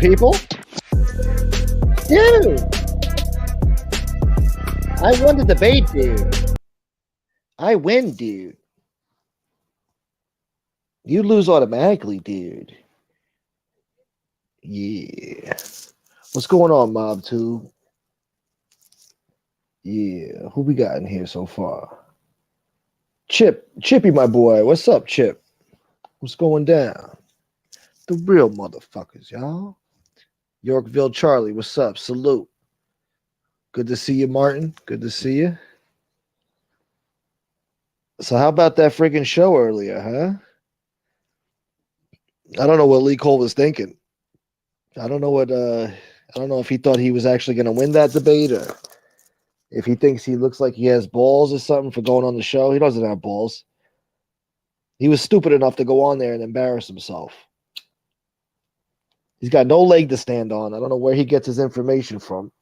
people. Dude, I won the debate, dude. I win, dude. You lose automatically, dude. Yeah. What's going on, Mob 2? Yeah. Who we got in here so far? Chippy, my boy. What's up, Chip? What's going down? The real motherfuckers, y'all. Yorkville Charlie, what's up? Salute. Good to see you, Martin. Good to see you. So how about that freaking show earlier, huh? I don't know what Lee Cole was thinking. I don't know if he thought he was actually going to win that debate or if he thinks he looks like he has balls or something for going on the show. He doesn't have balls. He was stupid enough to go on there and embarrass himself. He's got no leg to stand on. I don't know where he gets his information from.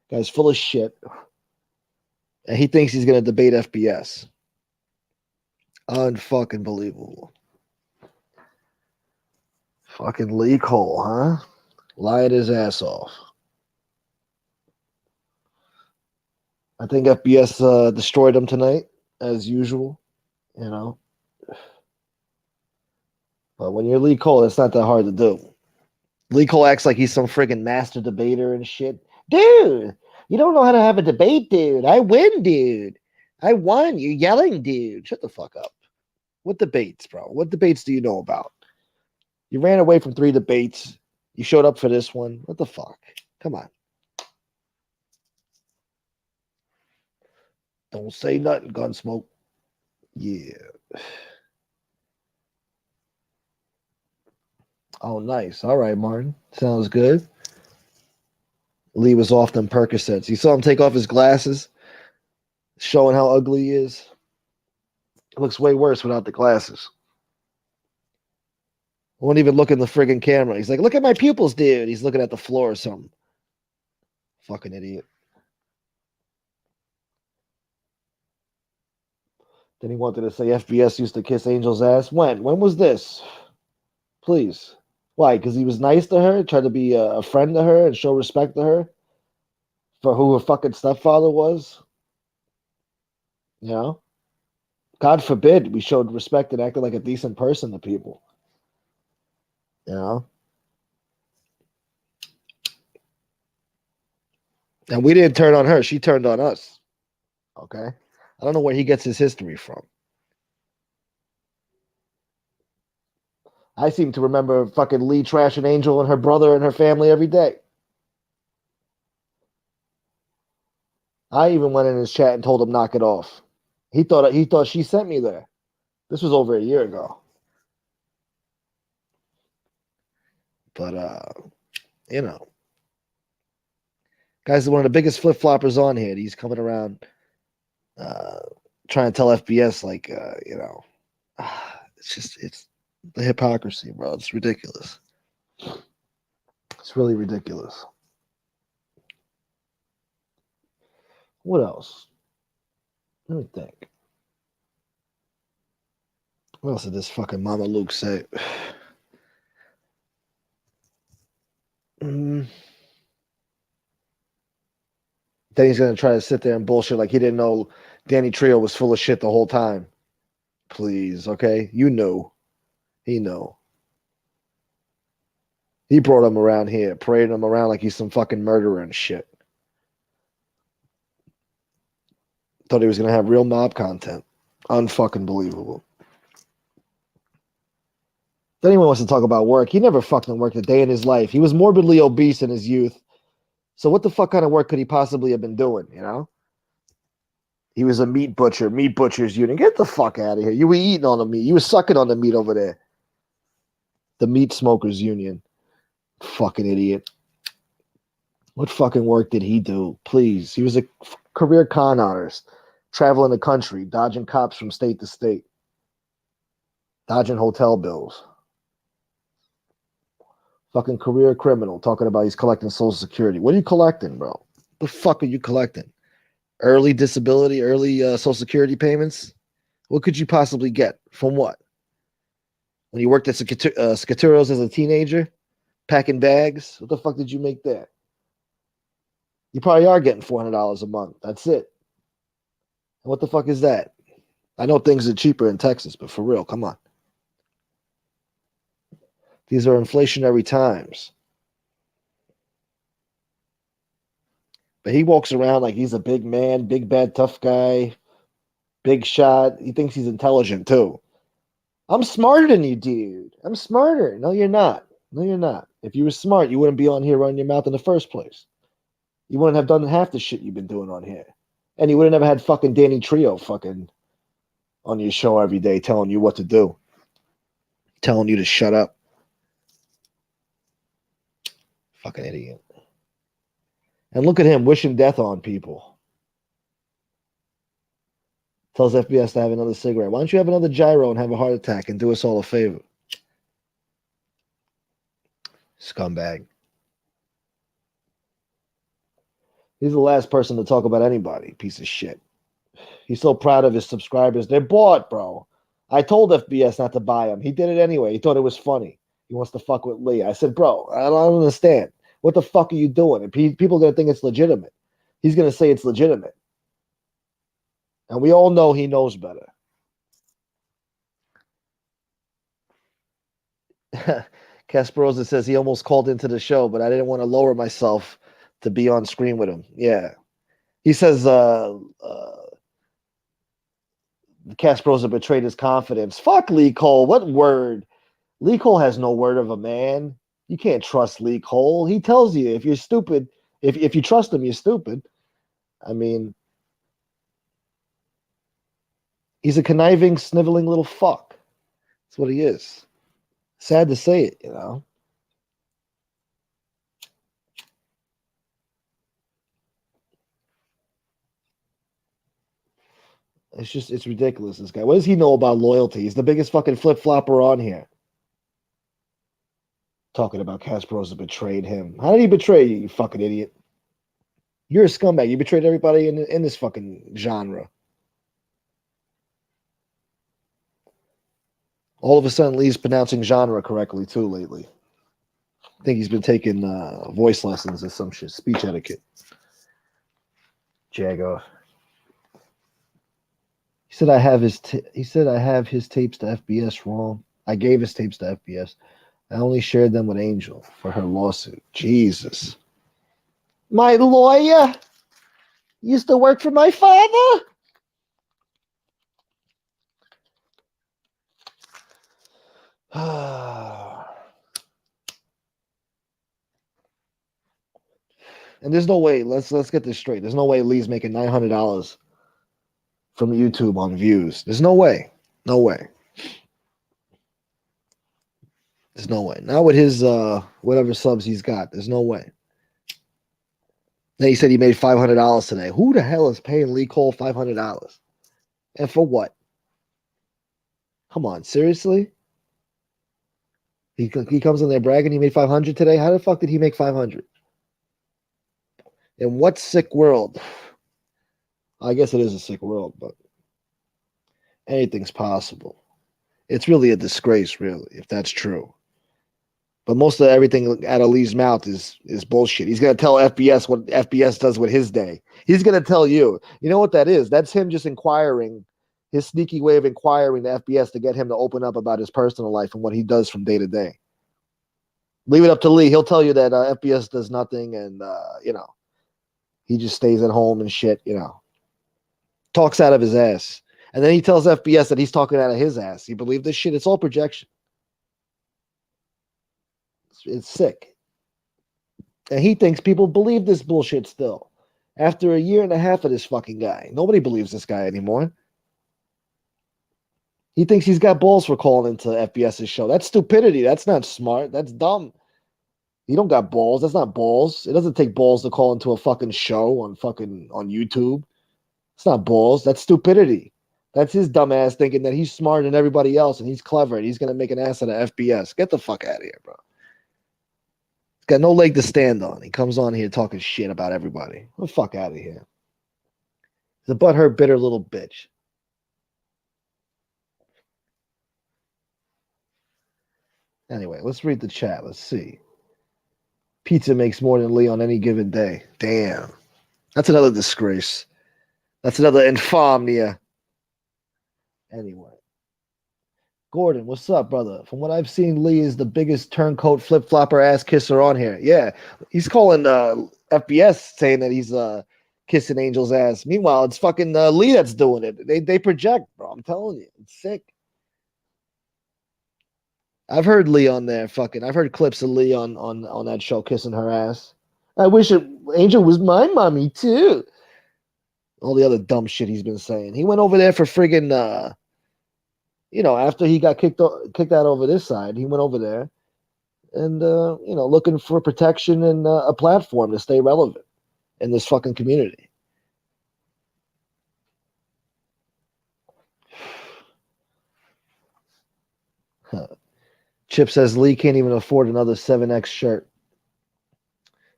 Guy's full of shit. And he thinks he's going to debate FBS. Unfucking believable. Fucking Lee Cole, huh? Lied his ass off. I think FBS destroyed him tonight, as usual. You know. But when you're Lee Cole, it's not that hard to do. Lee Cole acts like he's some friggin' master debater and shit. Dude, you don't know how to have a debate, dude. I win, dude. I won. You're yelling, dude. Shut the fuck up. What debates, bro? What debates do you know about? You ran away from 3 debates. You showed up for this one. What the fuck? Come on. Don't say nothing, Gunsmoke. Yeah. Oh, nice. All right, Martin. Sounds good. Lee was off them Percocets. You saw him take off his glasses, showing how ugly he is. It looks way worse without the glasses. Won't even look in the friggin' camera. He's like, look at my pupils, dude. He's looking at the floor or something. Fucking idiot. Then he wanted to say FBS used to kiss Angel's ass. When? When was this? Please. Why? Because he was nice to her, tried to be a friend to her and show respect to her for who her fucking stepfather was? You know? God forbid we showed respect and acted like a decent person to people. You know? And we didn't turn on her. She turned on us. Okay? I don't know where he gets his history from. I seem to remember fucking Lee trashing Angel and her brother and her family every day. I even went in his chat and told him knock it off. He thought she sent me there. This was over a year ago. But you know. Guy's one of the biggest flip-floppers on here. He's coming around trying to tell FBS like you know, it's the hypocrisy, bro. It's ridiculous. It's really ridiculous. What else? Let me think. What else did this fucking Mama Luke say? Then he's gonna try to sit there and bullshit like he didn't know Danny Trio was full of shit the whole time. Please, okay? You know. He know. He brought him around here, paraded him around like he's some fucking murderer and shit. Thought he was gonna have real mob content. Unfucking believable. If anyone wants to talk about work, he never fucking worked a day in his life. He was morbidly obese in his youth. So what the fuck kind of work could he possibly have been doing, you know? He was a meat butcher, meat butchers union. Get the fuck out of here. You were eating on the meat. You were sucking on the meat over there. The meat smokers union. Fucking idiot. What fucking work did he do? Please. He was a career con artist, traveling the country, dodging cops from state to state, dodging hotel bills. Fucking career criminal talking about he's collecting Social Security. What are you collecting, bro? The fuck are you collecting? Early disability, early Social Security payments? What could you possibly get? From what? When you worked at Skaturos as a teenager? Packing bags. What the fuck did you make there? You probably are getting $400 a month. That's it. And what the fuck is that? I know things are cheaper in Texas, but for real, come on. These are inflationary times. But he walks around like he's a big man, big bad tough guy, big shot. He thinks he's intelligent too. I'm smarter than you, dude. I'm smarter. No, you're not. No, you're not. If you were smart, you wouldn't be on here running your mouth in the first place. You wouldn't have done half the shit you've been doing on here. And you would have never had fucking Danny Trio fucking on your show every day telling you what to do, telling you to shut up. Fucking idiot. And look at him wishing death on people. Tells FBS to have another cigarette. Why don't you have another gyro and have a heart attack and do us all a favor? Scumbag. He's the last person to talk about anybody, piece of shit. He's so proud of his subscribers. They're bought, bro. I told FBS not to buy him. He did it anyway. He thought it was funny. He wants to fuck with Lee. I said, bro, I don't understand. What the fuck are you doing? And people are going to think it's legitimate. He's going to say it's legitimate. And we all know he knows better. Kasperosa says he almost called into the show, but I didn't want to lower myself to be on screen with him. Yeah. He says Kasperosa betrayed his confidence. Fuck Lee Cole. What word? Lee Cole has no word of a man. You can't trust Lee Cole. He tells you if you're stupid, if you trust him, you're stupid. I mean, he's a conniving, sniveling little fuck. That's what he is. Sad to say it, you know. It's ridiculous, this guy. What does he know about loyalty? He's the biggest fucking flip-flopper on here. Talking about Kasperosa betrayed him. How did he betray you, you fucking idiot? You're a scumbag. You betrayed everybody in this fucking genre. All of a sudden, Lee's pronouncing genre correctly, too, lately. I think he's been taking voice lessons or some shit. Speech etiquette. Jago. He said I have his tapes to FBS wrong. I gave his tapes to FBS. I only shared them with Angel for her lawsuit. Jesus. My lawyer used to work for my father. And there's no way, let's get this straight. There's no way Lee's making $900 from YouTube on views. There's no way. No way. There's no way. Not with his whatever subs he's got. There's no way. Then he said he made $500 today. Who the hell is paying Lee Cole $500? And for what? Come on, seriously? He comes in there bragging he made 500 today. How the fuck did he make 500? In what sick world? I guess it is a sick world, but anything's possible. It's really a disgrace, really, if that's true. But most of everything out of Lee's mouth is bullshit. He's going to tell FBS what FBS does with his day. He's going to tell you. You know what that is? That's him just inquiring, his sneaky way of inquiring to FBS to get him to open up about his personal life and what he does from day to day. Leave it up to Lee. He'll tell you that FBS does nothing and, he just stays at home and shit, talks out of his ass. And then he tells FBS that he's talking out of his ass. You believe this shit? It's all projection. It's sick. And he thinks people believe this bullshit still. After a year and a half of this fucking guy. Nobody believes this guy anymore. He thinks he's got balls for calling into FBS's show. That's stupidity. That's not smart. That's dumb. You don't got balls. That's not balls. It doesn't take balls to call into a fucking show on YouTube. It's not balls. That's stupidity. That's his dumb ass thinking that he's smarter than everybody else and he's clever and he's going to make an ass out of FBS. Get the fuck out of here, bro. He's got no leg to stand on. He comes on here talking shit about everybody. Get the fuck out of here. He's a butthurt, bitter little bitch. Anyway, let's read the chat. Let's see. Pizza makes more than Lee on any given day. Damn. That's another disgrace. That's another infamia. Anyway. Gordon, what's up, brother? From what I've seen, Lee is the biggest turncoat flip-flopper ass kisser on here. Yeah. He's calling FBS saying that he's kissing Angel's ass. Meanwhile, it's fucking Lee that's doing it. They project, bro. I'm telling you. It's sick. I've heard Lee on there fucking. I've heard clips of Lee on that show kissing her ass. I wish Angel was my mommy too. All the other dumb shit he's been saying. He went over there for friggin' after he got kicked out over this side, he went over there and looking for protection and a platform to stay relevant in this fucking community. Chip says Lee can't even afford another 7X shirt.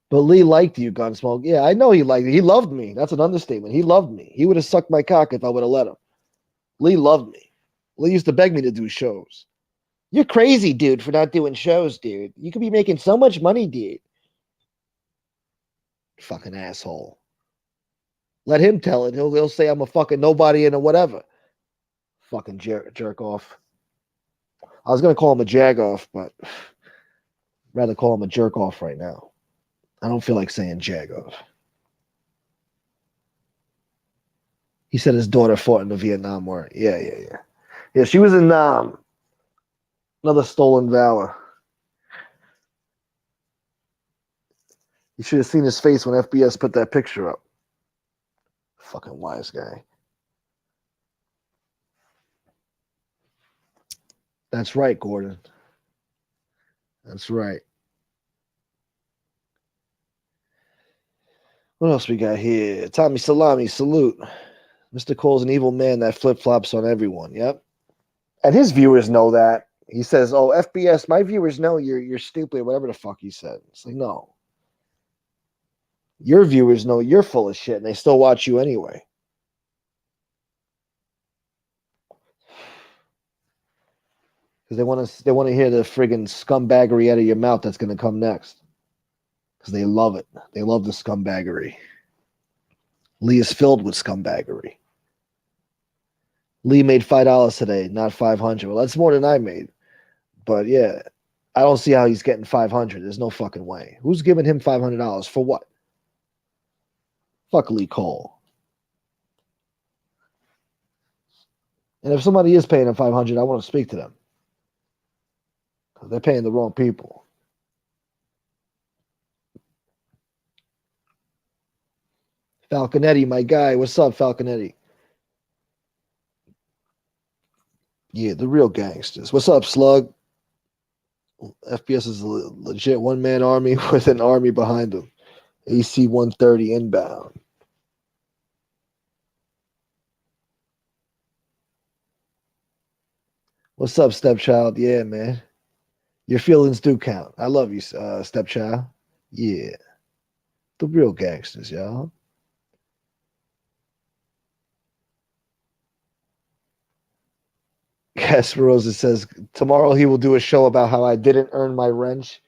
But Lee liked you, Gunsmoke. Yeah, I know he liked you. He loved me. That's an understatement. He loved me. He would have sucked my cock if I would have let him. Lee loved me. Lee used to beg me to do shows. You're crazy, dude, for not doing shows, dude. You could be making so much money, dude. Fucking asshole. Let him tell it. He'll say I'm a fucking nobody and a whatever. Fucking jerk off. I was going to call him a jag off, but I'd rather call him a jerk off right now. I don't feel like saying jag off. He said his daughter fought in the Vietnam War. Yeah. Yeah, she was in another Stolen Valor. You should have seen his face when FBS put that picture up. Fucking wise guy. That's right, Gordon. That's right. What else we got here? Tommy Salami, salute. Mr. Cole's an evil man that flip-flops on everyone. Yep. And his viewers know that. He says, oh, FBS, my viewers know you're stupid, whatever the fuck he said. It's like, no. Your viewers know you're full of shit, and they still watch you anyway. Because they want to hear the friggin' scumbaggery out of your mouth that's going to come next. Because they love it. They love the scumbaggery. Lee is filled with scumbaggery. Lee made $5 today, not 500. Well, that's more than I made. But yeah, I don't see how he's getting 500. There's no fucking way. Who's giving him $500 for what? Fuck Lee Cole. And if somebody is paying him 500, I want to speak to them. Because they're paying the wrong people. Falconetti, my guy. What's up, Falconetti? Yeah, the real gangsters. What's up, Slug? FBS is a legit one-man army with an army behind them. AC 130 inbound. What's up, stepchild? Yeah, man. Your feelings do count. I love you, stepchild. Yeah. The real gangsters, y'all. Casperosa says, tomorrow he will do a show about how I didn't earn my wrench.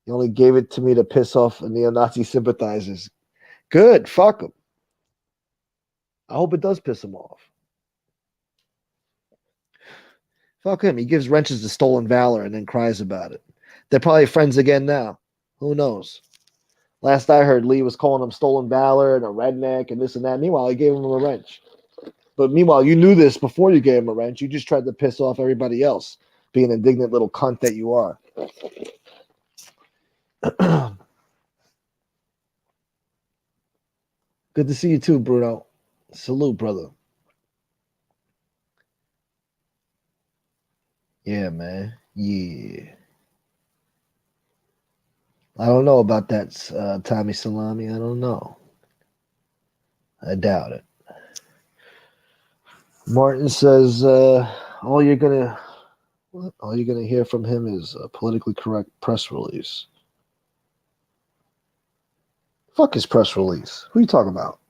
He only gave it to me to piss off neo-Nazi sympathizers. Good. Fuck him. I hope it does piss him off. Fuck him. He gives wrenches to Stolen Valor and then cries about it. They're probably friends again now. Who knows? Last I heard, Lee was calling him Stolen Valor and a redneck and this and that. Meanwhile, he gave him a wrench. But meanwhile, you knew this before you gave him a wrench. You just tried to piss off everybody else, being an indignant little cunt that you are. Good to see you too, Bruno. Salute, brother. Yeah, man. Yeah. I don't know about that, Tommy Salami. I don't know. I doubt it. Martin says, all you're gonna hear from him is a politically correct press release. Fuck his press release. Who you talking about?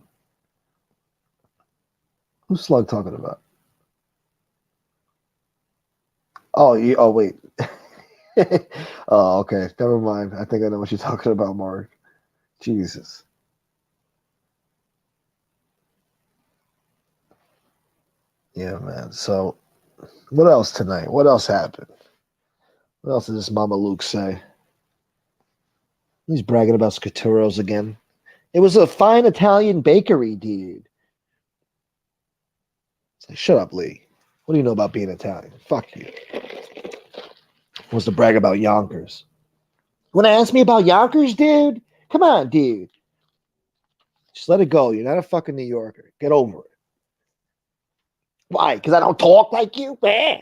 Who's Slug talking about? Oh, wait. Oh, okay. Never mind. I think I know what you're talking about, Mark. Jesus. Yeah, man. So, what else tonight? What else happened? What else did this Mama Luke say? He's bragging about Scaturos again. It was a fine Italian bakery, dude. It's like, shut up, Lee. What do you know about being Italian? Fuck you. Wants to brag about Yonkers. Want to ask me about Yonkers, dude? Come on, dude. Just let it go. You're not a fucking New Yorker. Get over it. Why? Because I don't talk like you? Yeah,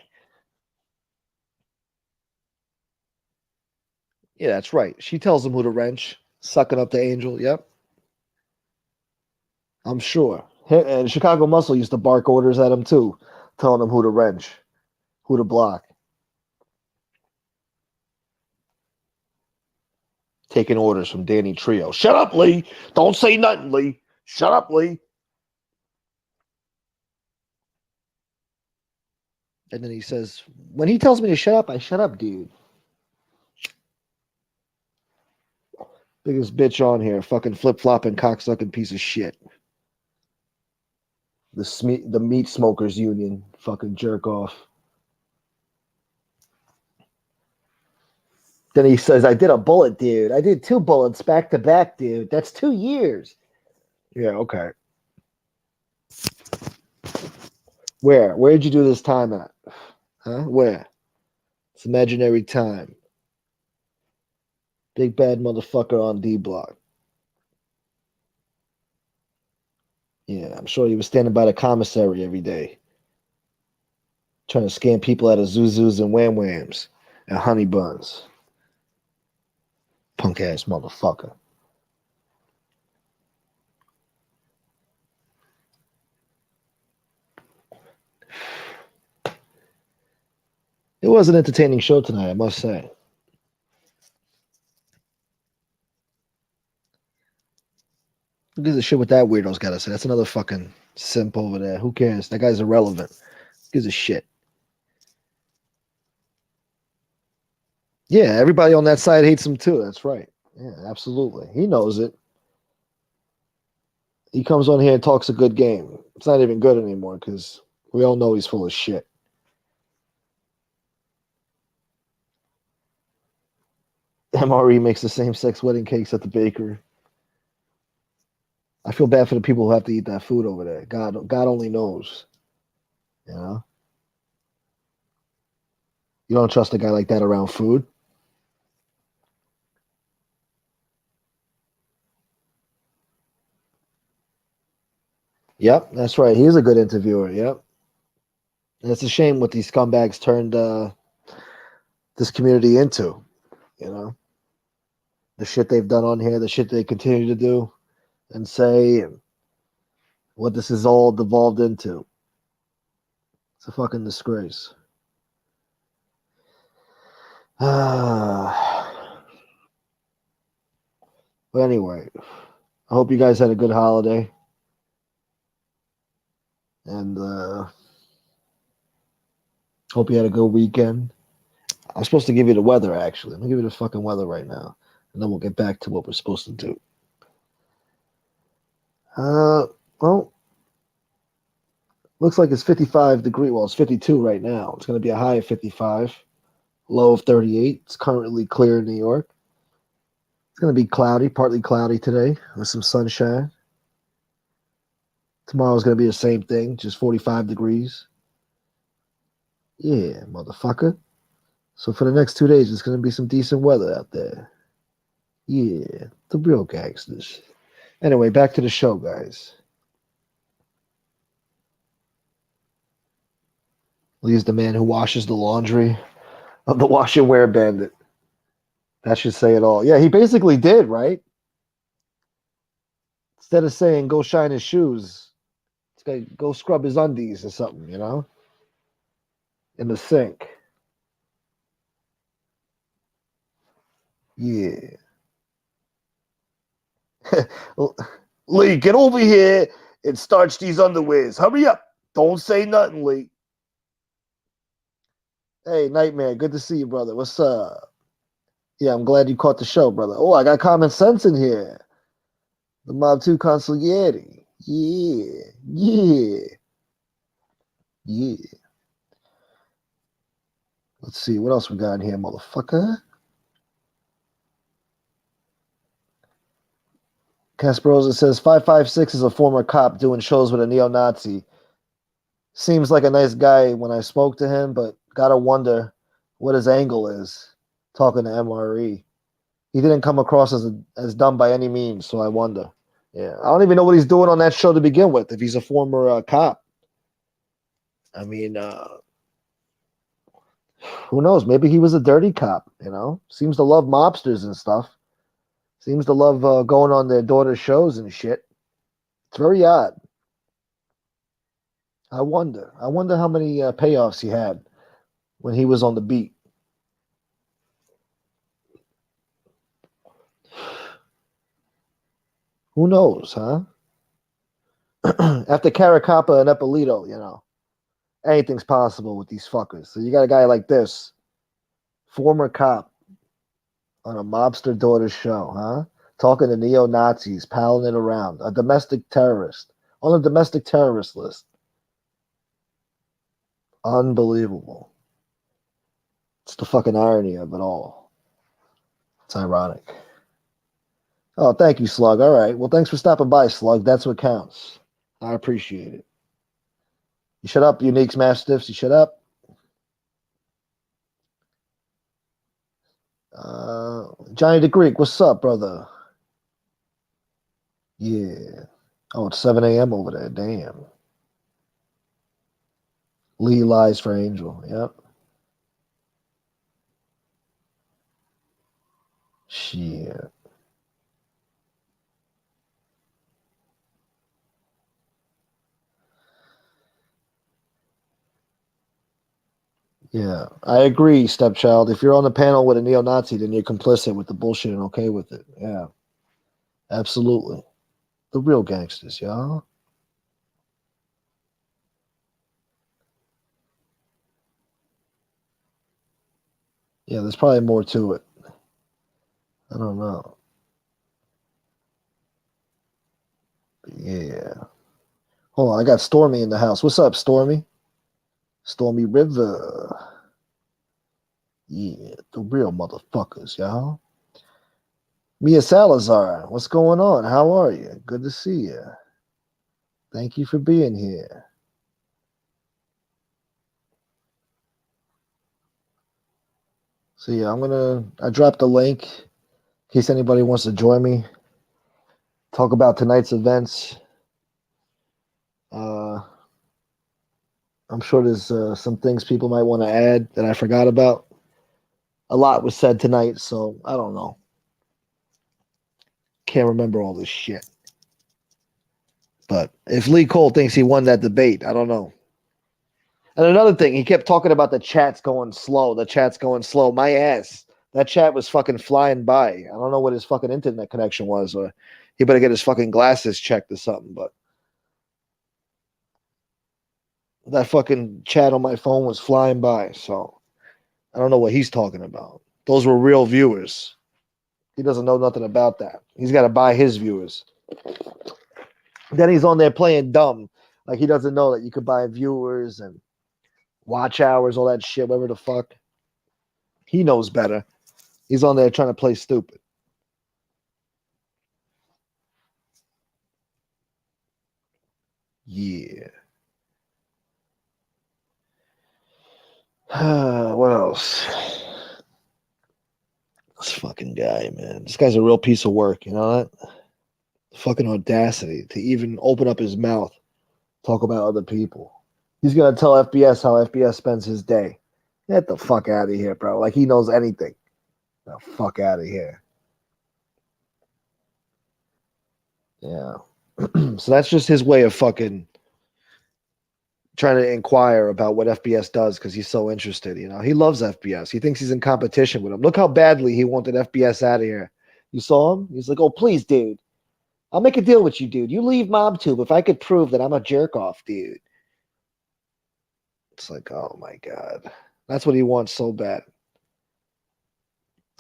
that's right. She tells him who to wrench. Sucking up the angel. Yep. I'm sure. And Chicago Muscle used to bark orders at him too, telling him who to wrench, who to block. Taking orders from Danny Trio. Shut up, Lee. Don't say nothing, Lee. Shut up, Lee. And then he says, when he tells me to shut up, I shut up, dude. Biggest bitch on here. Fucking flip-flopping, cocksucking piece of shit. The meat smokers union. Fucking jerk off. Then he says, I did a bullet, dude. I did 2 bullets back to back, dude. That's 2 years. Yeah, okay. Where? Where did you do this time at? Huh? Where? It's imaginary time. Big bad motherfucker on D block. Yeah, I'm sure he was standing by the commissary every day, trying to scam people out of Zuzus and Wham Whams and honey buns. Punk ass motherfucker. It was an entertaining show tonight, I must say. Who gives a shit what that weirdo's got to say? That's another fucking simp over there. Who cares? That guy's irrelevant. Who gives a shit? Yeah, everybody on that side hates him too. That's right. Yeah, absolutely. He knows it. He comes on here and talks a good game. It's not even good anymore because we all know he's full of shit. MRE makes the same sex wedding cakes at the bakery. I feel bad for the people who have to eat that food over there. God only knows. You know, you don't trust a guy like that around food. Yep, that's right. He's a good interviewer. Yep, and it's a shame what these scumbags turned this community into. You know, the shit they've done on here, the shit they continue to do and say, and what this is all devolved into. It's a fucking disgrace. But anyway, I hope you guys had a good holiday. And hope you had a good weekend. I'm supposed to give you the weather, actually. I'm going to give you the fucking weather right now. And then we'll get back to what we're supposed to do. Well, looks like it's 55 degrees. Well, it's 52 right now. It's going to be a high of 55, low of 38. It's currently clear in New York. It's going to be cloudy, partly cloudy today with some sunshine. Tomorrow's going to be the same thing, just 45 degrees. Yeah, motherfucker. So for the next 2 days, it's going to be some decent weather out there. Yeah, the real gangsters. Anyway, back to the show, guys. Lee's the man who washes the laundry of the wash and wear bandit. That should say it all. Yeah, he basically did, right? Instead of saying go shine his shoes, it's like go scrub his undies or something, you know? In the sink. Yeah. Lee, get over here and starch these underwears. Hurry up. Don't say nothing, Lee. Hey, Nightmare, good to see you, brother. What's up? Yeah, I'm glad you caught the show, brother. Oh, I got common sense in here. The Mob 2 Consigliere. Yeah, yeah, yeah. Let's see, what else we got in here, motherfucker? Casperosa says 556 is a former cop doing shows with a neo-Nazi. Seems like a nice guy when I spoke to him, but gotta wonder what his angle is talking to MRE. He didn't come across as dumb by any means, so I wonder. Yeah, I don't even know what he's doing on that show to begin with. If he's a former cop, I mean, who knows? Maybe he was a dirty cop. Seems to love mobsters and stuff. Seems to love going on their daughter's shows and shit. It's very odd. I wonder. I wonder how many payoffs he had when he was on the beat. Who knows, huh? After Caracappa and Eppolito, anything's possible with these fuckers. So you got a guy like this, former cop, on a mobster daughter's show, huh? Talking to neo Nazis, palling it around. A domestic terrorist on a domestic terrorist list. Unbelievable. It's the fucking irony of it all. It's ironic. Oh, thank you, Slug. All right. Well, thanks for stopping by, Slug. That's what counts. I appreciate it. You shut up, Uniques Mastiffs. You shut up. Johnny the Greek, what's up, brother? Yeah. Oh, it's 7 a.m. over there. Damn. Lee lies for Angel. Yep. Shit. Yeah, I agree, stepchild. If you're on the panel with a neo-Nazi, then you're complicit with the bullshit and okay with it. Yeah, absolutely. The real gangsters, y'all. Yeah, there's probably more to it. I don't know. But yeah. Hold on, I got Stormy in the house. What's up, Stormy? Stormy River. Yeah, the real motherfuckers, y'all. Mia Salazar, what's going on? How are you? Good to see you. Thank you for being here. So yeah, I dropped the link in case anybody wants to join me. Talk about tonight's events. Uh, I'm sure there's some things people might want to add that I forgot about. A lot was said tonight, so I don't know. Can't remember all this shit. But if Lee Cole thinks he won that debate, I don't know. And another thing, he kept talking about the chat's going slow. The chat's going slow. My ass. That chat was fucking flying by. I don't know what his fucking internet connection was, or he better get his fucking glasses checked or something. But that fucking chat on my phone was flying by. So I don't know what he's talking about. Those were real viewers. He doesn't know nothing about that. He's got to buy his viewers. Then he's on there playing dumb. Like he doesn't know that you could buy viewers and watch hours, all that shit, whatever the fuck. He knows better. He's on there trying to play stupid. Yeah. What else? This fucking guy, man. This guy's a real piece of work, you know that? Fucking audacity to even open up his mouth, talk about other people. He's gonna tell FBS how FBS spends his day. Get the fuck out of here, bro. Like he knows anything. The fuck out of here. Yeah. So that's just his way of fucking trying to inquire about what FBS does because he's so interested. He loves FBS. He thinks he's in competition with him. Look how badly he wanted FBS out of here. You saw him? He's like, "Oh, please, dude. I'll make a deal with you, dude. You leave MobTube if I could prove that I'm a jerk off, dude." It's like, oh my God. That's what he wants so bad.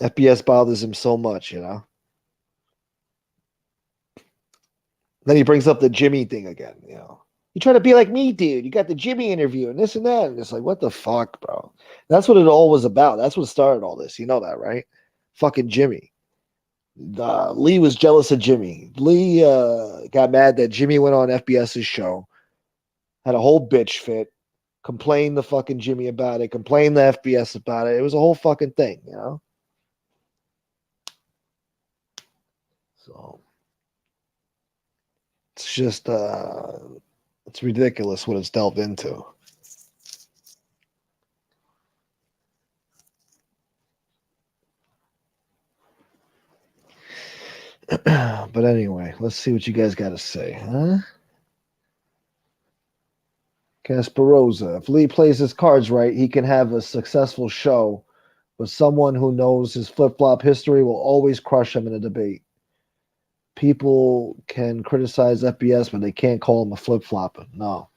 FBS bothers him so much, you know. Then he brings up the Jimmy thing again, you know. You try to be like me, dude. You got the Jimmy interview and this and that. And it's like, what the fuck, bro? That's what it all was about. That's what started all this. You know that, right? Fucking Jimmy. Lee was jealous of Jimmy. Lee got mad that Jimmy went on FBS's show, had a whole bitch fit, complained to fucking Jimmy about it, complained to FBS about it. It was a whole fucking thing, you know? So it's just it's ridiculous what it's delved into. But anyway, let's see what you guys got to say, huh? Casparosa. If Lee plays his cards right, he can have a successful show, but someone who knows his flip-flop history will always crush him in a debate. People can criticize FBS, but they can't call him a flip-flopper. No.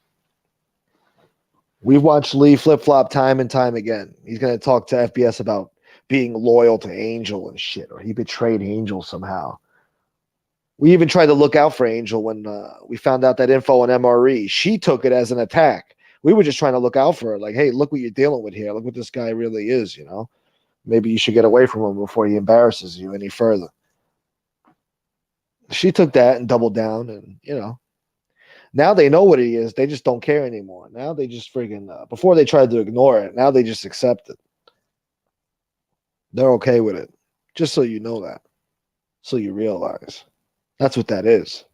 We've watched Lee flip-flop time and time again. He's going to talk to FBS about being loyal to Angel and shit, or he betrayed Angel somehow. We even tried to look out for Angel when we found out that info on MRE. She took it as an attack. We were just trying to look out for her. Like, hey, look what you're dealing with here. Look what this guy really is, you know. Maybe you should get away from him before he embarrasses you any further. She took that and doubled down, and, you know. Now they know what he is. They just don't care anymore. Now they just friggin' before they tried to ignore it, now they just accept it. They're okay with it. Just so you know that. So you realize. That's what that is.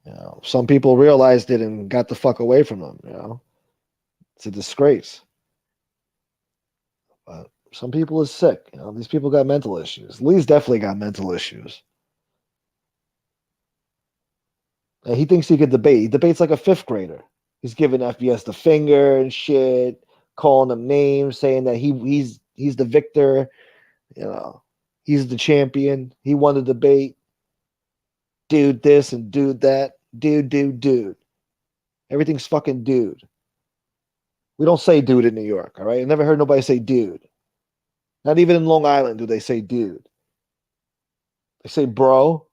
You know, some people realized it and got the fuck away from them, you know. It's a disgrace. But some people are sick, you know. These people got mental issues. Lee's definitely got mental issues. And he thinks he could debate. He debates like a fifth grader. He's giving FBS the finger and shit, calling them names, saying that he's the victor, you know. He's the champion. He won the debate. Dude this and dude that. Dude. Everything's fucking dude. We don't say dude in New York, all right? I never heard nobody say dude. Not even in Long Island do they say dude. They say bro.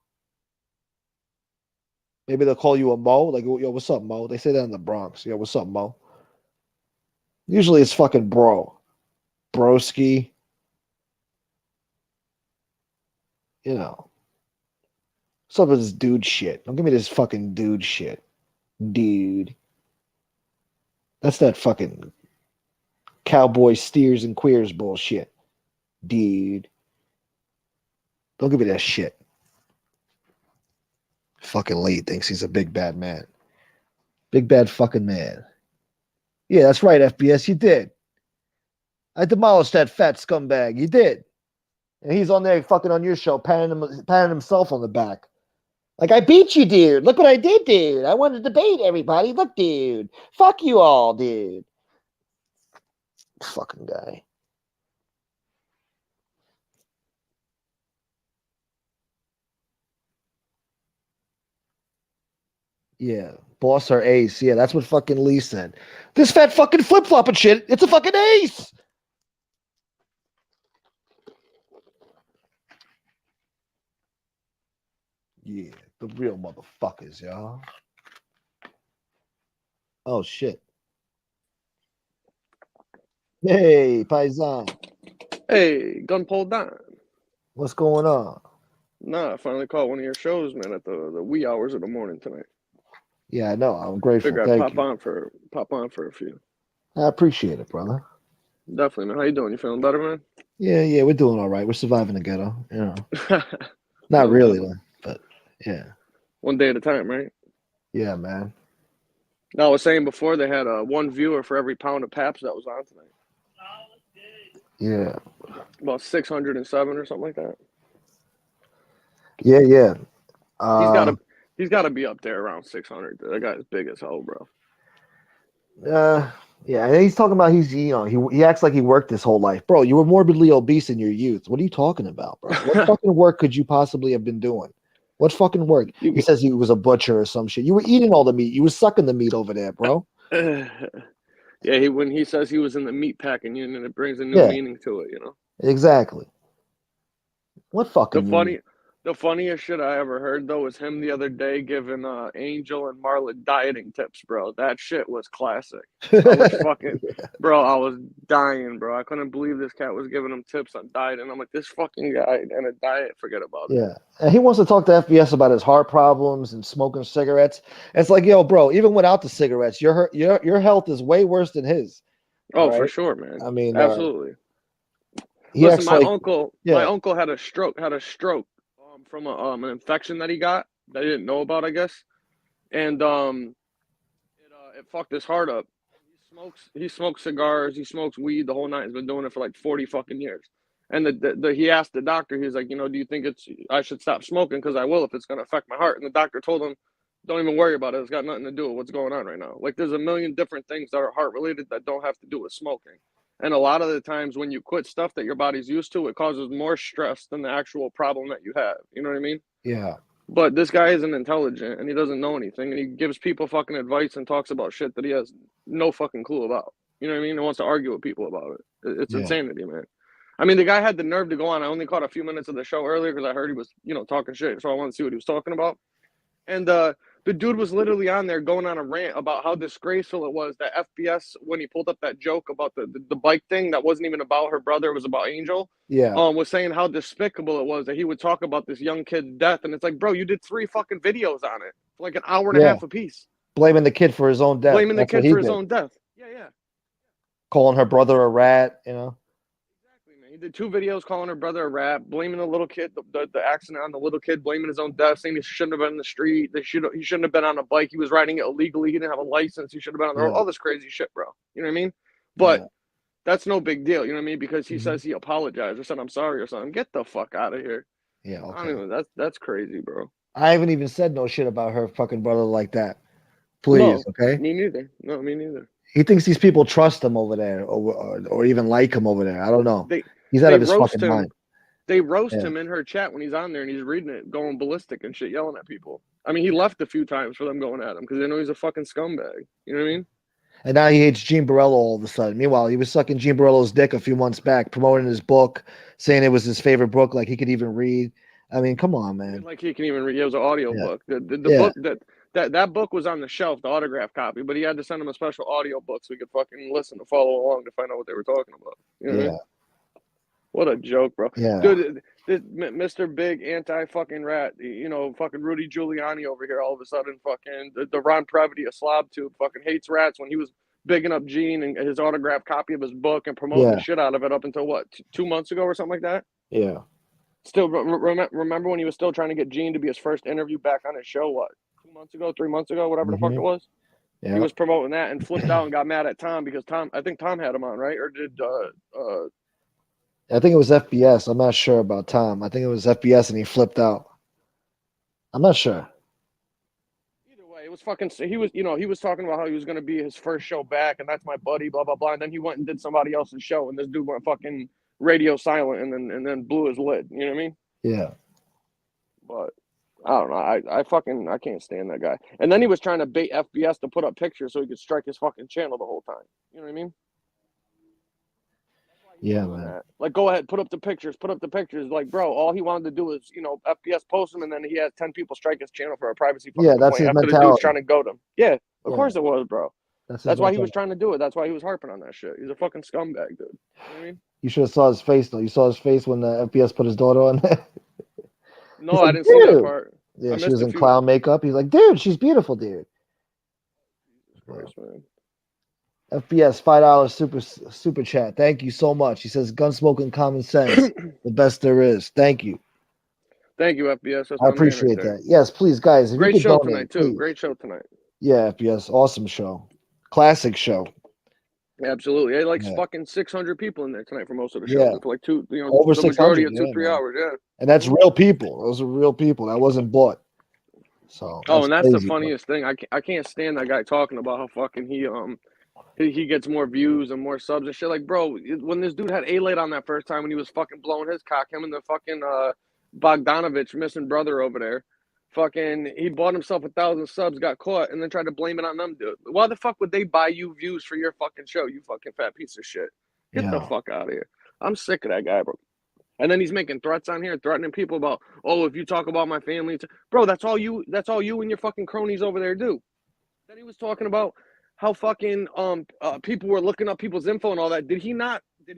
Maybe they'll call you a Mo. Like, yo, what's up, Mo? They say that in the Bronx. Yo, what's up, Mo? Usually it's fucking bro. Broski. You know. What's up with this dude shit? Don't give me this fucking dude shit. Dude. That's that fucking cowboy steers and queers bullshit. Dude. Don't give me that shit. Fucking Lee thinks he's a big bad man. Big bad fucking man. Yeah, that's right, FBS. You did. I demolished that fat scumbag. You did. And he's on there fucking on your show, patting himself on the back. Like, I beat you, dude. Look what I did, dude. I wanted to debate everybody. Look, dude. Fuck you all, dude. Fucking guy. Yeah. Boss or ace. Yeah, that's what fucking Lee said. This fat fucking flip-flopping shit, it's a fucking ace. Yeah, the real motherfuckers, y'all. Oh, shit. Hey, Paisan. Hey, gun pulled down. What's going on? Nah, I finally caught one of your shows, man, at the wee hours of the morning tonight. Yeah, I know. I'm grateful. Figure I'd Thank you. pop on for a few. I appreciate it, brother. Definitely, man. How you doing? You feeling better, man? Yeah, we're doing all right. We're surviving the ghetto, you know. Not really, but yeah. One day at a time, right? Yeah, man. No, I was saying before they had one viewer for every pound of Paps that was on tonight. Yeah. About 607 or something like that. Yeah. He's gotta be up there around 600. That guy's big as hell, bro. Yeah, and he's talking about he acts like he worked his whole life. Bro, you were morbidly obese in your youth. What are you talking about, bro? What fucking work could you possibly have been doing? What fucking work? He says he was a butcher or some shit. You were eating all the meat. You were sucking the meat over there, bro. Yeah, when he says he was in the meat packing union, it brings a new Yeah, meaning to it, you know. exactly. What The fucking union? funny, the funniest shit I ever heard though was him the other day giving Angel and Marla dieting tips, bro. That shit was classic. I was fucking, bro. I was dying, bro. I couldn't believe this cat was giving him tips on dieting. I'm like, this fucking guy and a diet, forget about it. Yeah. And he wants to talk to FBS about his heart problems and smoking cigarettes. It's like, yo, bro, even without the cigarettes, your health is way worse than his. All Oh, for right. sure, man. I mean, Absolutely. he Listen, acts like, my yeah, uncle had a stroke, from an infection that he got that he didn't know about, I guess, and it fucked his heart up. He smokes cigars, he smokes weed the whole night. He's been doing it for like 40 fucking years. And he asked the doctor, he's like, do you think I should stop smoking? Because I will if it's gonna affect my heart. And the doctor told him, don't even worry about it. It's got nothing to do with what's going on right now. Like there's a million different things that are heart related that don't have to do with smoking. And a lot of the times when you quit stuff that your body's used to, it causes more stress than the actual problem that you have. You know what I mean? yeah, But this guy isn't intelligent and he doesn't know anything and he gives people fucking advice and talks about shit that he has no fucking clue about. You know what I mean? And wants to argue with people about it. It's yeah. insanity, man. I mean, the guy had the nerve to go on. I only caught a few minutes of the show earlier because I heard he was, talking shit. So I wanted to see what he was talking about. And the dude was literally on there going on a rant about how disgraceful it was that FBS, when he pulled up that joke about the bike thing that wasn't even about her brother, it was about Angel, Yeah, was saying how despicable it was that he would talk about this young kid's death. And it's like, bro, you did 3 fucking videos on it for like an hour and a yeah. half apiece, Blaming the kid for his own death. blaming the That's what kid he for his did. own death. Yeah, yeah. Calling her brother a rat. Exactly, man. He did 2 videos calling her brother a rat, blaming the little kid, the accident on the little kid, blaming his own death, saying he shouldn't have been in the street. He shouldn't have been on a bike. He was riding it illegally. He didn't have a license. He should have been on the road. Yeah, All this crazy shit, bro. You know what I mean? But yeah. that's no big deal. You know what I mean? Because he Hmm. says he apologized or said I'm sorry or something. Get the fuck out of here. Yeah, I don't okay. even. That's crazy, bro. I haven't even said no shit about her fucking brother like that. Please, No, okay? me neither. No, me neither. He thinks these people trust him over there, or even like him over there. I don't know. They He's out they of his roast fucking him. mind. They roast Yeah, him in her chat when he's on there and he's reading it, going ballistic and shit, yelling at people. I mean, he left a few times for them going at him because they know he's a fucking scumbag. You know what I mean? and now he hates Gene Barello all of a sudden. Meanwhile, he was sucking Gene Barello's dick a few months back, promoting his book, saying it was his favorite book, like he could even read. I mean, come on, man. Like he can even read. It was an audio Yeah, book. The yeah, book that book was on the shelf, the autograph copy, but he had to send him a special audio book so he could fucking listen to follow along to find out what they were talking about. You know what I mean? yeah, What a joke, bro. yeah, Dude, this Mr. Big anti fucking rat, fucking Rudy Giuliani over here all of a sudden fucking the Ron Previty, a slob tube, fucking hates rats when he was bigging up Gene and his autographed copy of his book and promoting the yeah, shit out of it up until what, 2 months ago or something like that? yeah. Still remember when he was still trying to get Gene to be his first interview back on his show, what, 2 months ago, 3 months ago, whatever the fuck Hmm. it was? He Yeah. was promoting that and flipped out and got mad at Tom because I think Tom had him on, right? Or did I think it was FBS. I'm not sure about Tom. I think it was FBS, and he flipped out. I'm not sure. either way, it was fucking. He was talking about how he was going to be his first show back, and that's my buddy, blah blah blah. And then he went and did somebody else's show, and this dude went fucking radio silent, and then blew his lid. You know what I mean? Yeah, But I don't know. I can't stand that guy. And then he was trying to bait FBS to put up pictures so he could strike his fucking channel the whole time. You know what I mean? yeah, Doing man. that. Like, go ahead, put up the pictures, put up the pictures. Like, bro, all he wanted to do is, FPS post him, and then he has 10 people strike his channel for a privacy fucking Yeah, that's complaint his after the dude's mentality. trying to goad him. Yeah, of Yeah, course it was, bro. that's his That's why he was mentality. trying to do it. That's why he was harping on that shit. He's a fucking scumbag, dude. You know what I mean? You should have saw his face though. You saw his face when the FBS put his daughter on there. No, He's I like, didn't see that dude. part. Yeah, I she missed was a in few. clown makeup. He's like, dude, she's beautiful, dude. Jesus Yeah. Christ, man. FBS $5 super chat. Thank you so much. He says Gunsmoke and Common Sense, the best there is. Thank you. Thank you, FBS. That's I my man right appreciate there. that. Yes, please, guys, if you Great could show donate, tonight, too. please. Great show tonight. Yeah, FBS, awesome show, classic show. Absolutely. It like Yeah, fucking 600 people in there tonight for most of the show. yeah, For like over the majority 600. of two, Yeah, 3 hours. Yeah. and that's real people. Those are real people. That wasn't bought. So Oh, that's and that's the crazy, bro. funniest thing. I can't stand that guy talking about how fucking he gets more views and more subs and shit. Like, bro, when this dude had A-Late on that first time when he was fucking blowing his cock, him and the fucking Bogdanovich missing brother over there, Fucking, he bought himself 1,000 subs, got caught, and then tried to blame it on them, dude. Why the fuck would they buy you views for your fucking show, you fucking fat piece of shit? Get the Yeah. fuck out of here. I'm sick of that guy, bro. And then he's making threats on here, threatening people about, oh, if you talk about my family, bro, that's all you and your fucking cronies over there do. Then he was talking about how fucking people were looking up people's info and all that. Did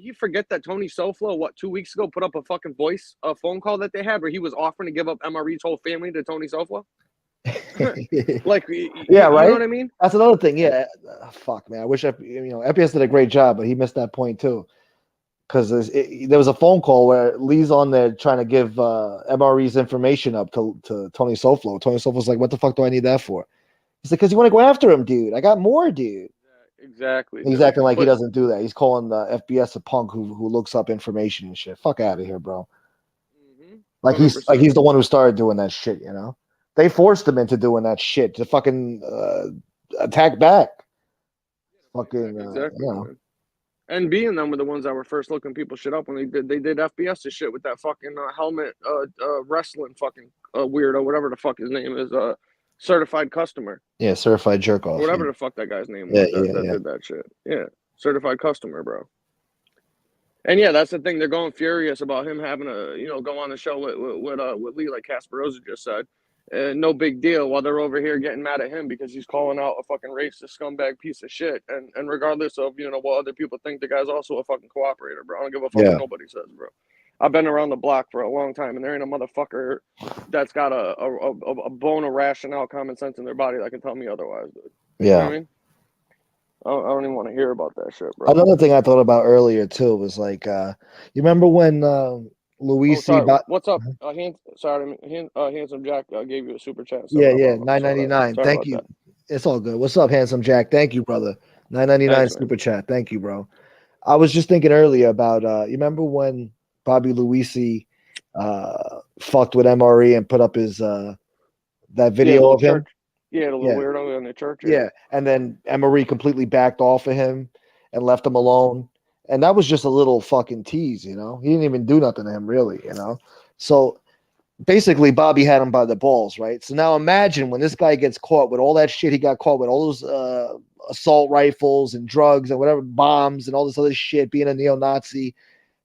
he forget that Tony Soflo, 2 weeks ago, put up a fucking phone call that they had where he was offering to give up MRE's whole family to Tony Soflo? Like, Yeah, you know right. what I mean? That's another thing. Yeah, fuck, man. I wish FPS did a great job, but he missed that point too. Because there was a phone call where Lee's on there trying to give MRE's information up to Tony Soflo. Tony Soflo's like, "What the fuck do I need that for?" He's like, "Because you want to go after him, dude. I got more, dude." Exactly. He's Dude. acting like he But doesn't do that. He's calling the FBS a punk who looks up information and shit. Fuck out of here, bro. Like he's 100%. the one who started doing that shit. They forced him into doing that shit to fucking attack back. Fucking Exactly. Man. And being them were the ones that were first looking people shit up when they did FBS shit with that fucking helmet wrestling fucking weirdo, whatever the fuck his name is, certified customer. Yeah, certified jerk Or off. whatever Yeah. the fuck that guy's name Yeah, was that did that shit. Yeah. Certified customer, bro. And yeah, that's the thing. They're going furious about him having to, go on the show with Lee, like Casperosa just said. No big deal. While they're over here getting mad at him because he's calling out a fucking racist scumbag piece of shit. And regardless of what other people think, the guy's also a fucking cooperator, bro. I don't give a fuck what nobody says, bro. I've been around the block for a long time, and there ain't a motherfucker that's got a bone of rationale, common sense in their body that can tell me otherwise, dude. Yeah. You know what I mean? I don't even want to hear about that shit, bro. Another thing I thought about earlier too was like, you remember when Luis? What's up? Handsome Jack gave you a super chat. Yeah, Yeah, $9.99. Sorry Thank about you. that. It's all good. What's up, Handsome Jack? Thank you, brother. $9.99 Thanks, man. super chat. Thank you, bro. I was just thinking earlier about you remember when Bobby Luisi fucked with MRE and put up his that video of him? Church. Yeah, the little weirdo in the church. Yeah, and then MRE completely backed off of him and left him alone. And that was just a little fucking tease, He didn't even do nothing to him, really, So basically, Bobby had him by the balls, right? So now imagine when this guy gets caught with all that shit he got caught with, all those assault rifles and drugs and whatever, bombs and all this other shit, being a neo-Nazi.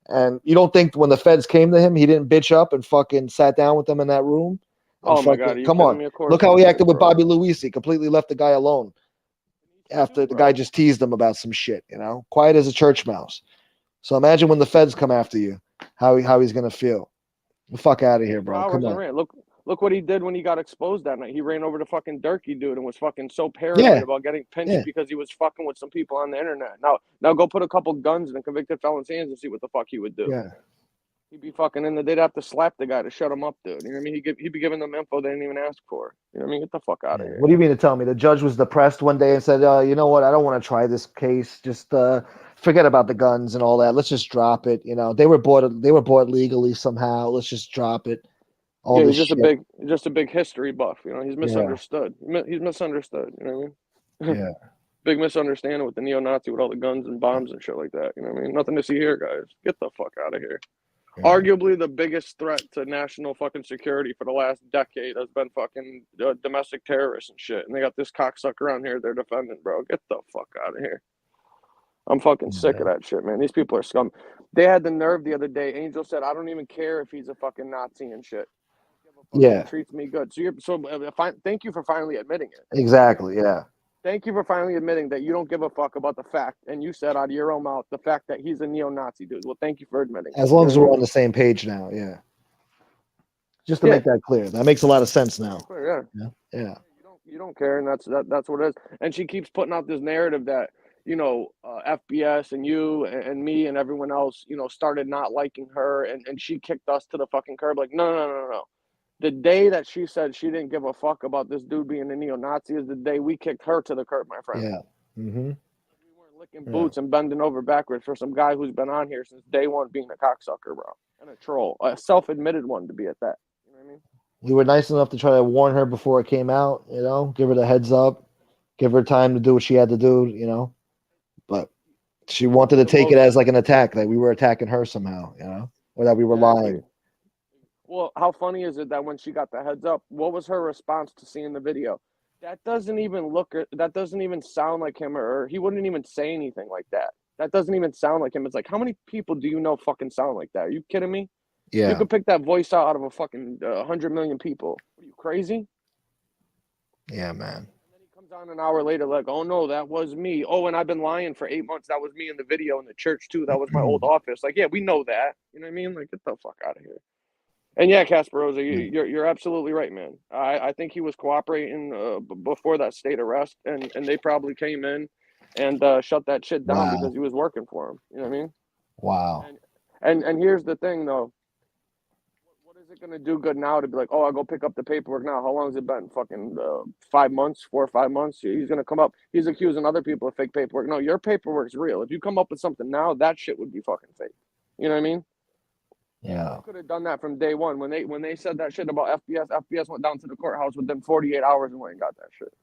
And you don't think when the feds came to him, he didn't bitch up and fucking sat down with them in that room? Oh my God! Come on, look how he acted with Bobby Luisi. Completely left the guy alone after the guy just teased him about some shit. Quiet as a church mouse. So imagine when the feds come after you, how he's gonna feel. The fuck out of here, bro. Come on. Look what he did when he got exposed that night. He ran over to fucking Durkee, dude, and was fucking so paranoid about getting pinched because he was fucking with some people on the internet. Now go put a couple guns in a convicted felon's hands and see what the fuck he would do. Yeah. He'd be fucking in they'd have to slap the guy to shut him up, dude. You know what I mean? He'd be giving them info they didn't even ask for. You know what I mean? Get the fuck out of here. What do you mean to tell me? The judge was depressed one day and said, you know what? I don't want to try this case. Just forget about the guns and all that. Let's just drop it. They were bought legally somehow. Let's just drop it. He's just a big history buff. He's misunderstood. He's misunderstood. You know what I mean? Yeah. Big misunderstanding with the neo-Nazi with all the guns and bombs and shit like that. You know what I mean? Nothing to see here, guys. Get the fuck out of here. Yeah. Arguably the biggest threat to national fucking security for the last decade has been fucking domestic terrorists and shit. And they got this cocksucker on here they're defending, bro. Get the fuck out of here. I'm fucking sick of that shit, man. These people are scum. They had the nerve the other day. Angel said, I don't even care if he's a fucking Nazi and shit. Yeah. He treats me good. Thank you for finally admitting it. Exactly, yeah. Thank you for finally admitting that you don't give a fuck about the fact, and you said out of your own mouth the fact that he's a neo-Nazi, dude. Well, thank you for admitting. As long as we're on the same page now, yeah. Just to make that clear, that makes a lot of sense now. Yeah. You don't care, and that's what it is. And she keeps putting out this narrative that FBS and you and me and everyone else, started not liking her, and she kicked us to the fucking curb. Like, no. The day that she said she didn't give a fuck about this dude being a neo-Nazi is the day we kicked her to the curb, my friend. Yeah. Mm-hmm. We weren't licking boots and bending over backwards for some guy who's been on here since day one being a cocksucker, bro. And a troll. A self-admitted one to be at that. You know what I mean? We were nice enough to try to warn her before it came out, give her the heads up, give her time to do what she had to do, But she wanted to take it as like an attack, like we were attacking her somehow, or that we were lying. Well, how funny is it that when she got the heads up, what was her response to seeing the video? That doesn't even that doesn't even sound like him, or he wouldn't even say anything like that. That doesn't even sound like him. It's like, how many people do you know fucking sound like that? Are you kidding me? You Yeah. could pick that voice out of a fucking 100 million people. Are you crazy? Yeah, man. And then he comes on an hour later, like, oh no, that was me. Oh, and I've been lying for 8 months. That was me in the video in the church too. That was my old office. Like, yeah, we know that. You know what I mean? Like, get the fuck out of here. And yeah, Casperosa, you're absolutely right, man. I think he was cooperating before that state arrest, and they probably came in and shut that shit down because he was working for him. You know what I mean? Wow. And here's the thing, though. What is it gonna do good now to be like, oh, I'll go pick up the paperwork now? How long has it been? Fucking 5 months, 4 or 5 months. He's gonna come up. He's accusing other people of fake paperwork. No, your paperwork's real. If you come up with something now, that shit would be fucking fake. You know what I mean? Yeah. They could have done that from day one. When they said that shit about FPS went down to the courthouse within 48 hours and went and got that shit.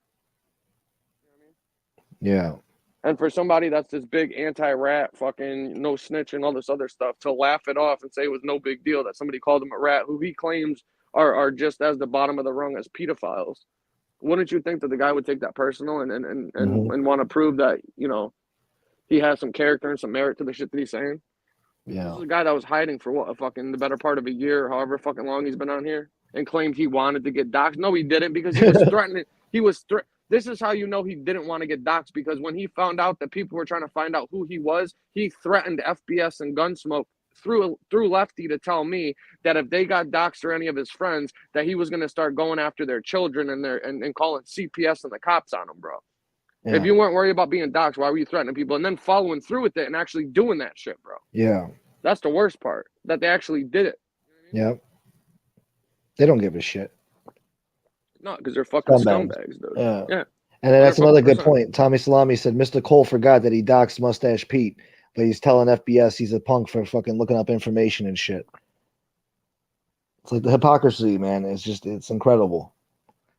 You know what I mean? Yeah. And for somebody that's this big anti-rat, fucking no snitch and all this other stuff, to laugh it off and say it was no big deal that somebody called him a rat, who he claims are just as the bottom of the rung as pedophiles. Wouldn't you think that the guy would take that personal and want to prove that, you know, he has some character and some merit to the shit that he's saying? Yeah. This is a guy that was hiding for what, the better part of a year, or however fucking long he's been on here, and claimed he wanted to get doxxed. No, he didn't, because he was threatening. This is how you know he didn't want to get doxxed, because when he found out that people were trying to find out who he was, he threatened FBS and Gunsmoke through Lefty to tell me that if they got doxxed or any of his friends, that he was going to start going after their children and calling CPS and the cops on them, bro. Yeah. If you weren't worried about being doxxed, why were you threatening people and then following through with it and actually doing that shit, bro? Yeah. That's the worst part, that they actually did it. Yeah. They don't give a shit. No, because they're fucking scumbags, dude. Yeah. And then that's another good point. Tommy Salami said Mr. Cole forgot that he doxed Mustache Pete, but he's telling FBS he's a punk for fucking looking up information and shit. It's like the hypocrisy, man. It's incredible.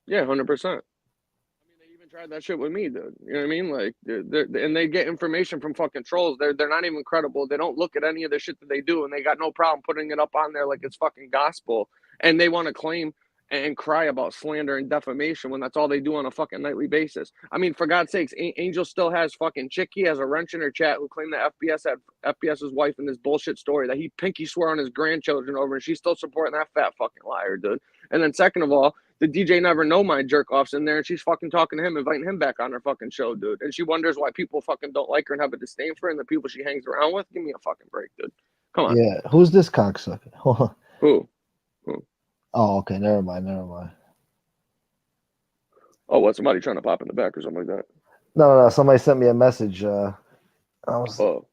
Yeah, 100%. They even tried that shit with me, dude. You know what I mean? Like, and they get information from fucking trolls. They're not even credible. They don't look at any of the shit that they do, and they got no problem putting it up on there like it's fucking gospel. And they want to claim and cry about slander and defamation when that's all they do on a fucking nightly basis. I mean, for God's sakes, Angel still has fucking Chicky as a wrench in her chat who claimed that FBS had FBS's wife in this bullshit story that he pinky swore on his grandchildren over, and she's still supporting that fat fucking liar, dude. And then second of all, the DJ Never Know My jerk off's in there, and she's fucking talking to him, inviting him back on her fucking show, dude. And she wonders why people fucking don't like her and have a disdain for her and the people she hangs around with. Give me a fucking break, dude. Come on. Yeah. Who's this cocksucker? Who? Oh, okay. Never mind. Oh, what? Somebody trying to pop in the back or something like that? No. Somebody sent me a message. I don't know.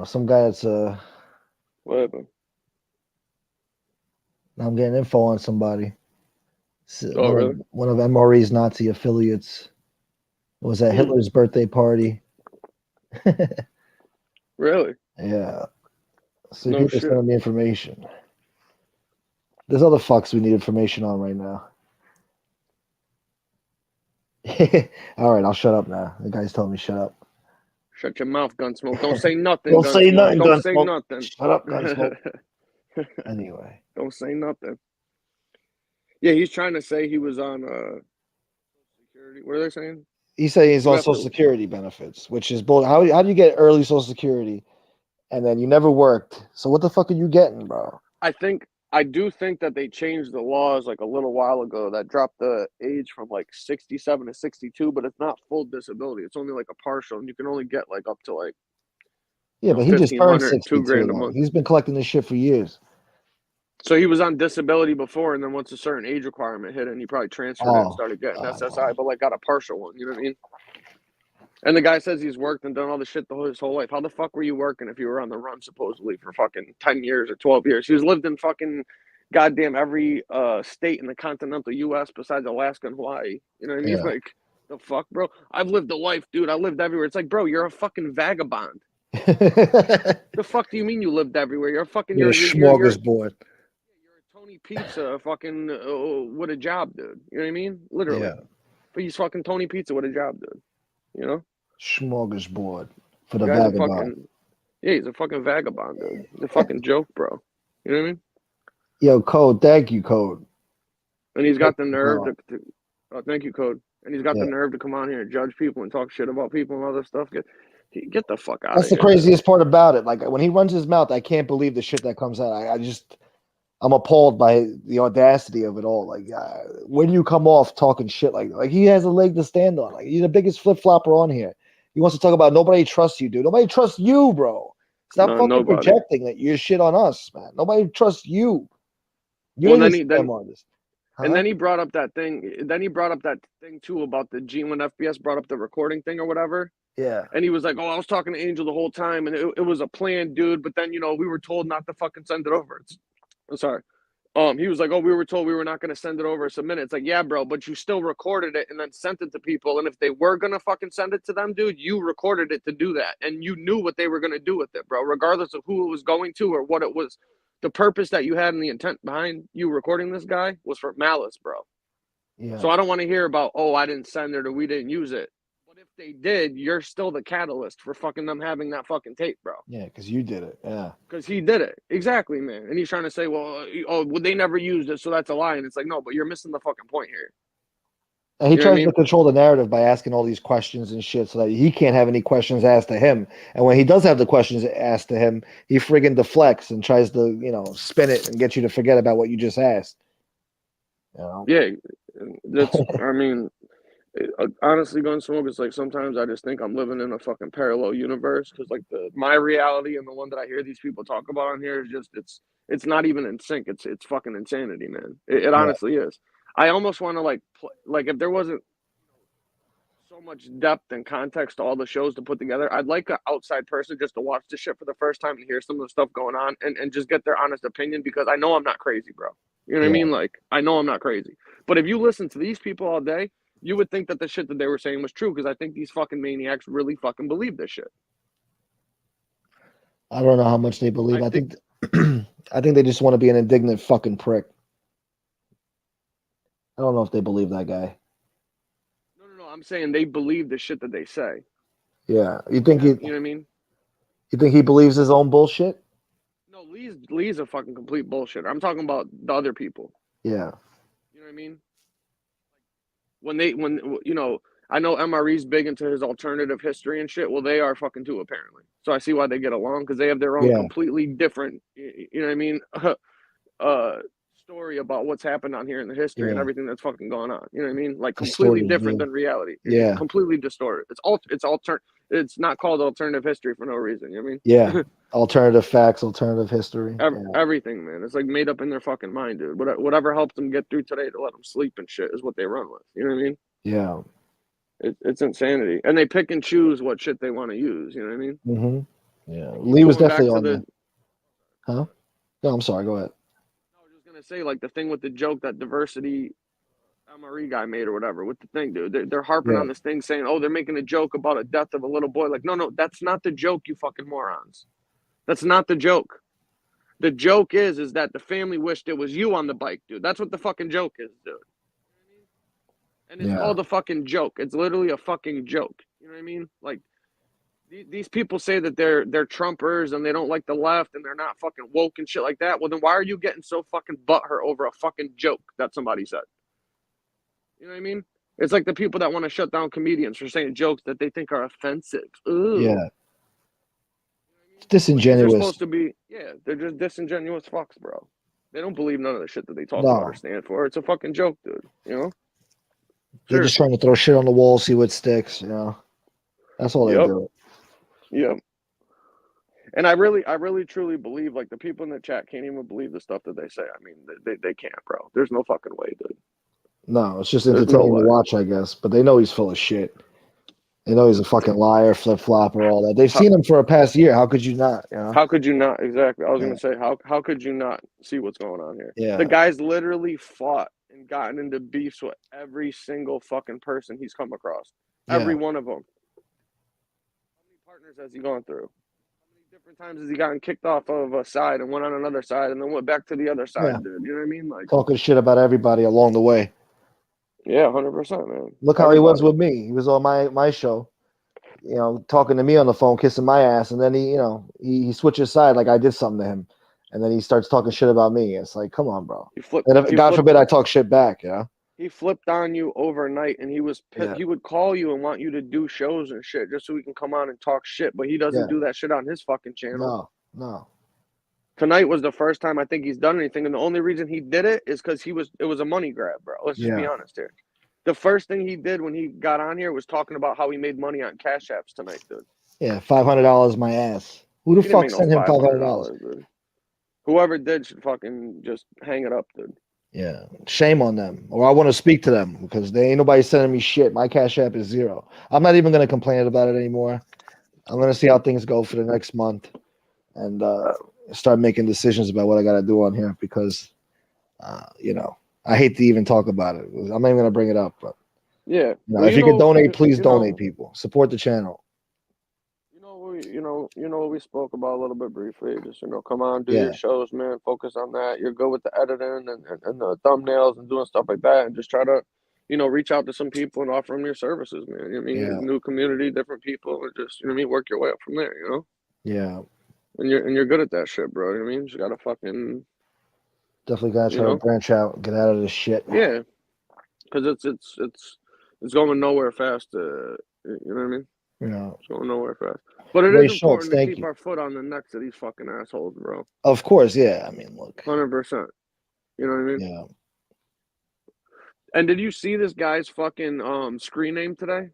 Some guy that's What happened? I'm getting info on somebody. Really? One of MRE's Nazi affiliates was at Hitler's birthday party. Really? Yeah. So No people shit. sending me information. There's other fucks we need information on right now. All right, I'll shut up now. The guy's telling me shut up. Shut your mouth, Gunsmoke. Don't say nothing. Don't say nothing, Don't Gunsmoke. say nothing. Shut up, Gunsmoke. Anyway. Don't say nothing. Yeah, he's trying to say he was on security. What are they saying? He's saying he's on Social Security benefits, which is bull. How do you get early Social Security and then you never worked? So what the fuck are you getting, bro? I do think that they changed the laws like a little while ago that dropped the age from like 67 to 62, but it's not full disability. It's only like a partial, and you can only get like up to like but he just turned 62. $2,000 a month. He's been collecting this shit for years. So he was on disability before, and then once a certain age requirement hit, and he probably transferred it and started getting SSI, but like got a partial one. You know what I mean? And the guy says he's worked and done all the shit his whole life. How the fuck were you working if you were on the run supposedly for fucking 10 years or 12 years? He's lived in fucking goddamn every state in the continental U.S. besides Alaska and Hawaii. You know what I mean? Like, the fuck, bro? I've lived a life, dude. I lived everywhere. It's like, bro, you're a fucking vagabond. The fuck do you mean you lived everywhere? You're a fucking... You're a smorgasbord. You're a Tony Pizza fucking with a job, dude. You know what I mean? Literally. Yeah. But he's fucking Tony Pizza with a job, dude. You know? Smorgasbord for the vagabond. Yeah, he's a fucking vagabond, dude. He's a fucking joke, bro. You know what I mean? Yo, Code, thank you, Code. And he's got the nerve Bro. oh, thank you, Code. And he's got the Yeah. nerve to come on here and judge people and talk shit about people and all this stuff. Get the fuck out That's of the here, dude. craziest part about it. Like when he runs his mouth, I can't believe the shit that comes out. I'm appalled by the audacity of it all. Like, when you come off talking shit like he has a leg to stand on. Like he's the biggest flip flopper on here. He wants to talk about nobody trusts you, dude. Nobody trusts you, bro. Stop No, fucking nobody. projecting that you're shit on us, man. Nobody trusts you. You're Well, the then scam artist. and Huh? then he brought up that thing. Then he brought up that thing too about the G when FBS brought up the recording thing or whatever. Yeah. And he was like, "Oh, I was talking to Angel the whole time, and it was a plan, dude. But then we were told not to fucking send it over." I'm sorry. He was like, "Oh, we were told we were not going to send it over or submit it." It's like, yeah, bro, but you still recorded it and then sent it to people. And if they were going to fucking send it to them, dude, you recorded it to do that, and you knew what they were going to do with it, bro, regardless of who it was going to or what it was. The purpose that you had and the intent behind you recording this guy was for malice, bro. Yeah. So I don't want to hear about, oh, I didn't send it or we didn't use it. But if they did, you're still the catalyst for fucking them having that fucking tape, bro. Yeah, because you did it. Yeah. Because he did it. Exactly, man. And he's trying to say, well, they never used it, so that's a lie. And it's like, no, but you're missing the fucking point here. And he You know what I tries to mean? control the narrative by asking all these questions and shit so that he can't have any questions asked to him. And when he does have the questions asked to him, he friggin' deflects and tries to, spin it and get you to forget about what you just asked. Yeah. That's, I mean, honestly, Gunsmoke, it's like sometimes I just think I'm living in a fucking parallel universe because, like, my reality and the one that I hear these people talk about on here is just, it's not even in sync. It's fucking insanity, man. It Yeah. honestly is. I almost want to, like, if there wasn't so much depth and context to all the shows to put together, I'd like an outside person just to watch the shit for the first time and hear some of the stuff going on and just get their honest opinion because I know I'm not crazy, bro. You know what I mean? Like, I know I'm not crazy. But if you listen to these people all day, you would think that the shit that they were saying was true because I think these fucking maniacs really fucking believe this shit. I don't know how much they believe. I think I think they just want to be an indignant fucking prick. I don't know if they believe that guy. No. I'm saying they believe the shit that they say. Yeah. You think You know what I mean? you think he believes his own bullshit? No, Lee's a fucking complete bullshit. I'm talking about the other people. Yeah. You know what I mean? I know MRE's big into his alternative history and shit. Well, they are fucking too, apparently. So I see why they get along because they have their own completely different, you know what I mean, story about what's happened on here in the history and everything that's fucking going on. You know what I mean? Like completely different than reality. Yeah. It's completely distorted. It's not called alternative history for no reason. You know what I mean? Yeah. Alternative facts, alternative history. Everything, man. It's like made up in their fucking mind, dude. Whatever helps them get through today to let them sleep and shit is what they run with. You know what I mean? Yeah. It's insanity, and they pick and choose what shit they want to use. You know what I mean? Mm-hmm. Yeah, Lee was definitely on that. Huh? No, I'm sorry. Go ahead. I was just gonna say, like the thing with the joke that diversity MRE guy made or whatever with the thing, dude. They're harping on this thing, saying, "Oh, they're making a joke about a death of a little boy." Like, no, that's not the joke, you fucking morons. That's not the joke. The joke is that the family wished it was you on the bike, dude. That's what the fucking joke is, dude. And it's called a fucking joke. It's literally a fucking joke. You know what I mean? Like these people say that they're Trumpers and they don't like the left and they're not fucking woke and shit like that. Well, then why are you getting so fucking butthurt over a fucking joke that somebody said? You know what I mean? It's like the people that want to shut down comedians for saying jokes that they think are offensive. Ooh. Yeah. It's disingenuous. Like, they're supposed to be, they're just disingenuous fucks, bro. They don't believe none of the shit that they talk about or stand for. It's a fucking joke, dude. You know? They're just trying to throw shit on the wall, see what sticks. That's all they do. Yep. And I really truly believe like the people in the chat can't even believe the stuff that they say. I mean, they can't, bro. There's no fucking way, dude. No, it's just entertaining to watch, I guess. But they know he's full of shit. They know he's a fucking liar, flip flopper, all that. They've seen him for a past year. How could you not? How could you not? Exactly. I was gonna say how could you not see what's going on here? Yeah. The guy's literally fought and gotten into beefs with every single fucking person he's come across. Every one of them. How many partners has he gone through? How many different times has he gotten kicked off of a side and went on another side and then went back to the other side, dude? You know what I mean? Like talking shit about everybody along the way. Yeah, 100%, man. Look how he was with me. He was on my show. talking to me on the phone, kissing my ass, and then he switches side like I did something to him, and then he starts talking shit about me. It's like, come on, bro. And if, God forbid I talk shit back, He flipped on you overnight, and he was pissed. Yeah. He would call you and want you to do shows and shit just so he can come on and talk shit, but he doesn't Yeah. do that shit on his fucking channel. No. Tonight was the first time I think he's done anything, and the only reason he did it is because it was a money grab, bro. Let's just be honest here. The first thing he did when he got on here was talking about how he made money on Cash Apps tonight, dude. Yeah, $500 my ass. Who the fuck sent him $500? Dude. Whoever did should fucking just hang it up, dude. Yeah, shame on them. Or I want to speak to them because they ain't nobody sending me shit. My Cash App is 0. I'm not even gonna complain about it anymore. I'm gonna see how things go for the next month, and start making decisions about what I gotta do on here because, I hate to even talk about it. I'm not even gonna bring it up, but yeah, if you could donate, please donate. People support the channel. What we spoke about a little bit briefly. Just come on, do your shows, man. Focus on that. You're good with the editing and the thumbnails and doing stuff like that, and just try to, reach out to some people and offer them your services, man. New community, different people, and just work your way up from there. Yeah. And you're good at that shit, bro. You just gotta fucking definitely gotta try to branch out, get out of this shit. Yeah, because it's going nowhere fast. You know what I mean? Yeah, it's going nowhere fast. But it is important to keep our foot on the necks of these fucking assholes, bro. Of course, yeah. I mean, look, 100%. You know what I mean? Yeah. And did you see this guy's fucking screen name today?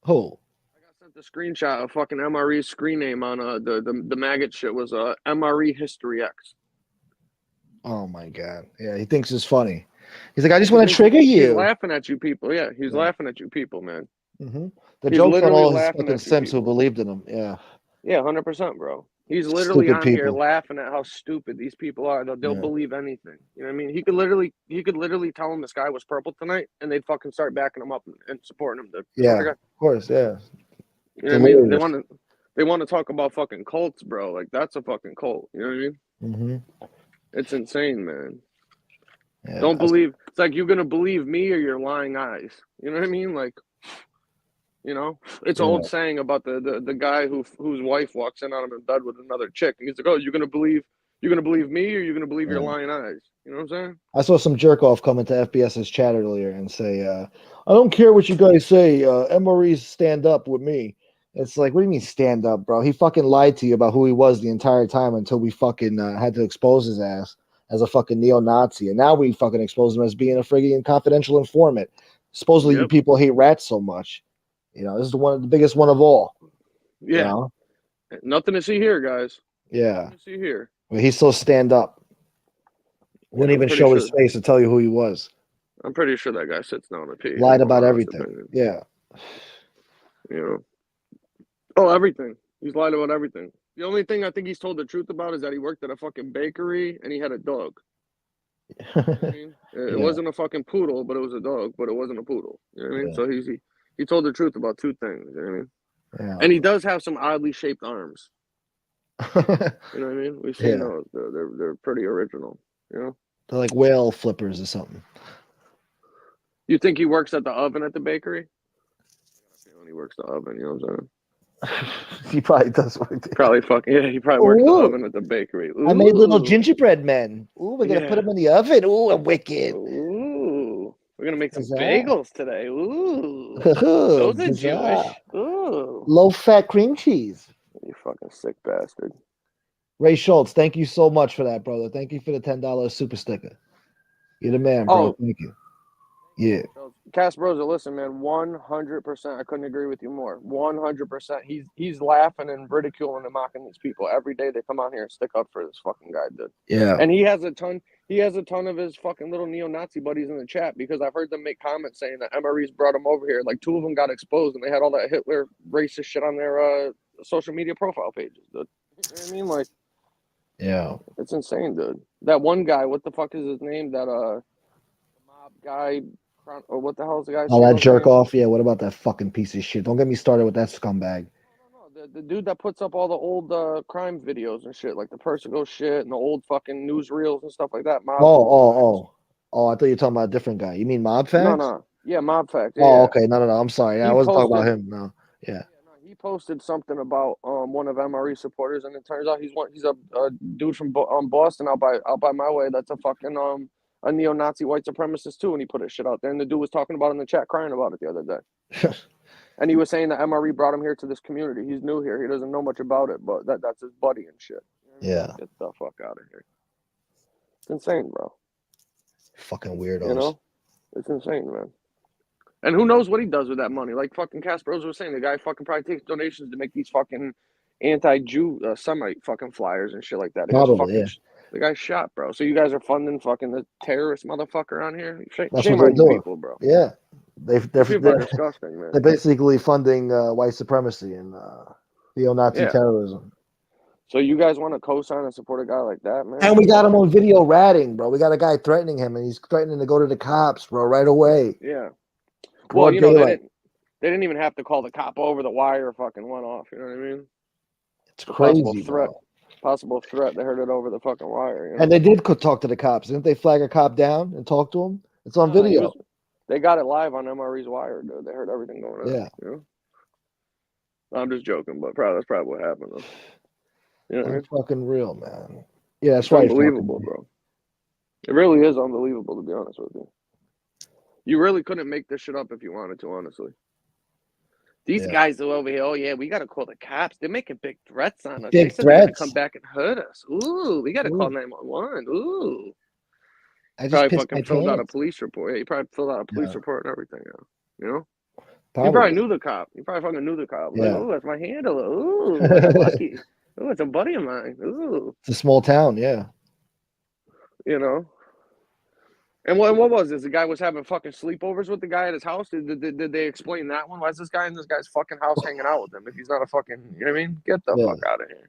Who? I got sent the screenshot of fucking MRE's screen name on the maggot shit was MRE History X. Oh my god! Yeah, he thinks it's funny. He's like, I just want to trigger you. He's laughing at you people. Yeah, he's laughing at you people, man. Mm-hmm. The joke's on all his fucking simps who believed in him. Yeah. Yeah, 100%, bro. He's literally on here laughing at how stupid these people are. They'll believe anything. You know what I mean? He could literally tell them the sky was purple tonight, and they'd fucking start backing him up and supporting him. Dude. Yeah, of course, yeah. You know what I mean? They want to talk about fucking cults, bro. Like that's a fucking cult. You know what I mean? Mm-hmm. It's insane, man. Yeah, Don't believe. It's like you're gonna believe me or your lying eyes. You know what I mean? Like. It's an old saying about the guy whose wife walks in on him in bed with another chick, and he's like, "Oh, you're gonna believe me, or you're gonna believe your lying eyes?" You know what I'm saying? I saw some jerk off come into FBS's chat earlier and say, "I don't care what you guys say. MREs stand up with me." It's like, what do you mean stand up, bro? He fucking lied to you about who he was the entire time until we fucking had to expose his ass as a fucking neo-Nazi, and now we fucking expose him as being a friggin' confidential informant. Supposedly, you people hate rats so much. This is the biggest one of all. Yeah. Nothing to see here, guys. Yeah. Nothing to see here. Well, he's still stand up. Wouldn't even show his face to tell you who he was. I'm pretty sure that guy sits down to pee. Lied about everything. Yeah. Oh, everything. He's lied about everything. The only thing I think he's told the truth about is that he worked at a fucking bakery and he had a dog. You know what I mean? It wasn't a fucking poodle, but it was a dog, but it wasn't a poodle. You know what I mean? So he told the truth about 2 things. You know what I mean? Yeah. And he does have some oddly shaped arms. You know what I mean? We've seen those. They're pretty original. They're like whale flippers or something. You think he works at the oven at the bakery? He works the oven. You know what I'm saying? He probably does work there. Probably fucking he probably works the oven at the bakery. Ooh. I made little gingerbread men. Ooh, we're gonna put them in the oven. Ooh, I'm wicked. Ooh. We're gonna make some bagels today. Ooh, those are Jewish. Ooh, low-fat cream cheese. You fucking sick bastard. Ray Schultz, thank you so much for that, brother. Thank you for the $10 super sticker. You're the man, bro. Thank you. Yeah. Cass Broser, listen, man, 100%. I couldn't agree with you more. 100%. He's laughing and ridiculing and mocking these people every day. They come out here and stick up for this fucking guy, dude. Yeah. And he has a ton of his fucking little neo-Nazi buddies in the chat because I've heard them make comments saying that MRE's brought him over here. Like 2 of them got exposed and they had all that Hitler racist shit on their social media profile pages, dude. You know what I mean? Like, yeah, it's insane, dude. That one guy, what the fuck is his name? That mob guy, or what the hell is the guy's name? Oh, that jerk off. Yeah, what about that fucking piece of shit? Don't get me started with that scumbag. No. The dude that puts up all the old crime videos and shit, like the Persico shit and the old fucking newsreels and stuff like that. Mob oh! I thought you were talking about a different guy. You mean Mob Facts? No. Yeah, Mob Facts. Oh, okay. No. I'm sorry. I wasn't talking about him. No. Yeah. posted something about one of MRE supporters, and it turns out he's a dude from Boston out by my way. That's a fucking a neo-Nazi white supremacist too, and he put his shit out there. And the dude was talking about it in the chat, crying about it the other day. And he was saying that MRE brought him here to this community. He's new here. He doesn't know much about it, but that's his buddy and shit. Yeah. Get the fuck out of here. It's insane, bro. Fucking weirdos. You know? It's insane, man. And who knows what he does with that money? Like fucking Kasparovs was saying, the guy fucking probably takes donations to make these fucking anti-Jew Semite fucking flyers and shit like that. Probably, yeah. The guy's shot, bro. So you guys are funding fucking the terrorist motherfucker on here? That's Shame what on they're you doing. people, bro. Yeah. They're disgusting, man. They're basically funding white supremacy and neo-Nazi terrorism. So you guys want to co-sign and support a guy like that, man? And we got him on video ratting, bro. We got a guy threatening him, and he's threatening to go to the cops, bro, right away. Yeah. Well, you know, they didn't even have to call the cop over. The wire fucking went off. You know what I mean? It's crazy, Possible threat. They heard it over the fucking wire. You know? And they did talk to the cops. Didn't they flag a cop down and talk to him? It's on video. They got it live on MRE's wire, dude. They heard everything going on. Yeah. You know? I'm just joking, but that's probably what happened. Though. You know what I mean? Fucking real, man. Yeah, that's it's right. Unbelievable, bro. It really is unbelievable, to be honest with you. You really couldn't make this shit up if you wanted to, honestly. These guys are over here, oh, yeah, we got to call the cops. They're making big threats on us. They said they're going to come back and hurt us. Ooh, we got to call 911. Ooh. I probably fucking filled out a police report. Yeah, he probably filled out a police report and everything, you know? He probably knew the cop. He probably fucking knew the cop. Yeah. Like, ooh, that's my handler. Ooh, that's lucky. Ooh, it's a buddy of mine. Ooh. It's a small town, yeah. You know? And what was this? The guy was having fucking sleepovers with the guy at his house? Did they explain that one? Why is this guy in this guy's fucking house hanging out with him if he's not a fucking, you know what I mean? Get the fuck out of here.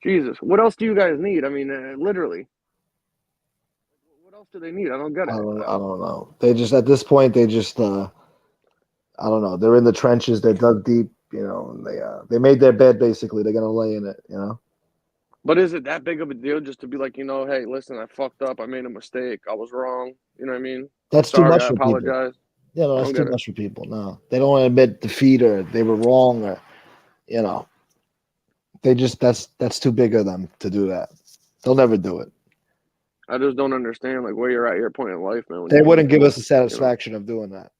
Jesus. What else do you guys need? I mean, literally. What else do they need? I don't get it. I don't know. They just, at this point, they just, I don't know. They're in the trenches. They dug deep, you know, and they made their bed, basically. They're going to lay in it, you know? But is it that big of a deal just to be like, you know, hey, listen, I fucked up. I made a mistake. I was wrong. You know what I mean? That's too much for people. Yeah, no, that's too much for people. No, they don't want to admit defeat or they were wrong or, you know, they just, that's too big of them to do that. They'll never do it. I just don't understand, like, where you're at your point in life, man. They wouldn't give us the satisfaction of doing that.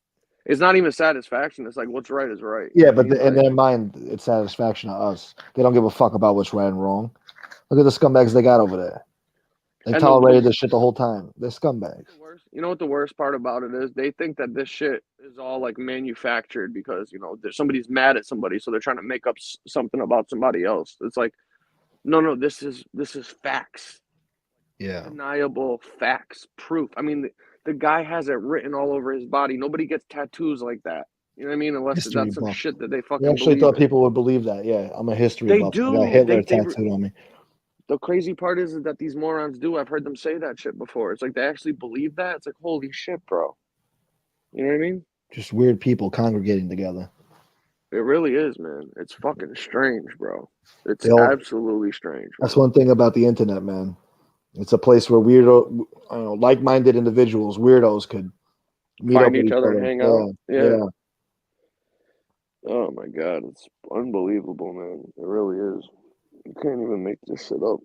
It's not even satisfaction. It's like, what's right is right. Yeah, but in their mind, it's satisfaction to us. They don't give a fuck about what's right and wrong. Look at the scumbags they got over there. They tolerated this shit the whole time. They're scumbags. You know what the worst part about it is? They think that this shit is all like manufactured because, you know, somebody's mad at somebody, so they're trying to make up something about somebody else. It's like, no, this is facts. Yeah. Undeniable facts, proof. I mean, the guy has it written all over his body. Nobody gets tattoos like that. You know what I mean? Unless that's some shit that they fucking. I actually thought people would believe that. Yeah, I'm a history buff. Do. I got Hitler tattooed on me. The crazy part is that these morons do. I've heard them say that shit before. It's like they actually believe that. It's like, holy shit, bro. You know what I mean? Just weird people congregating together. It really is, man. It's fucking strange, bro. It's absolutely strange. Bro. That's one thing about the internet, man. It's a place where like-minded individuals, weirdos, could find each other and hang out. Yeah. Oh my god, it's unbelievable, man. It really is. You can't even make this shit up.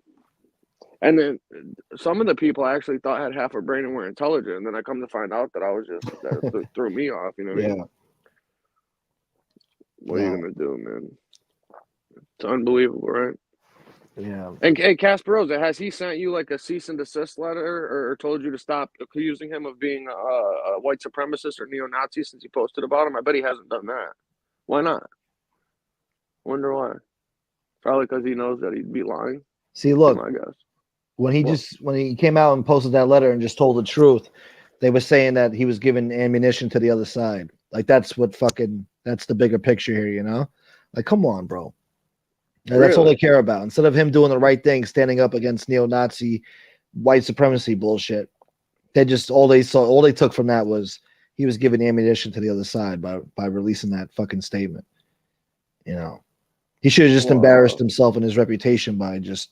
And then some of the people I actually thought had half a brain and were intelligent, and then I come to find out that I was just that threw me off. You know what I mean? What are you gonna do, man? It's unbelievable, right? Yeah. And hey, Kasparovs, has he sent you like a cease and desist letter or told you to stop accusing him of being a white supremacist or neo-Nazi since he posted about him? I bet he hasn't done that. Why not? Wonder why. Probably because he knows that he'd be lying. See, look, I guess. When he came out and posted that letter and just told the truth, they were saying that he was giving ammunition to the other side. Like that's the bigger picture here, you know? Like, come on, bro. That's all they care about. Instead of him doing the right thing, standing up against neo-Nazi white supremacy bullshit, they just all they took from that was he was giving ammunition to the other side by releasing that fucking statement. You know, he should have just embarrassed himself and his reputation by just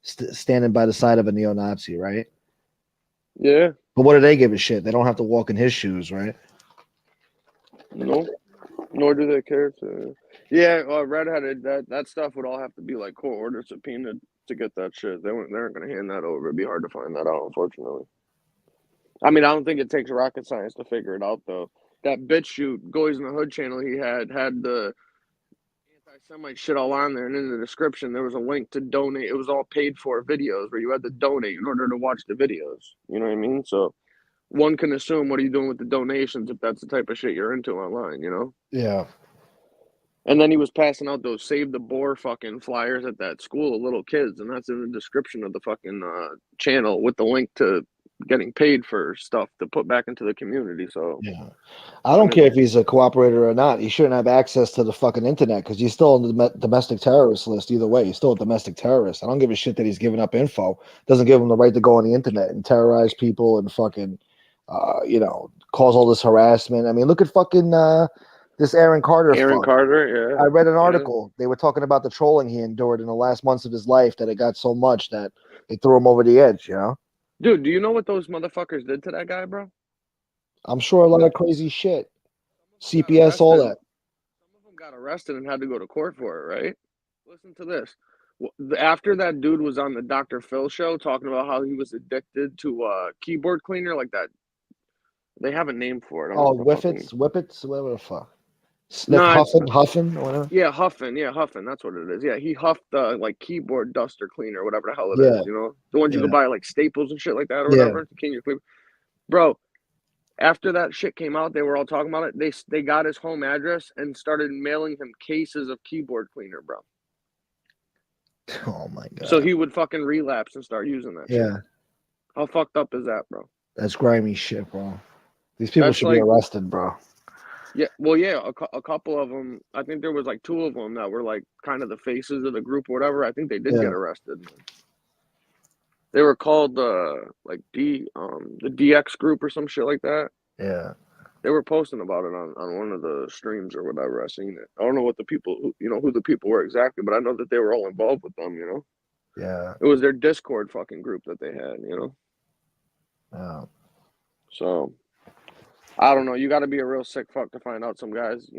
standing by the side of a neo-Nazi, right? Yeah. But what do they give a shit? They don't have to walk in his shoes, right? No, nor do they care to. Yeah, redheaded. That stuff would all have to be like court order subpoenaed to get that shit. They aren't gonna hand that over. It'd be hard to find that out, unfortunately. I mean, I don't think it takes rocket science to figure it out, though. That bitch shoot, Goys in the Hood channel he had the anti-Semite shit all on there, and in the description there was a link to donate. It was all paid for videos where you had to donate in order to watch the videos. You know what I mean? So one can assume, what are you doing with the donations if that's the type of shit you're into online? You know? Yeah. And then he was passing out those Save the Boar fucking flyers at that school of little kids, and that's in the description of the fucking channel with the link to getting paid for stuff to put back into the community. So Yeah. I don't care if he's a cooperator or not. He shouldn't have access to the fucking internet because he's still on the domestic terrorist list. Either way, he's still a domestic terrorist. I don't give a shit that he's giving up info. Doesn't give him the right to go on the internet and terrorize people and fucking, cause all this harassment. I mean, look at fucking this Aaron Carter. Aaron Fuck. Carter, I yeah, read an yeah. article. They were talking about the trolling he endured in the last months of his life that it got so much that it threw him over the edge. Dude, do you know what those motherfuckers did to that guy, bro? I'm sure a lot of crazy shit. Some of them got CPS, all arrested. that. Some of them got arrested and had to go to court for it, right? Listen to this. After that dude was on the Dr. Phil show talking about how he was addicted to keyboard cleaner, like that. They have a name for it. I don't know Oh, what the fucking. Whippets, whatever the fuck. Sniff, No, Huffing, or whatever. yeah, Huffing. Yeah, Huffing. That's what it is. Yeah, he huffed like keyboard duster cleaner, whatever the hell it Yeah, is. You know, the ones you could yeah, buy like Staples and shit like that or yeah. whatever to clean your clean. Bro, after that shit came out, they were all talking about it. They got his home address and started mailing him cases of keyboard cleaner, bro. Oh my god. So he would fucking relapse and start using that shit. Yeah, How fucked up is that, bro? that's grimy shit, bro. These people That's should be like, arrested, bro. yeah, well, yeah, a couple of them. I think there was like two of them that were like kind of the faces of the group or whatever. I think they did Yeah, get arrested. They were called like the DX group or some shit like that. yeah, They were posting about it on one of the streams or whatever. I seen it. I don't know what the people, who the people were exactly, but I know that they were all involved with them. yeah, It was their Discord fucking group that they had. yeah. So I don't know. You got to be a real sick fuck to find out some guys,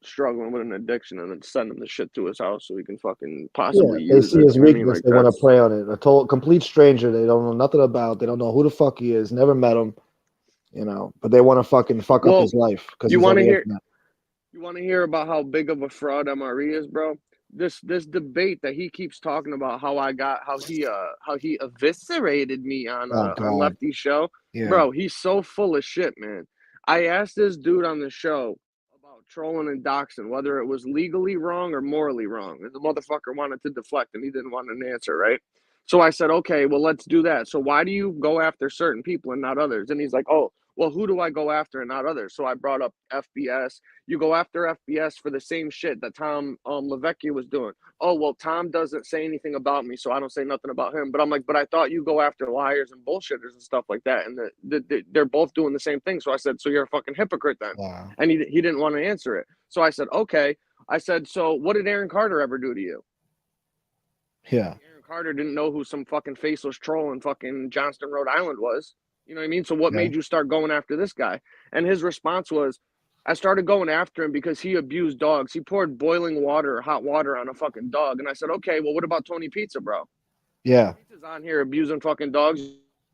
struggling with an addiction and then send him the shit to his house so he can fucking Yeah, possibly they use see it. his You know what I mean? weakness. Like They want to that's prey on it. A total complete stranger. They don't know nothing about. They don't know who the fuck he is. Never met him. But they want to fucking fuck up well. his life because You he's on want to the hear? internet. You want to hear about how big of a fraud MRE is, bro? This debate that he keeps talking about how he eviscerated me Oh on God. Lefty's show, Yeah. bro. He's so full of shit, man. I asked this dude on the show about trolling and doxing, whether it was legally wrong or morally wrong, and the motherfucker wanted to deflect and he didn't want an answer, right? So I said, okay, well, let's do that. So why do you go after certain people and not others? And he's like, oh, well, who do I go after and not others? So I brought up FBS. You go after FBS for the same shit that Tom Lavecchia was doing. Oh, well, Tom doesn't say anything about me, so I don't say nothing about him. But I'm like, but I thought you go after liars and bullshitters and stuff like that. And they're both doing the same thing. So I said, so you're a fucking hypocrite then. Wow. And he didn't want to answer it. So I said, okay. I said, so what did Aaron Carter ever do to you? Yeah. Aaron Carter didn't know who some fucking faceless troll in fucking Johnston, Rhode Island was. You know what I mean? So what Yeah. made you start going after this guy? And his response was, I started going after him because he abused dogs. He poured boiling water, hot water on a fucking dog. And I said, okay, well, what about Tony Pizza, bro? Yeah. Pizza's on here abusing fucking dogs.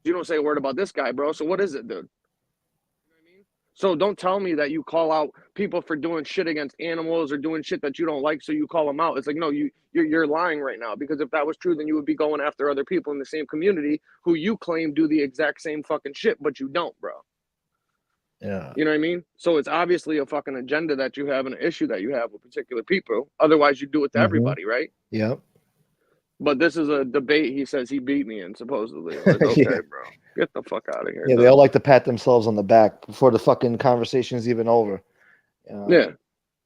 You don't say a word about this guy, bro. So what is it, dude? So don't tell me that you call out people for doing shit against animals or doing shit that you don't like, so you call them out. It's like, no, you're lying right now, because if that was true, then you would be going after other people in the same community who you claim do the exact same fucking shit, but you don't, bro. Yeah. You know what I mean? So it's obviously a fucking agenda that you have and an issue that you have with particular people. Otherwise, you do it to everybody, right? Yep. But this is a debate he says he beat me in, supposedly. Like, okay, Yeah. bro, get the fuck out of here. Yeah. They dude. all like to pat themselves on the back before the fucking conversation is even over. Yeah.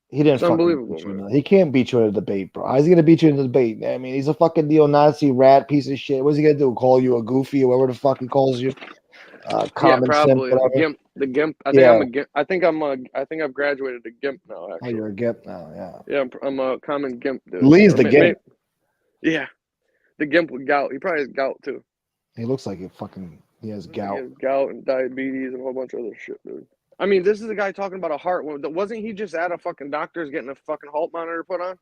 He didn't It's fucking unbelievable, beat you. man. He can't beat you in a debate, bro. How's he gonna beat you in a debate? I mean, he's a fucking neo-Nazi rat piece of shit. What's he gonna do? Call you a goofy or whatever the fuck he calls you? Yeah, Common simp, probably the whatever. gimp. The gimp. I think Yeah. I'm a gimp. I think I've graduated to gimp now. Oh, Actually, you're a gimp now. Yeah. yeah, I'm a common gimp dude. Lee's Or the gimp. yeah, the gimp with gout. He probably has gout too. He looks like he has He gout. has gout and diabetes and a whole bunch of other shit, dude. I mean, this is a guy talking about a heart. Wasn't he just at a fucking doctor's getting a fucking heart monitor put on?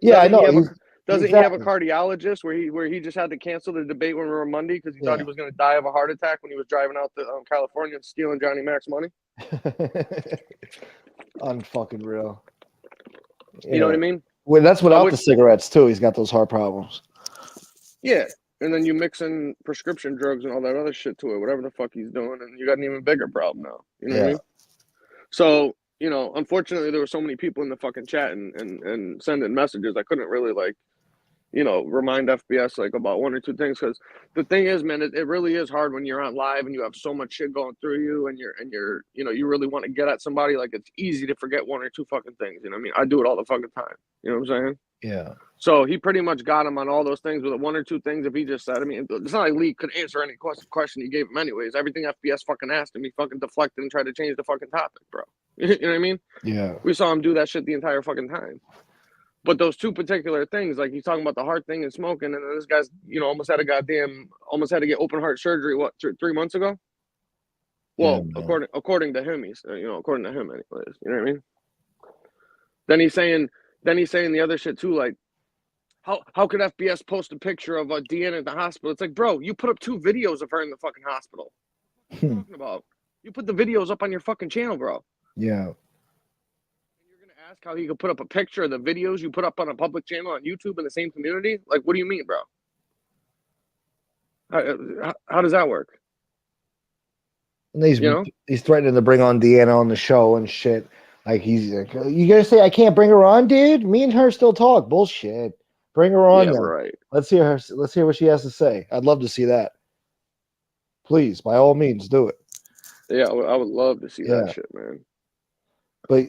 Yeah, I know. Doesn't he have a Exactly. cardiologist where he just had to cancel the debate when we were on Monday because he thought Yeah. he was going to die of a heart attack when he was driving out to California and stealing Johnny Mac's money? Unfucking real. You know what Yeah. I mean? Well, that's without the Which cigarettes too. He's got those heart problems. yeah, and then you mix in prescription drugs and all that other shit to it, whatever the fuck he's doing, and you got an even bigger problem now. You know what I Yeah. mean? So, unfortunately, there were so many people in the fucking chat and sending messages. I couldn't really remind FBS like about one or two things because the thing is, man, it really is hard when you're on live and you have so much shit going through you and you're you really want to get at somebody. Like it's easy to forget one or two fucking things. You know what I mean? I do it all the fucking time. You know what I'm saying? Yeah. So he pretty much got him on all those things with one or two things. If he just said, I mean, it's not like Lee could answer any question you gave him anyways. Everything FBS fucking asked him, he fucking deflected and tried to change the fucking topic, bro. You know what I mean? Yeah. We saw him do that shit the entire fucking time. But those two particular things, like he's talking about the heart thing and smoking, and then this guy's, almost had to get open heart surgery. What, 3 months ago? Well, Yeah, according to him, according to him, anyways. You know what I mean? Then he's saying the other shit too, like how could FBS post a picture of Deanna at the hospital? It's like, bro, you put up 2 videos of her in the fucking hospital. What are you talking about? You put the videos up on your fucking channel, bro. Yeah. Ask how he could put up a picture of the videos you put up on a public channel on YouTube in the same community? Like, what do you mean, bro? How does that work? And he's threatening to bring on Deanna on the show and shit. Like he's like, you gonna say I can't bring her on, dude? Me and her still talk. Bullshit. Bring her on Yeah, then. right. Let's hear her. Let's hear what she has to say. I'd love to see that. Please, by all means, do it. Yeah, I would love to see that shit, man. But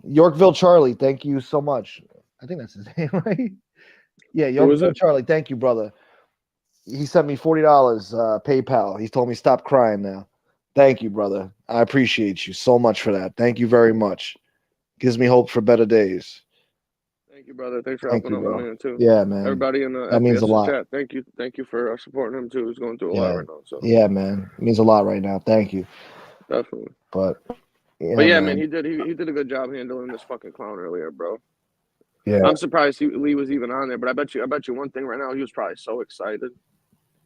Yorkville Charlie, thank you so much. I think that's his name, right? Yeah, Yorkville Charlie, thank you, brother. He sent me $40 PayPal. He told me stop crying now. Thank you, brother. I appreciate you so much for that. Thank you very much. Gives me hope for better days. Thank you, brother. Thanks for helping out my man too. Yeah, man. Everybody in the that means a lot. chat. Thank you for supporting him too. He's going through a lot right now. So yeah, man, it means a lot right now. Thank you. Definitely. But yeah, man, he did a good job handling this fucking clown earlier, bro. Yeah, I'm surprised Lee was even on there, but I bet you one thing right now, he was probably so excited.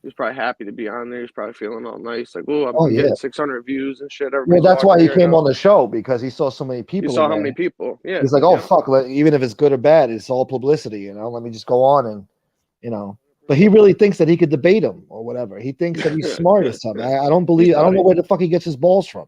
He was probably happy to be on there. He's probably feeling all nice, like, I'm getting 600 views and shit. Well, that's why he came on the show, because he saw so many people. He saw how many people. Yeah, he's like, oh fuck, even if it's good or bad, it's all publicity. Let me just go on and. But he really thinks that he could debate him or whatever. He thinks that he's smart or something. I don't believe. I don't know where the fuck he gets his balls from.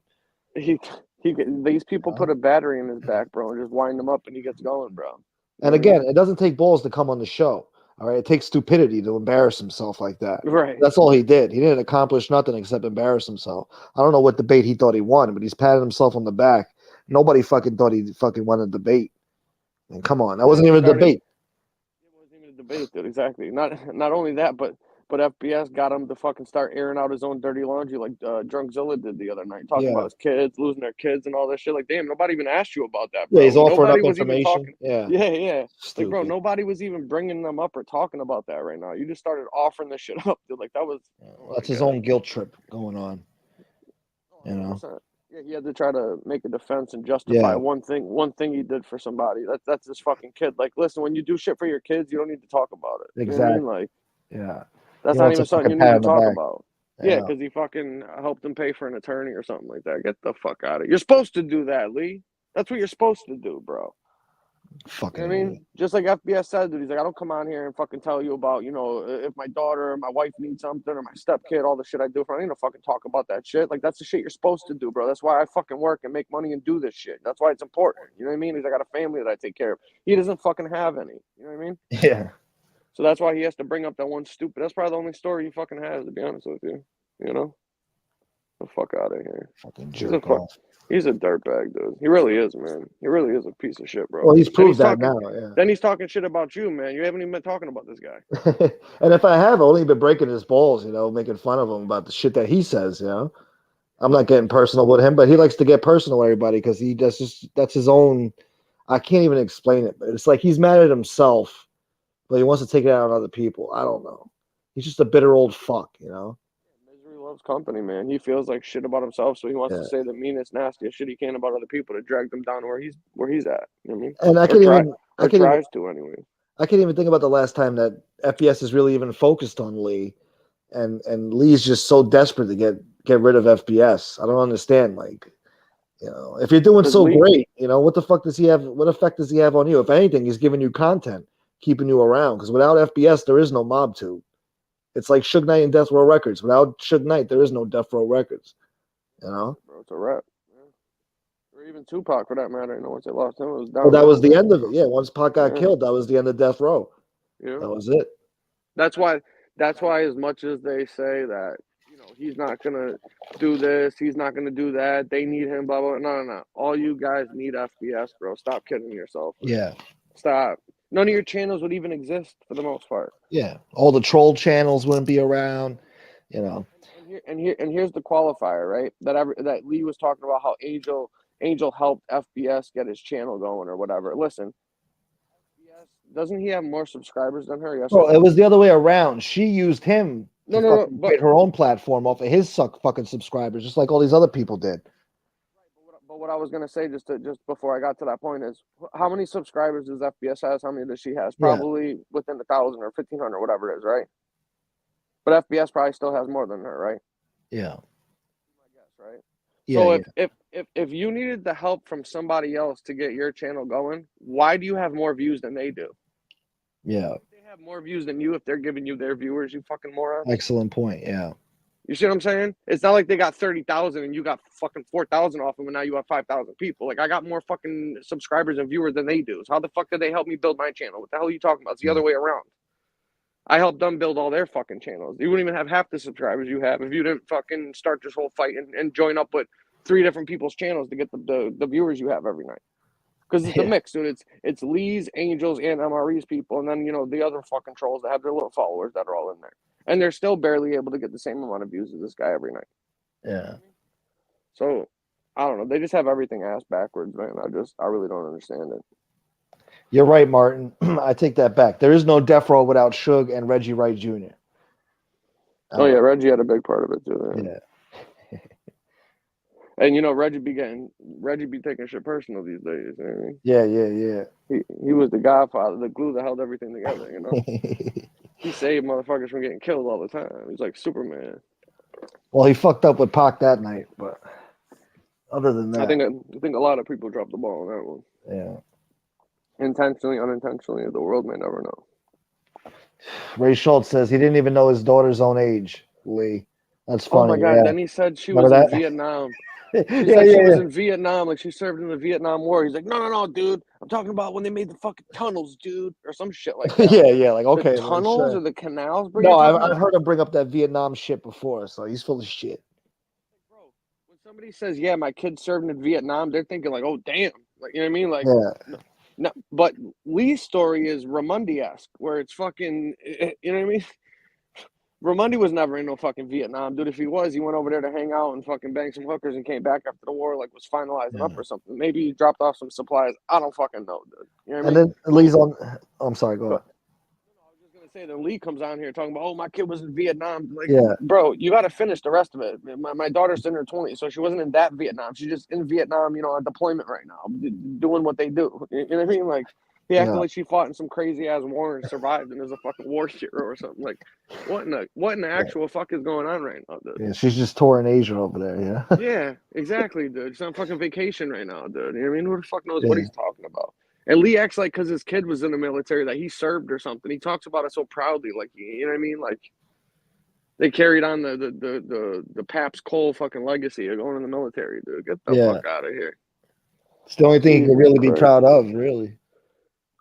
These people put a battery in his back, bro, and just wind him up, and he gets going, bro. And again, it doesn't take balls to come on the show. All right, it takes stupidity to embarrass himself like that. Right. That's all he did. He didn't accomplish nothing except embarrass himself. I don't know what debate he thought he won, but he's patting himself on the back. Nobody fucking thought he fucking won a debate. And come on, that wasn't even a debate. It wasn't even a debate, dude. Exactly. Not only that, but FBS got him to fucking start airing out his own dirty laundry like Drunkzilla did the other night, talking about his kids, losing their kids and all this shit. Like, damn, nobody even asked you about that, bro. Yeah, he's offering nobody up was information. Even talking. Yeah. Like, bro, nobody was even bringing them up or talking about that right now. You just started offering this shit up, dude. Like, that was... that's his own guilt trip going on. 100%. Yeah, he had to try to make a defense and justify one thing he did for somebody. That's his fucking kid. Like, listen, when you do shit for your kids, you don't need to talk about it. Exactly. You know what I mean? Like, that's he not even something you need to talk about. Yeah, because he fucking helped him pay for an attorney or something like that. Get the fuck out of here. You're supposed to do that, Lee. That's what you're supposed to do, bro. Fucking. You know what I mean? Just like FBS said, dude. He's like, I don't come on here and fucking tell you about, if my daughter or my wife needs something or my stepkid, all the shit I do for her. I ain't gonna fucking talk about that shit. Like, that's the shit you're supposed to do, bro. That's why I fucking work and make money and do this shit. That's why it's important. You know what I mean? He's like, I got a family that I take care of. He doesn't fucking have any. You know what I mean? Yeah. So that's why he has to bring up that one stupid. That's probably the only story he fucking has, to be honest with you. The fuck out of here. Fucking jerk off. He's a dirtbag, dude. He really is, man. He really is a piece of shit, bro. Well, he's proved that now. Yeah. Then he's talking shit about you, man. You haven't even been talking about this guy. And if I have, I've only been breaking his balls, making fun of him about the shit that he says. I'm not getting personal with him, but he likes to get personal with everybody because that's his own. I can't even explain it, but it's like he's mad at himself, but he wants to take it out on other people. I don't know. He's just a bitter old fuck, Misery his company, man. He feels like shit about himself, so he wants Yeah. to say the meanest, nastiest shit he can about other people to drag them down to where he's at. You know what I mean? And Or tries to anyway. I can't even think about the last time that FPS is really even focused on Lee, and Lee's just so desperate to get rid of FPS. I don't understand. Like, if you're doing Because so Lee, great, what the fuck does he have? What effect does he have on you? If anything, he's giving you content, keeping you around. Because without FPS, there is no Mob 2. It's like Suge Knight and Death Row Records. Without Suge Knight, there is no Death Row Records. bro, it's a wrap. Yeah. Or even Tupac, for that matter. Once they lost him, it was Well, that downhill. was the end of it. Yeah, once Pac got killed, that was the end of Death Row. Yeah. That was it. That's why. As much as they say that he's not gonna do this, he's not gonna do that. They need him. Blah blah. No. All you guys need FPS, bro. Stop kidding yourself. Yeah. Stop. None of your channels would even exist for the most part. Yeah. All the troll channels wouldn't be around. And here's the qualifier, right? That Lee was talking about how Angel helped FBS get his channel going or whatever. Listen, FBS, doesn't he have more subscribers than her? Yes. Well, it was the other way around. She used him to fucking But create her own platform off of his fucking subscribers, just like all these other people did. But what I was gonna say just before I got to that point is, how many subscribers does FBS has? How many does she has? Probably within 1,000 or 1,500, whatever it is, right? But FBS probably still has more than her, right? Yeah. I guess, right? Yeah. So if you needed the help from somebody else to get your channel going, why do you have more views than they do? Yeah. They have more views than you if they're giving you their viewers, you fucking moron. Excellent point. Yeah. You see what I'm saying? It's not like they got 30,000 and you got fucking 4,000 off them and now you have 5,000 people. Like, I got more fucking subscribers and viewers than they do. So how the fuck did they help me build my channel? What the hell are you talking about? It's the other way around. I helped them build all their fucking channels. You wouldn't even have half the subscribers you have if you didn't fucking start this whole fight and join up with 3 different people's channels to get the viewers you have every night. Because it's the mix, dude. It's Lee's, Angels, and MRE's people, and then the other fucking trolls that have their little followers that are all in there, and they're still barely able to get the same amount of views as this guy every night. Yeah. So I don't know. They just have everything ass backwards, man. I really don't understand it. You're right, Martin. I take that back. There is no Death Row without Suge and Reggie Wright Jr. Oh yeah, Reggie had a big part of it too. Man. Yeah. And Reggie be taking shit personal these days. You know what I mean? Yeah. He was the godfather, the glue that held everything together. He saved motherfuckers from getting killed all the time. He's like Superman. Well, he fucked up with Pac that night, but other than that, I think a lot of people dropped the ball on that one. Yeah. Intentionally, unintentionally, the world may never know. Ray Schultz says he didn't even know his daughter's own age, Lee. That's funny. Oh my God! Yeah. Then he said she was in Vietnam. She said she was in Vietnam, like she served in the Vietnam War. He's like, no, dude. I'm talking about when they made the fucking tunnels, dude, or some shit like that. Yeah, like, okay. The tunnels or the canals? No, I've heard him bring up that Vietnam shit before, so he's full of shit. Bro, when somebody says, yeah, my kid served in Vietnam, they're thinking like, oh, damn. Like, you know what I mean? Like, no, but Lee's story is Ramundi-esque, where it's fucking, you know what I mean? Ramundi was never in no fucking Vietnam, dude. If he was, he went over there to hang out and fucking bang some hookers and came back after the war, like was finalizing up or something. Maybe he dropped off some supplies. I don't fucking know, dude. You know what I mean? Then Lee's on. I'm sorry, go ahead. I was just gonna say that Lee comes on here talking about, oh, my kid was in Vietnam. Like, Yeah. Bro, you got to finish the rest of it. My daughter's in her 20s, so she wasn't in that Vietnam. She's just in Vietnam, on deployment right now, doing what they do. You know what I mean? Like, he acted like she fought in some crazy ass war and survived and is a fucking war hero or something. Like, what in the actual fuck is going on right now, dude? Yeah, she's just touring Asia over there, yeah. Yeah, exactly, dude. She's on fucking vacation right now, dude. You know what I mean? Who the fuck knows what he's talking about? And Lee acts like because his kid was in the military that he served or something. He talks about it so proudly, like, you know what I mean? Like, they carried on the Pabst Cole fucking legacy of going in the military, dude. Get the fuck out of here. It's the only thing he can really be proud of, really.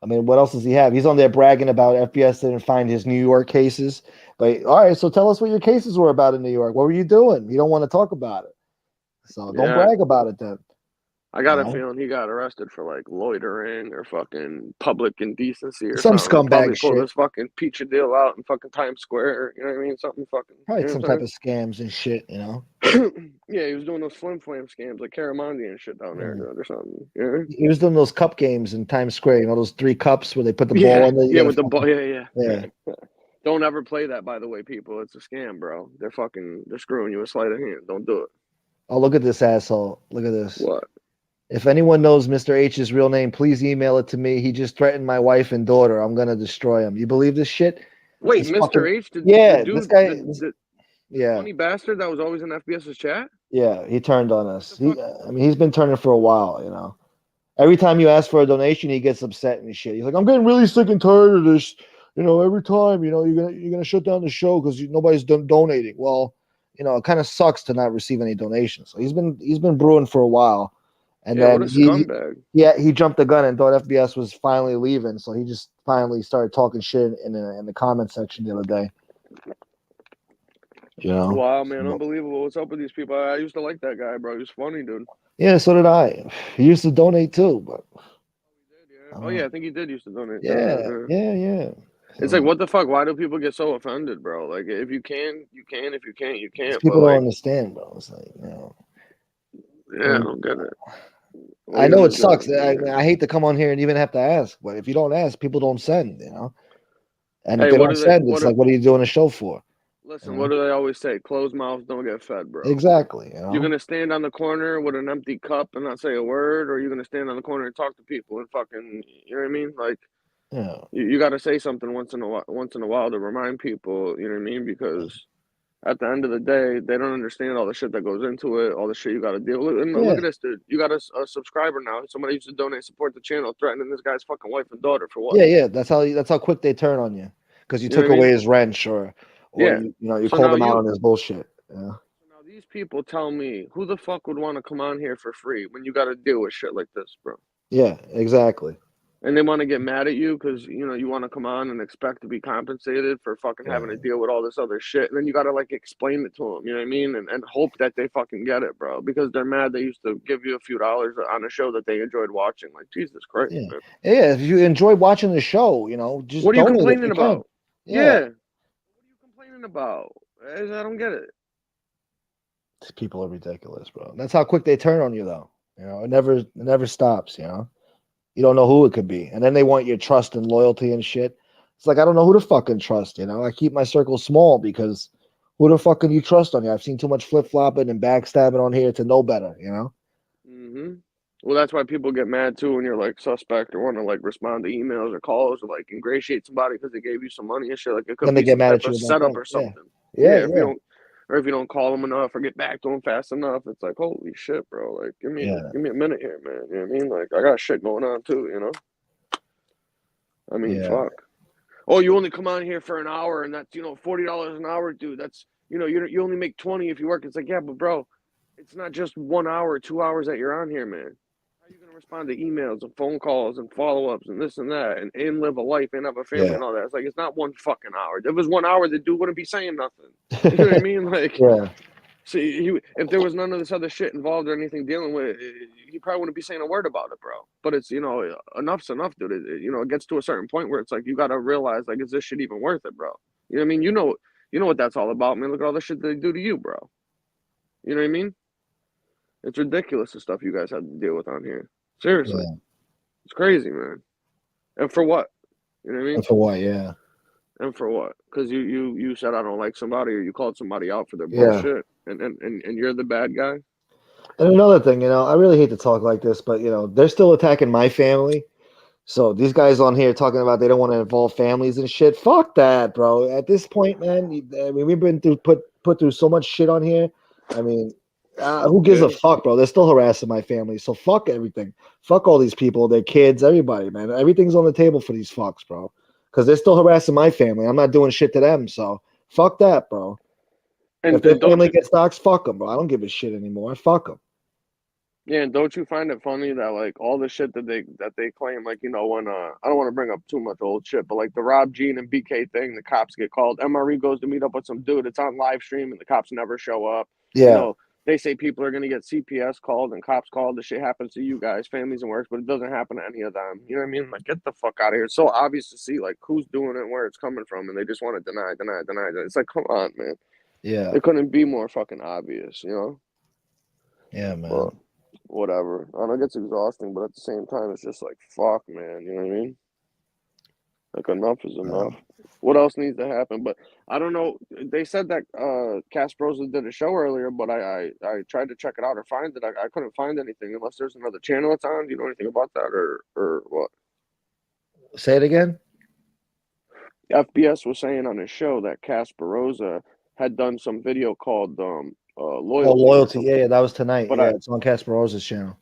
I mean, what else does he have? He's on there bragging about FPS didn't find his New York cases. But all right, so tell us what your cases were about in New York. What were you doing? You don't want to talk about it. So don't brag about it then. I got a feeling he got arrested for like loitering or fucking public indecency or some something. scumbag Probably shit. pulled this fucking pizza deal out in fucking Times Square. You know what I mean? Something fucking. Probably some type of scams and shit, Yeah, he was doing those flim scams like Caramondi and shit down there, dude, or something. Yeah. He was doing those cup games in Times Square. Those 3 cups where they put the ball on the with the ball. Yeah. Don't ever play that, by the way, people. It's a scam, bro. They're screwing you a sleight of hand. Don't do it. Oh, look at this asshole. Look at this. What? If anyone knows Mr. H's real name, please email it to me. He just threatened my wife and daughter. I'm gonna destroy him. You believe this shit? Wait, This Mr. fucking H, the yeah. This dude, guy. the Yeah, funny bastard that was always in FBS's chat? yeah. He turned on What the us. fuck? I mean, he's been turning for a while. You know. Every time you ask for a donation, he gets upset and shit. He's like, "I'm getting really sick and tired of this. You know, every time, you know, you're gonna shut down the show because nobody's donating." Well, you know, it kind of sucks to not receive any donations. So he's been brewing for a while, and Yeah, what then a scumbag. he jumped the gun and thought FBS was finally leaving. So he just finally started talking shit in the comment section the other day. You know. Wow, man, So, unbelievable. What's up with these people? I used to like that guy, bro. He was funny, dude. yeah, so did I. He used to donate too, but Oh, yeah, I think he did used to donate. yeah, yeah, yeah. It's So, like, what the fuck? Why do people get so offended, bro? Like, if you can, you can. If you can't, you these can't. But, people don't like, understand, bro. It's like, you know. yeah, I don't get it. What are I you know gonna it do? sucks. I hate to come on here and even have to ask, but if you don't ask, people don't send, you know. And if Hey, they what don't do they, send, it's like, what are you doing a show for? You listen, what know? do they always say? Closed mouths don't get fed, bro. Exactly, you You're know. gonna stand on the corner with an empty cup and not say a word, or you're gonna stand on the corner and talk to people and fucking, you know what I mean? Like, Yeah, you got to say something once in a while to remind people, you know what I mean? Because at the end of the day, they don't understand all the shit that goes into it, all the shit you got to deal with. And yeah, look at this, dude. You got a subscriber now. Somebody used to donate, support the channel, threatening this guy's fucking wife and daughter for what? yeah, yeah. That's how quick they turn on you because you You know took what I away mean? his wrench or Yeah. you So called now him out you, on his bullshit. Yeah, so now these people tell me, who the fuck would want to come on here for free when you got to deal with shit like this, bro? yeah, exactly. And they want to get mad at you because you want to come on and expect to be compensated for fucking having to Yeah, deal with all this other shit, and then you got to like explain it to them, you know what I mean, and hope that they fucking get it, bro, because they're mad they used to give you a few dollars on a show that they enjoyed watching. Like, Jesus Christ, yeah, man, yeah. If you enjoy watching the show, you know, just what are you donate if complaining you can. about? Yeah, Yeah, what are you complaining about? I don't get it. these people are ridiculous, bro. That's how quick they turn on you, though. You know, it never stops. You know. You don't know who it could be. And then they want your trust and loyalty and shit. It's like I don't know who to fucking trust, you know. I keep my circle small because who the fuck can you trust on here? I've seen too much flip flopping and backstabbing on here to know better, you know? Well, that's why people get mad too when you're like suspect or want to like respond to emails or calls or like ingratiate somebody because they gave you some money and shit. Like, it could Then they be get some mad type at of you about setup that. or Yeah. something. Yeah, Yeah, yeah. if you don't call them enough or get back to them fast enough, it's like, holy shit, bro. Like, Yeah. give me a minute here, man. You know what I mean? Like, I got shit going on too. I mean, Yeah. fuck. Oh, you only come on here for an hour and that's $40 an hour, dude. That's you only make 20 if you work. It's like, yeah, but bro, it's not just 1 hour, 2 hours that you're on here, man. How are you gonna respond to emails and phone calls and follow ups and this and that and live a life and have a family Yeah. and all that? It's like, it's not one fucking hour. If it was 1 hour, the dude wouldn't be saying nothing. You know what I mean? Like, Yeah. see, if there was none of this other shit involved or anything dealing with it, he probably wouldn't be saying a word about it, bro. But it's, enough's enough, dude. It gets to a certain point where it's like, you got to realize, like, is this shit even worth it, bro? You know what I mean? You know what that's all about, man. Look at all the shit they do to you, bro. You know what I mean? It's ridiculous the stuff you guys had to deal with on here. Seriously. Yeah. It's crazy, man. And for what? You know what I mean? And for what? Yeah. And for what? Because you said I don't like somebody or you called somebody out for their Yeah. bullshit and you're the bad guy? And another thing, I really hate to talk like this, but they're still attacking my family. So these guys on here talking about they don't want to involve families and shit. Fuck that, bro. At this point, man, I mean, we've been through put through so much shit on here. I mean, who gives a Yeah. fuck, bro? They're still harassing my family. So fuck everything. Fuck all these people, their kids, everybody, man. Everything's on the table for these fucks, bro. Because they're still harassing my family. I'm not doing shit to them. So fuck that, bro. If their And don't family you gets doxxed, fuck them, bro. I don't give a shit anymore. Fuck them. Yeah, and don't you find it funny that like all the shit that they claim, like when I don't want to bring up too much old shit, but like the Rob Jean and BK thing, the cops get called. MRE goes to meet up with some dude. It's on live stream, and the cops never show up. You Yeah, know, they say people are gonna get CPS called and cops called. The shit happens to you guys, families and works, but it doesn't happen to any of them. You know what I mean? Like, get the fuck out of here. It's so obvious to see like who's doing it, and where it's coming from, and they just want to deny. It's like, come on, man. yeah, It couldn't be more fucking obvious. yeah, But man. whatever. I know it gets exhausting, but at the same time, it's just like, fuck, man. You know what I mean? Like enough is enough. Um, What else needs to happen? But I don't know. They said that Casprosa did a show earlier, but I tried to check it out or find it. I couldn't find anything unless there's another channel it's on. Do you know anything about that or what? say it again. FBS was saying on his show that Casparosa had done some video called Oh, Loyalty or loyalty. Yeah, something. yeah, that was tonight. But I Yeah, it's on Casper Rose's channel.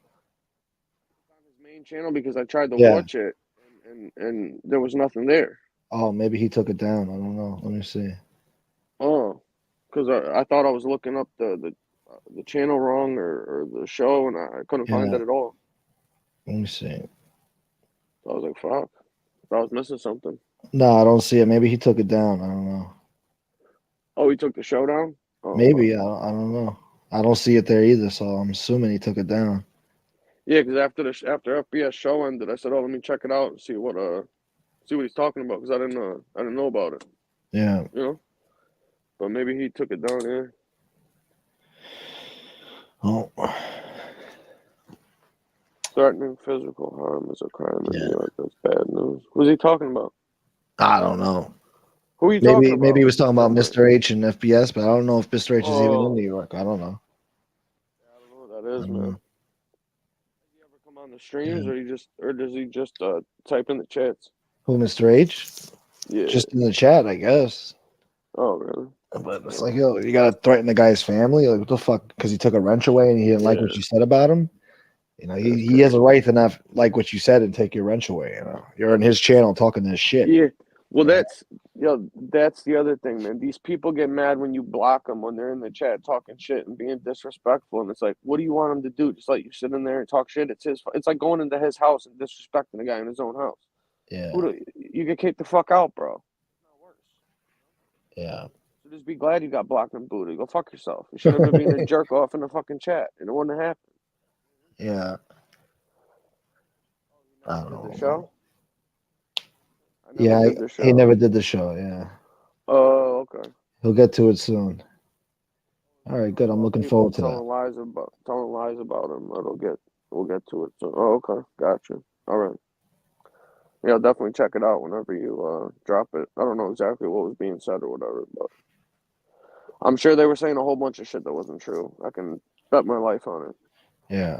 on his main channel because I tried to Yeah. watch it and there was nothing there. Oh, maybe he took it down. I don't know. Let me see. Oh, because I thought I was looking up the channel wrong or the show and I couldn't find Yeah, it at all. let me see. So I was like, fuck, I was missing something. No, I don't see it. Maybe he took it down. I don't know. Oh, he took the show down? Oh, okay. Maybe I don't know. I don't see it there either, so I'm assuming he took it down. Yeah, because after FBS show ended, I said, oh, let me check it out and see what he's talking about because I didn't know about it, Yeah. you know. But maybe he took it down. Yeah. Oh, Threatening physical harm is a crime in New yeah. York. That's bad news. Who's he talking about? I don't know. Who are you talking Maybe he about? was talking about Never mind. Mr. H and FBS, but I don't know if Mr. H is even in Oh, New York. I don't know. I don't know who that I is, don't man. know. Does he ever come on the streams, Yeah. or does he just type in the chats? Who, Mr. H? Yeah. Just in the chat, I guess. Oh, really? But it's like, Oh, yo, you gotta threaten the guy's family. Like, what the fuck? Because he took a wrench away and he didn't like yeah. what you said about him. You know, That's he has a crazy. right to not like what you said and take your wrench away. You know, you're on his channel talking this shit. Yeah. Well, You know? that's the other thing, man. These people get mad when you block them when they're in the chat talking shit and being disrespectful, and it's like, what do you want them to do? Just let you sit in there and talk shit? It's like going into his house and disrespecting the guy in his own house. Yeah, You get kicked the fuck out, bro. Not worse. yeah, So just be glad you got blocked and booted. Go fuck yourself. You shouldn't have been being a jerk off in the fucking chat, and it wouldn't have happened. yeah. He I never don't did the know, man. show. I never Yeah, did the he show. never did the show. Yeah, Oh, okay. he'll get to it soon. All right, good. I'm About looking people forward to that. telling lies about him. We'll get to it. So, oh, okay, gotcha. All right. Yeah, I'll definitely check it out whenever you drop it. I don't know exactly what was being said or whatever, but I'm sure they were saying a whole bunch of shit that wasn't true. I can bet my life on it. Yeah,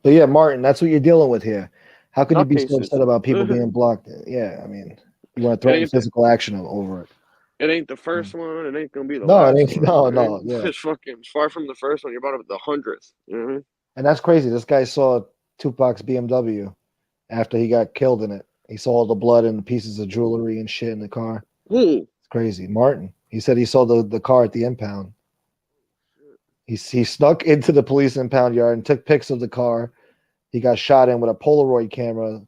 but yeah, Martin, that's what you're dealing with here. How could you be so Nutcases. upset about people it being blocked? Yeah, I mean, you want to threaten ain't the physical action over it. it ain't the Mm. first one. It ain't gonna be the No, it last ain't. one. No, You know what I no, mean? yeah. It's far from the first one. You're about the 100th. You know what I mean? And that's crazy. This guy saw Tupac's BMW after he got killed in it. He saw all the blood and pieces of jewelry and shit in the car. Who? It's crazy. Martin. He said he saw the car at the impound. He snuck into the police impound yard and took pics of the car. He got shot in with a Polaroid camera.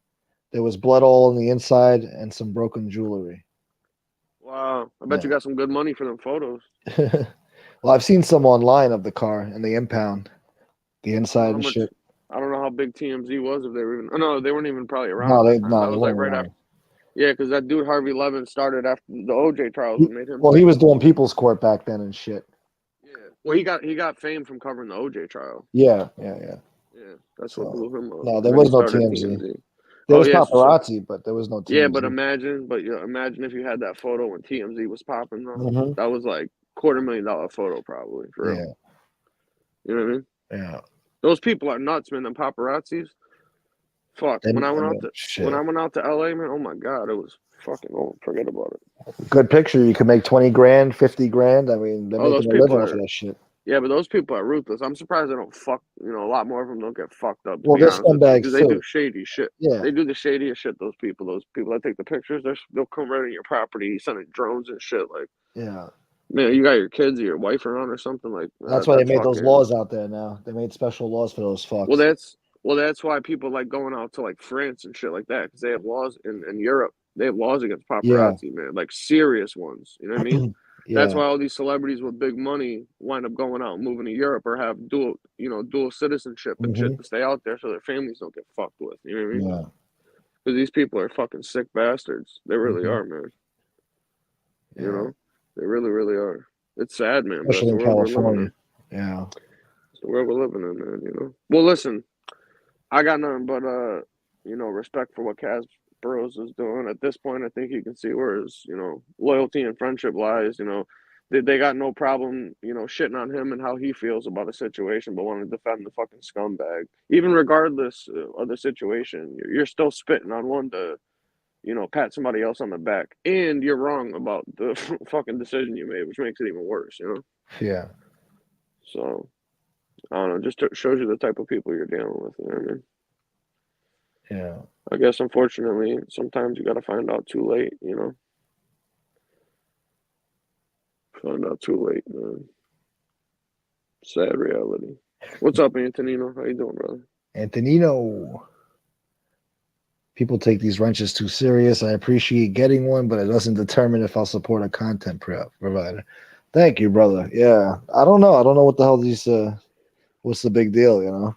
There was blood all on the inside and some broken jewelry. Wow. I bet you Yeah. got some good money for them photos. Well, I've seen some online of the car and the impound, the I don't know inside how and much. shit. I don't know how big TMZ was if they were even. Oh, no, they weren't even probably around No, at that time. no, That they was like weren't right after. around. Yeah, because that dude Harvey Levin started after the OJ trials and made him Well, he was famous. doing people's court back then and shit. Yeah. Well, he got fame from covering the OJ trial. Yeah, yeah, yeah. Yeah, that's what So blew him up, no, and there then he was no started TMZ. TMZ. There Oh was yeah, paparazzi, but there was no yeah, but TMZ. imagine if you had that photo when TMZ was popping though. Hmm. That was like $250,000 photo probably for real. Yeah, You know what I mean? yeah. Those people are nuts, man. Them paparazzis. Fuck. Then I When I shit. went out to LA, man. Oh my god, it was fucking. Oh, forget about it. Good picture. You can make 20 grand, 50 grand. I mean, they're Oh, those making a people living off of are. that shit. Yeah, but those people are ruthless. I'm surprised they don't fuck. A lot more of them don't get fucked up. To Well, be they're honest with you, because scumbags they do too. shady shit. Yeah, They do the shadiest shit. Those people that take the pictures, they'll come right in your property, sending drones and shit. Like, yeah. man, you got your kids or your wife around or something. Like, That's why they that's made those fucking. laws out there now. They made special laws for those Well, fucks. that's why people like going out to like France and shit like that because they have laws in Europe. They have laws against Yeah, paparazzi, man, like serious ones. You know what I mean? That's yeah. why all these celebrities with big money wind up going out and moving to Europe or have dual citizenship and shit Hmm. to stay out there so their families don't get fucked with. You know what I mean? Yeah. Because these people are fucking sick bastards. They really Hmm. are, man. You Yeah. know, they really, really are. It's sad, man, but that's Especially the in world we're living California. in. Yeah. It's the world we're living in, man. Well, listen, I got nothing but respect for what Burroughs is doing. At this point, I think he can see where his, loyalty and friendship lies. They got no problem, shitting on him and how he feels about a situation, but want to defend the fucking scumbag. Even regardless of the situation, you're still spitting on one to, pat somebody else on the back. And you're wrong about the fucking decision you made, which makes it even worse. Yeah. So, I don't know, just shows you the type of people you're dealing with, you know what I mean? Yeah. I guess, unfortunately, sometimes you got to find out too late, Find out too late, man. Sad reality. What's up, Antonino? How you doing, brother? Antonino. People take these wrenches too serious. I appreciate getting one, but it doesn't determine if I'll support a content provider. Thank you, brother. Yeah. I don't know. I don't know what the hell these what's the big deal,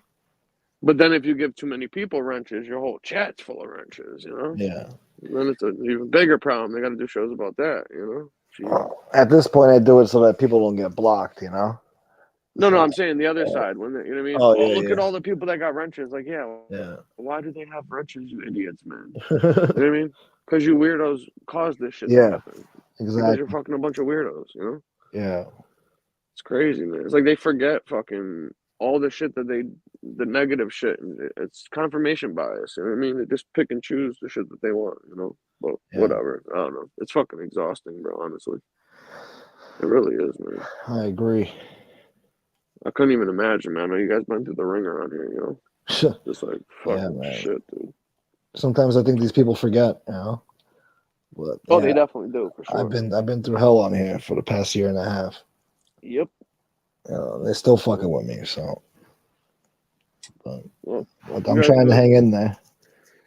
But then if you give too many people wrenches, your whole chat's full of wrenches. Yeah. And then it's an even bigger problem. They got to do shows about that. Jeez. At this point I do it so that people don't get blocked. No, So I'm saying the other side. When you know what I mean? oh Oh, yeah, look at yeah. all the people that got wrenches. Like, yeah, Yeah. why do they have wrenches, you idiots, man? You know what I mean? Because you weirdos caused this shit to Yeah, happen. Because you're exactly. fucking a bunch of weirdos. Yeah. It's crazy, man. It's like they forget fucking all the shit the negative shit. And it's confirmation bias. You know what I mean? They just pick and choose the shit that they want. But Yeah. whatever. I don't know. It's fucking exhausting, bro, honestly. It really is, man. I agree. I couldn't even imagine, man. I know you guys been through the ring around here. Just like Yeah, fucking man. shit, dude. Sometimes I think these people forget. But Oh, they yeah, definitely do, for sure. I've been through hell on here for the past year and a half. Yep. They're still fucking with me, so but Well, you I'm guys trying to do. hang in there.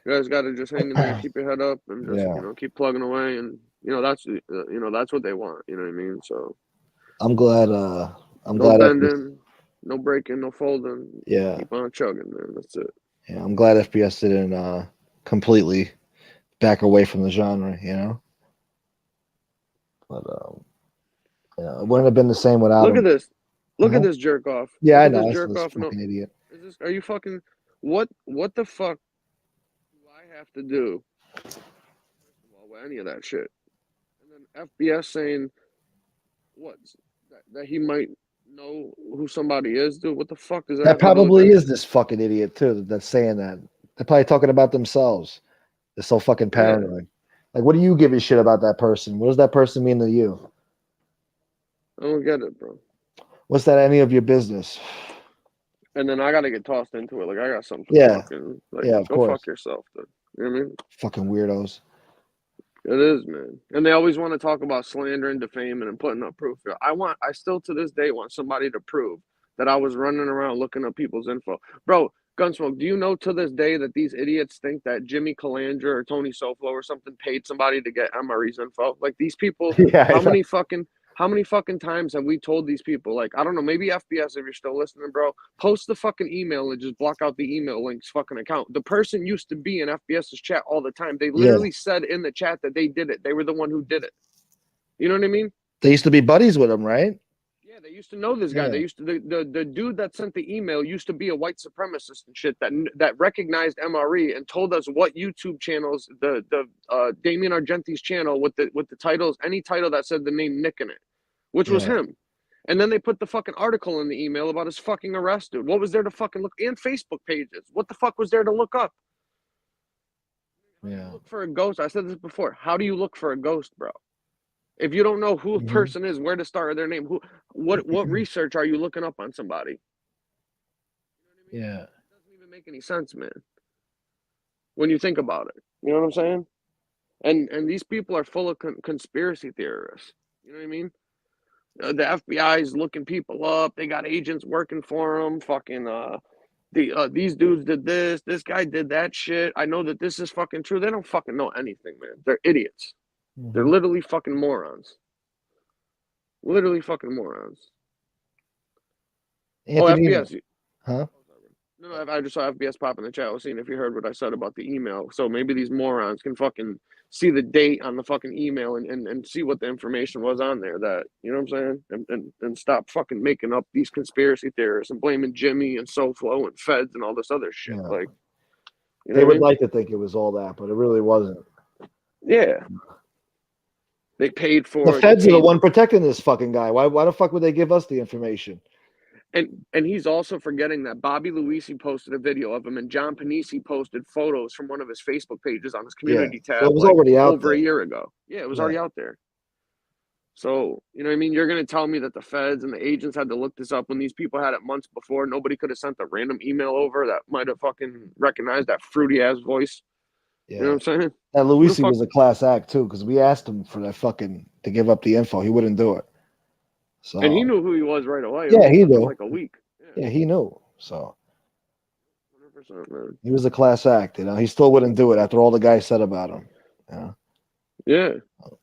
You guys got to just hang in there, keep your head up, and just Yeah. keep plugging away, and that's that's what they want. You know what I mean? So I'm glad I'm no glad bending, no breaking, no folding. yeah. Keep on chugging, man. That's it. Yeah, I'm glad FBS didn't completely back away from the genre. But it wouldn't have been the same without Look him. at this. Look at Uh-huh. this jerk off. Yeah, Look I at this know. jerk This off. No, fucking idiot. are you fucking? What the fuck do I have to do? First of all, with any of that shit, and then FBS saying what that he might know who somebody is, dude. What the fuck does that That have to do with probably anything? is this fucking idiot too that's saying that. They're probably talking about themselves. They're so fucking Yeah, paranoid. Like, what do you give a shit about that person? What does that person mean to you? I don't get it, bro. What's that any of your business? And then I gotta get tossed into it. Like I got something Yeah, fucking like yeah, of go fuck course. yourself, dude. You know what I mean? Fucking weirdos. It is, man. And they always want to talk about slander and defaming and putting up proof. I still to this day want somebody to prove that I was running around looking up people's info. Bro, Gunsmoke, do you know to this day that these idiots think that Jimmy Calandra or Tony Soflo or something paid somebody to get MRE's info? Like these people, Yeah, how many fucking times have we told these people? Like, I don't know, maybe FBS, if you're still listening, bro, post the fucking email and just block out the email link's fucking account. The person used to be in FBS's chat all the time. They yeah. literally said in the chat that they did it. They were the one who did it. You know what I mean? They used to be buddies with him, right? Yeah, they used to know this guy. Yeah. They used to the dude that sent the email used to be a white supremacist and shit that recognized MRE and told us what YouTube channels the Damien Argenti's channel with the titles, any title that said the name Nick in it, which was Yeah. him. And then they put the fucking article in the email about his fucking arrest, dude. What was there to fucking look? And Facebook pages. What the fuck was there to look up? Yeah. Look for a ghost. I said this before. How do you look for a ghost, bro? If you don't know who a Mhm. person is, where to start with their name, what research are you looking up on somebody? You know what I mean? Yeah. It doesn't even make any sense, man. When you think about it, you know what I'm saying? And these people are full of conspiracy theorists. You know what I mean? The FBI is looking people up. They got agents working for them. Fucking these dudes did this. This guy did that shit. I know that this is fucking true. They don't fucking know anything, man. They're idiots. They're Mhm. literally fucking morons. Literally fucking morons. Oh, Antonino. FBS. Huh? No, I just saw FBS pop in the chat. I was seeing if you heard what I said about the email. So maybe these morons can fucking see the date on the fucking email and see what the information was on there. That, you know what I'm saying? And stop fucking making up these conspiracy theorists and blaming Jimmy and SoFlo and feds and all this other shit. Yeah. Like, You know They what I would mean? like to think it was all that, but it really wasn't. Yeah. They paid The for it. They feds are the paid, one protecting this fucking guy. Why the fuck would they give us the information? and he's also forgetting that Bobby Luisi posted a video of him, and John Panisi posted photos from one of his Facebook pages on his Yeah. community So it tab was like already out over a there. year ago. Yeah, it was Yeah. already out there. So, you know what I mean? You're going to tell me that the feds and the agents had to look this up when these people had it months before. Nobody could have sent a random email over that might have fucking recognized that fruity ass voice. You know Yeah. what I'm saying? That Who the Luisi fuck? was a class act too, because we asked him for that fucking to give up the info. He wouldn't do it. And he So knew who he was right away. It yeah, only he took him knew. like a week. Yeah, Yeah, he knew. So 100%, man. he was a class act. He still wouldn't do it after all the guys said about him. Yeah.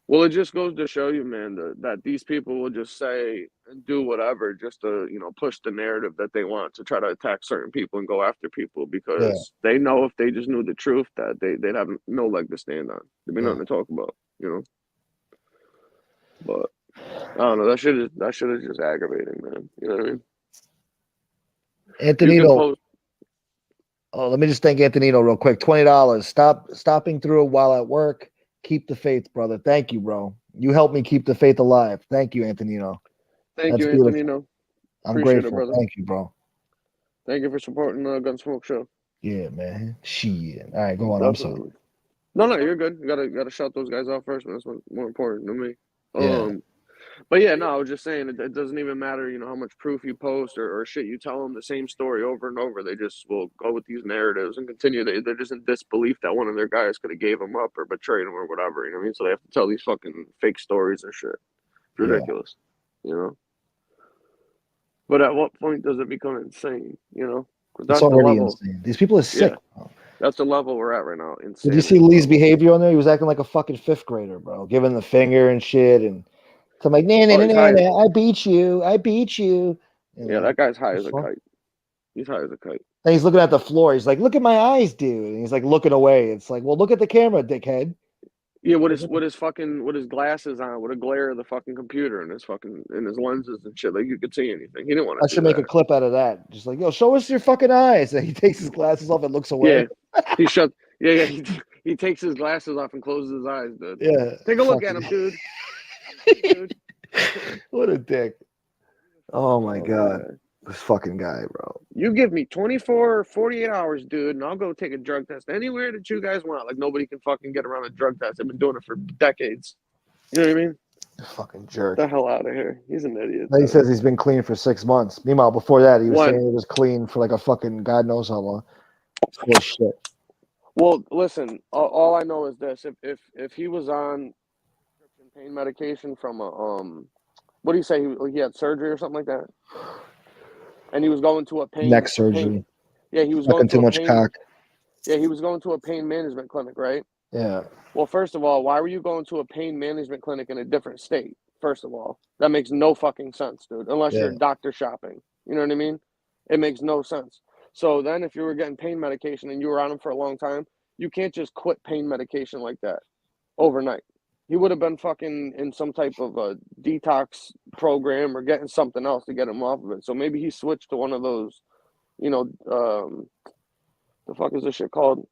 Well, it just goes to show you, man, that these people will just say and do whatever just to, push the narrative that they want to try to attack certain people and go after people Yeah, because they know if they just knew the truth that they'd have no leg to stand on. There'd be yeah. nothing to talk about, you know? But I don't know. That shit is just aggravating, man. You know what I mean? You can Antonino. post. Oh, let me just thank Antonino real quick. $20. Stopping through while at work. Keep the faith, brother. Thank you, bro. You helped me keep the faith alive. Thank you, Antonino. Thank That's you, beautiful. Antonino. I'm Appreciate it, grateful. brother. Thank you, bro. Thank you for supporting the Gunsmoke show. Yeah, man. Shit. All right, go on. I'm sorry. Definitely. No, you're good. You gotta shout those guys out first, man. That's what's more important to me. Yeah, But yeah, no, I was just saying it doesn't even matter, how much proof you post or shit you tell them the same story over and over. They just will go with these narratives and continue. They're just in disbelief that one of their guys could have gave them up or betrayed them or whatever. You know what I mean? So they have to tell these fucking fake stories and shit. It's yeah. ridiculous, you know. But at what point does it become insane? You know, 'cause It's that's the already level. insane. These people are sick, Yeah, bro. that's the level we're at right now. Did you see Insanity Lee's level. behavior on there? He was acting like a fucking fifth grader, bro, giving the finger and shit. And so I'm like, nah, nah, Oh, nah, he's nah, high. nah, I beat you. I beat you. Yeah, that guy's high The as a fuck? kite. He's high as a kite. And he's looking at the floor. He's like, look at my eyes, dude. And he's like looking away. It's like, well, look at the camera, dickhead. Yeah, with Look his at with his fucking with his glasses on, with a glare of the fucking computer and his lenses and shit, like you could see anything. He didn't want I to do should make a that. clip out of that. Just like, yo, show us your fucking eyes. And he takes his glasses off and looks away. Yeah, he shut. Yeah. He takes his glasses off and closes his eyes, dude. Yeah, Take a look at fucking. him, dude. See, dude. What a dick. Oh my Oh god, man, this fucking guy, bro. you give me 24 or 48 hours, dude, and I'll go take a drug test anywhere that you guys want. Like nobody can fucking get around a drug test. I've been doing it for decades. You know what I mean? Fucking Get the jerk. hell out of here. He's an idiot, Then he dude. says he's been clean for 6 months. Meanwhile, before that, he was saying When? he was clean for like a fucking God knows how long. It's full of shit. Well, listen. All I know is this: if he was on prescription pain medication from a what do you say? He had surgery or something like that, and he was going to a Neck pain. surgery, Yeah, he was going sucking to too a much pain. cock. Yeah, he was going to a pain management clinic, right? Yeah, Well, first of all, why were you going to a pain management clinic in a different state? First of all, that makes no fucking sense, dude. Unless yeah, you're doctor shopping, you know what I mean? It makes no sense. So then, if you were getting pain medication and you were on them for a long time, you can't just quit pain medication like that overnight. He would have been fucking in some type of a detox program or getting something else to get him off of it. So maybe he switched to one of those, you know, the fuck is this shit called?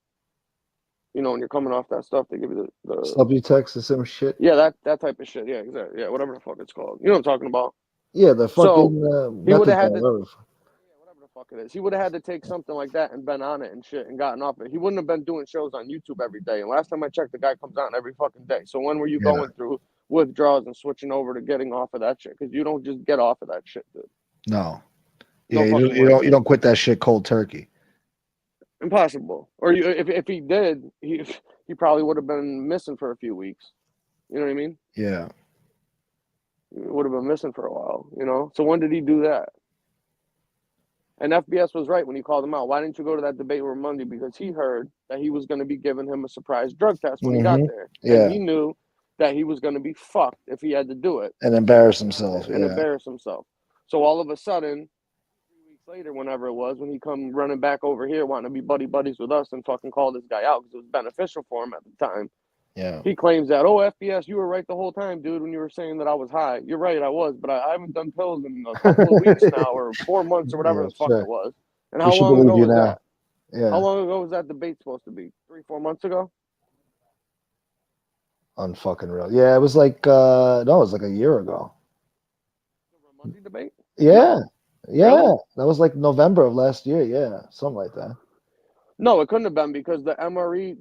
When you're coming off that stuff, they give you the Subutex or some shit. yeah, that type of shit. Yeah, exactly. Yeah, whatever the fuck it's called. You know what I'm talking about. Yeah, the So fucking he would have methadone, had to, whatever. yeah, whatever the fuck it is. He would have had to take something like that and been on it and shit and gotten off it. He wouldn't have been doing shows on YouTube every day. And last time I checked, the guy comes on every fucking day. So when were you Yeah, going through withdrawals and switching over to getting off of that shit? Because you don't just get off of that shit, dude. no. No Yeah, fucking you way. don't quit that shit cold turkey. Impossible. Or if he did, he probably would have been missing for a few weeks. You know what I mean? Yeah, Would have been missing for a while. So when did he do that? And FBS was right when he called him out. Why didn't you go to that debate with Monday? Because he heard that he was going to be giving him a surprise drug test when he got there. And yeah, he knew that he was going to be fucked if he had to do it and embarrass and got himself. there and Yeah, embarrass himself. So all of a sudden, 3 weeks later, whenever it was, when he come running back over here wanting to be buddies with us and fucking call this guy out because it was beneficial for him at the time, yeah. he claims that, oh, FBS, you were right the whole time, dude, when you were saying that I was high. You're right, I was, but I haven't done pills in a couple of weeks now or 4 months or whatever Yeah, the fuck it sure. was. And We how should long believe ago you was now. that? Yeah. How long ago was that debate supposed to be? 3-4 months ago? Unfucking real. Yeah, it was like no, it was like a year ago. The Monday debate? Yeah. No. Yeah. Really? That was like November of last year. Yeah. Something like that. No, it couldn't have been because the MRE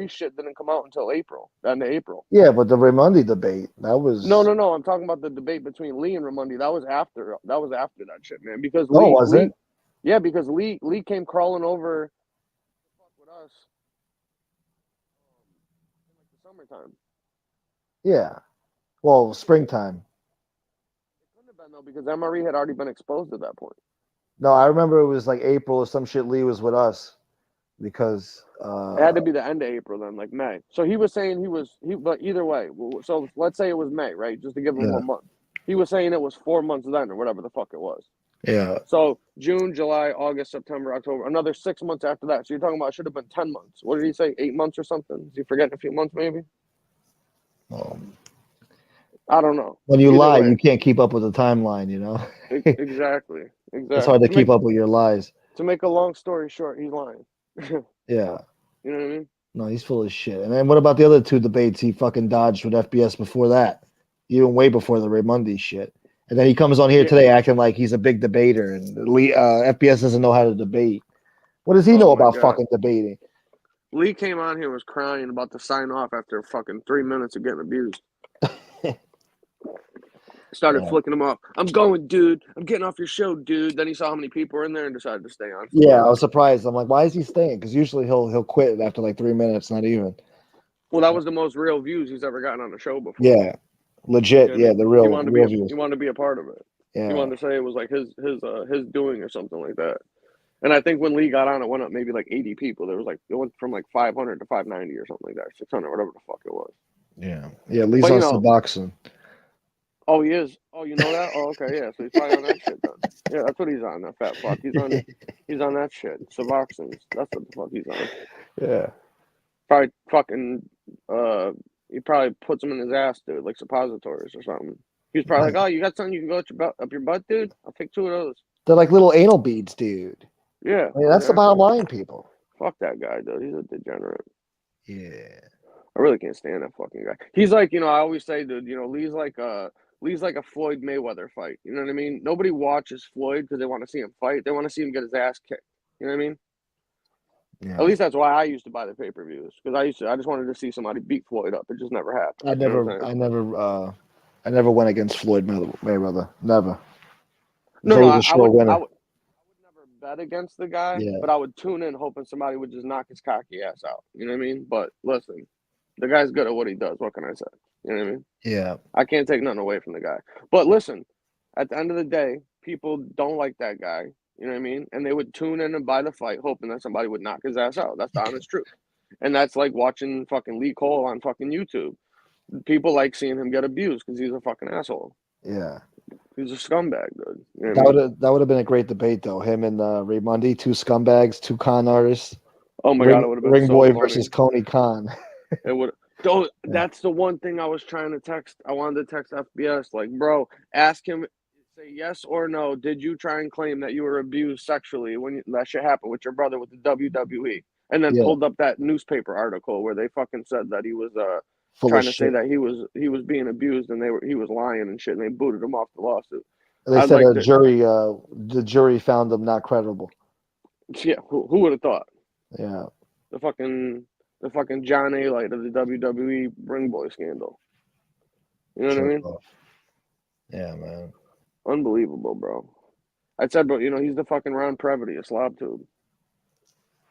shit didn't come out until April, the end of April. Yeah, but the Raimondi debate, that was No. I'm talking about the debate between Lee and Ramundi. That was after. That was after that shit, man. Because no, was it? Yeah, because Lee came crawling over to fuck with us in like the summertime. Yeah. Well, springtime. It couldn't have been though because MRE had already been exposed at that point. No, I remember it was like April or some shit. Lee was with us because It had to be the end of April then, like May. So he was saying but either way. So let's say it was May, right? Just to give him yeah, 1 month. He was saying it was 4 months then, or whatever the fuck it was. yeah. So June, July, August, September, October, another 6 months after that. So you're talking about it should have been 10 months. What did he say? 8 months or something? Is he forgetting a few months maybe? I don't know. When you Either lie, way. you can't keep up with the timeline. Exactly. It's hard to keep up with your lies. To make a long story short, he's lying. Yeah. You know what I mean? No, he's full of shit. And then what about the other two debates he fucking dodged with FBS before that? Even way before the Raimondi shit. And then he comes on here Yeah. today acting like he's a big debater and FBS doesn't know how to debate. What does he know Oh my about God. fucking debating? Lee came on here and was crying about to sign off after fucking 3 minutes of getting abused. Started flicking him off. I'm going, dude. I'm getting off your show, dude. Then he saw how many people were in there and decided to stay on. Yeah, I was surprised. I'm like, why is he staying? Because usually he'll quit after like 3 minutes, not even. Well, that was the most real views he's ever gotten on a show before. Yeah, legit. You know what I Yeah, mean? the real views. He wanted to be a part of it. Yeah, He wanted to say it was like his doing or something like that. And I think when Lee got on, it went up maybe like 80 people. There was like it went from like 500 to 590 or something like that, 600, whatever the fuck it was. yeah. Lee's But, on Suboxone. Oh, he is. Oh, you know that? Oh, okay, yeah. So he's probably on that shit then. Yeah, that's what he's on. That fat fuck. He's on that shit. Suboxone. That's what the fuck he's on. Yeah, Probably fucking. He probably puts them in his ass, dude, like suppositories or something. He's probably like, "Oh, you got something you can go up your butt, dude? I'll take 2 of those." they're like little anal beads, dude. Yeah, I mean, that's the bottom line, people. Fuck that guy, dude. He's a degenerate. Yeah, I really can't stand that fucking guy. He's like, I always say, dude, Lee's like a Floyd Mayweather fight. You know what I mean? Nobody watches Floyd because they want to see him fight. They want to see him get his ass kicked. You know what I mean? yeah. At least that's why I used to buy the pay-per-views because I just wanted to see somebody beat Floyd up. It just never happened. I never went against Floyd Mayweather. Never. No, Always a sure winner. I would never bet against the guy, Yeah. but I would tune in hoping somebody would just knock his cocky ass out. You know what I mean? But listen, the guy's good at what he does. What can I say? You know what I mean? Yeah. I can't take nothing away from the guy. But listen, at the end of the day, people don't like that guy. You know what I mean? And they would tune in and buy the fight, hoping that somebody would knock his ass out. That's the honest truth. And that's like watching fucking Lee Cole on fucking YouTube. People like seeing him get abused because he's a fucking asshole. Yeah. He's a scumbag, dude. You know that would have been a great debate though. Him and Raimondi, 2 scumbags, 2 con artists. Oh my God, it would have been Ring so Boy funny. versus Coney Khan. It would. That's the one thing I was trying to text. I wanted to text FBS, like, bro, ask him, say yes or no. Did you try and claim that you were abused sexually when that shit happened with your brother with the WWE? And then pulled up that newspaper article where they fucking said that he was trying to say that he was being abused and he was lying and shit, and they booted him off the lawsuit. They said the jury found him not credible. Yeah, who would have thought? Yeah. The fucking John A. Light of the WWE Ring Boy scandal. You know what I mean? Yeah, man. Unbelievable, bro. I said, bro, he's the fucking Ron Previty of Slob Tube.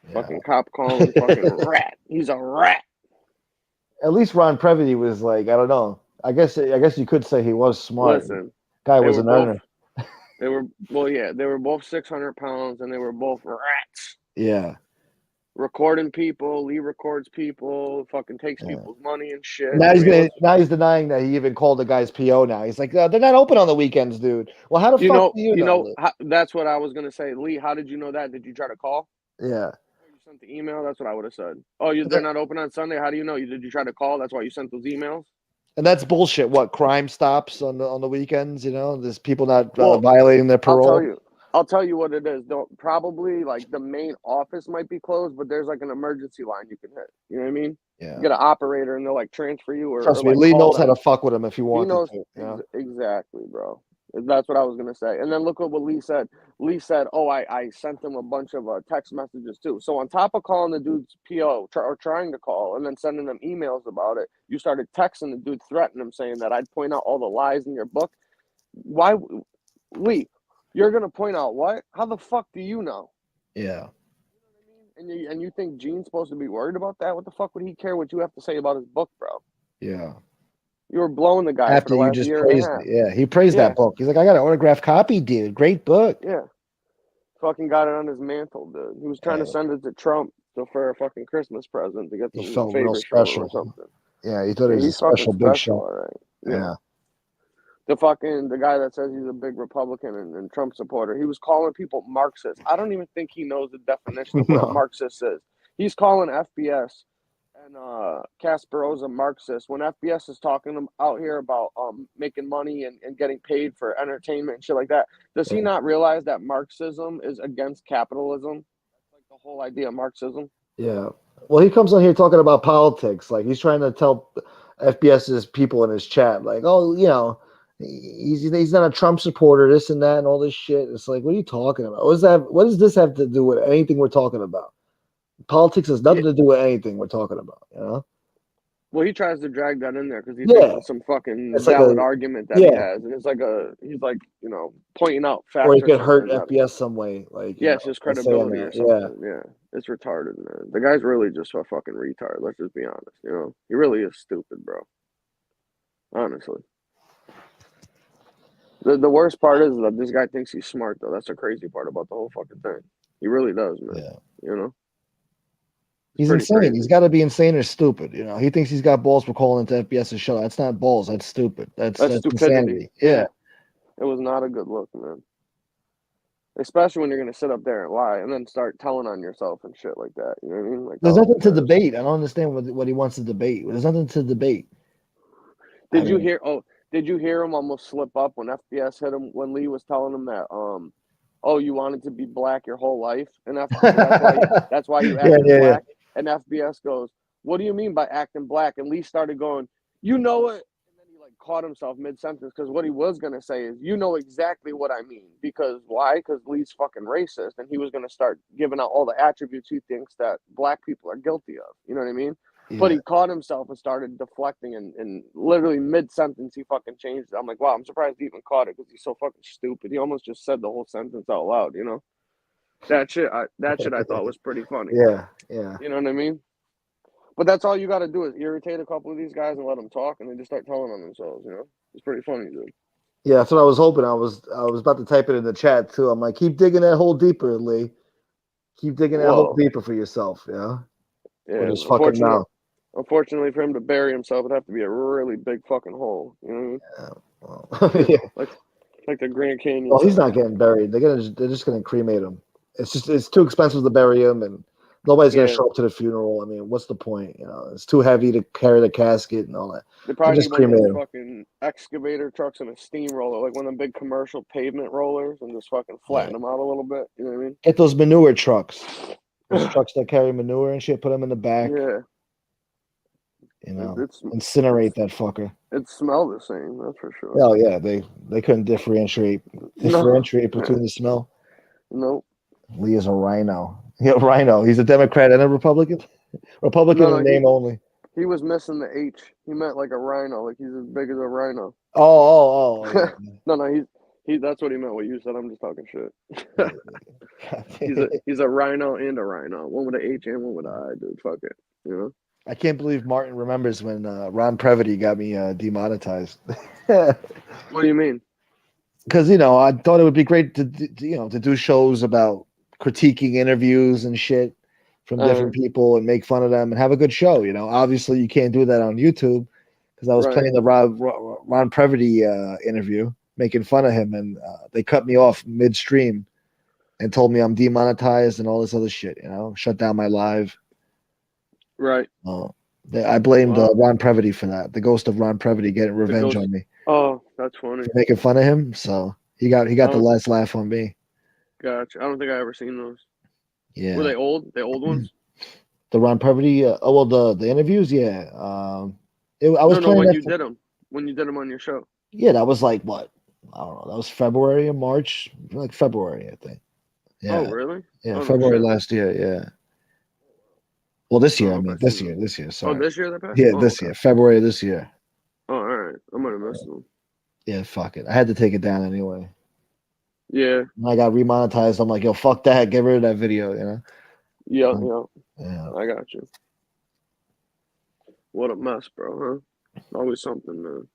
Yeah. Fucking cop calling fucking rat. He's a rat. At least Ron Previty was like, I don't know. I guess you could say he was smart. Listen, guy was an earner. They were both 600 pounds and they were both rats. Yeah. Recording people, Lee records people, fucking takes people's money and shit. Now he's denying that he even called the guy's PO. Now he's like, they're not open on the weekends, dude. Well, how the fuck do you know? That's what I was gonna say, Lee. How did you know that? Did you try to call? Yeah. You sent the email. That's what I would have said. Oh, they're not open on Sunday. How do you know? Did you try to call? That's why you sent those emails. And that's bullshit. What, crime stops on the weekends? There's people not violating their parole. I'll tell you what it is. Don't probably like the main office might be closed, but there's like an emergency line you can hit. You know what I mean? Yeah. You get an operator and they'll like transfer you or Trust me, like Lee call knows how them. to fuck with him if he He wanted knows to. Yeah. exactly, bro. That's what I was gonna say. And then look at what Lee said. Lee said, "Oh, I sent him a bunch of text messages too." So on top of calling the dude's PO or trying to call and then sending them emails about it, you started texting the dude, threatening him, saying that I'd point out all the lies in your book. Why, Lee? You're gonna point out what? How the fuck do you know? Yeah. And you think Gene's supposed to be worried about that? What the fuck would he care what you have to say about his book, bro? Yeah. You were blowing the guy for After the you last just year and a praised half. it. Yeah. He praised Yeah. that book. He's like, I got an autographed copy, dude. Great book. Yeah. Fucking got it on his mantle, dude. He was trying to send it to Trump for a fucking Christmas present to get He some felt real favors from him special. or something. Yeah, he thought it was a He's fucking special big special, show. all right. Yeah. The guy that says he's a big Republican and Trump supporter, he was calling people Marxists. I don't even think he knows the definition of what a Marxist is. He's calling FBS and Kasparov's a Marxist when FBS is talking out here about making money and getting paid for entertainment and shit like that. Does he not realize that Marxism is against capitalism? That's like the whole idea of Marxism. Yeah. Well, he comes on here talking about politics. Like he's trying to tell FBS's people in his chat, like, oh, you know, he's not a Trump supporter, this and that, and all this shit. It's like, what are you talking about? What does this have to do with anything we're talking about? Politics has nothing to do with anything we're talking about, you know? Well, he tries to drag that in there because he thinks it's some fucking It's valid like argument that he has, and it's like he's like pointing out facts or he or could hurt something. FBS some way, like It's his by saying credibility or that. something. Yeah, it's retarded, man. The guy's really just a fucking retard. Let's just be honest. You know, he really is stupid, bro. Honestly, the worst part is that this guy thinks he's smart, though. That's the crazy part about the whole fucking thing. He really does, man. Yeah. You know. He's insane. Crazy. He's got to be insane or stupid. You know, he thinks he's got balls for calling into FBS's show. That's not balls. That's stupid. That's stupidity. Insanity. Yeah. It was not a good look, man. Especially when you're going to sit up there and lie and then start telling on yourself and shit like that. You know what I mean? Like, there's nothing to debate. I don't understand what he wants to debate. There's nothing to debate. Did you hear him almost slip up when FBS hit him when Lee was telling him that oh, you wanted to be black your whole life, and that's why you acted black. Yeah. And FBS goes, "What do you mean by acting black?" And Lee started going, "You know it," and then he like caught himself mid sentence because what he was gonna say is, "You know exactly what I mean." Because why? Because Lee's fucking racist, and he was gonna start giving out all the attributes he thinks that black people are guilty of. You know what I mean? Yeah. But he caught himself and started deflecting, and literally mid-sentence, he fucking changed it. I'm like, wow, I'm surprised he even caught it because he's so fucking stupid. He almost just said the whole sentence out loud, you know? That shit I thought was pretty funny. Yeah. You know what I mean? But that's all you got to do is irritate a couple of these guys and let them talk, and they just start telling on themselves, you know? It's pretty funny, dude. Yeah, that's what I was hoping. I was about to type it in the chat, too. I'm like, keep digging that hole deeper, Lee. Keep digging that hole deeper for yourself, yeah? Yeah, just fucking mouth. Unfortunately, for him to bury himself, it'd have to be a really big fucking hole. You know what I mean? Yeah. Well, like the Grand Canyon. Well, he's not getting buried. They're just gonna cremate him. It's too expensive to bury him, and nobody's gonna show up to the funeral. I mean, what's the point? You know, it's too heavy to carry the casket and all that. They probably just need one of those fucking excavator trucks and a steamroller, like one of them big commercial pavement rollers, and just fucking flatten them out a little bit. You know what I mean? Get those manure trucks. Those trucks that carry manure and shit. Put them in the back. Yeah. You know, incinerate that fucker. It smelled the same, that's for sure. Oh yeah, they couldn't differentiate between the smell. Nope. Lee is a rhino. Yeah, rhino. He's a Democrat and a Republican. Republican in name only. He was missing the H. He meant like a rhino, like he's as big as a rhino. Oh. Yeah. No, he. That's what he meant. What you said. I'm just talking shit. he's a rhino and a rhino. One with an H and one with an I, dude. Fuck it. You know. I can't believe Martin remembers when Ron Previty got me demonetized. What do you mean? Because I thought it would be great to do shows about critiquing interviews and shit from different people and make fun of them and have a good show. Obviously you can't do that on YouTube because I was playing the Ron Previty interview, making fun of him, and they cut me off midstream and told me I'm demonetized and all this other shit. Shut down my live. Right. I blamed Ron Previty for that. The ghost of Ron Previty getting revenge on me. Oh, that's funny. For making fun of him, so he got the last laugh on me. Gotcha. I don't think I ever seen those. Were Yeah. they old? They old ones? The Ron Pervity. Oh well, the interviews. Yeah. I was No. playing When that. you did them, when you did them on your show. Yeah, that was like what? I don't know. That was February or March, like February, I think. Oh, Yeah, really? yeah, Oh no, February shit. last year. Yeah. Well, this I don't year. I know if mean, I seen this them. year. This year. Oh, Sorry. this year they passed. Yeah, Oh, this okay. year. February of this year. Oh, all right. I might have missed them. Yeah, fuck it. I had to take it down anyway. Yeah. When I got remonetized, I'm like, yo, fuck that. Get rid of that video. You know. Yeah. Um, Yeah. yeah. I got you. What a mess, bro. Huh? Always something, man.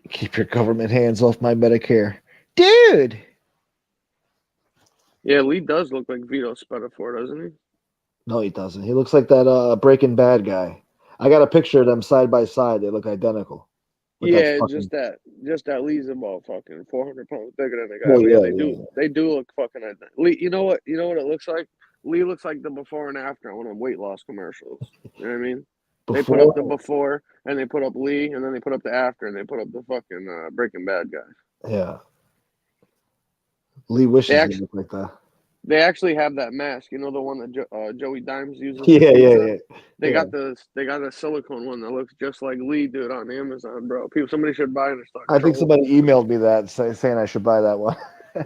Keep your government hands off my Medicare, dude. Yeah, Lee does look like Vito Spetafor, doesn't he? No, he doesn't. He looks like that Breaking Bad guy. I got a picture of them side by side. They look identical. With that Yeah, fucking. just that Lee's about fucking 400 pounds bigger than the guy. Well, But yeah, yeah, yeah. they do look fucking identical. Lee, you know what it looks like? Lee looks like the before and after on one of them weight loss commercials. You know what I mean? They put up the Before, before and they put up Lee and then they put up the after and they put up the fucking Breaking Bad guy. yeah. Lee They wishes he actually looked like that. they actually have that mask. You know the one that Joey Dimes uses for Yeah, yeah, pizza. yeah, They yeah. got a silicone one that looks just like Lee, dude, on Amazon, bro. Somebody should buy it and start I think trolling somebody and shit. emailed me that saying I should buy that one.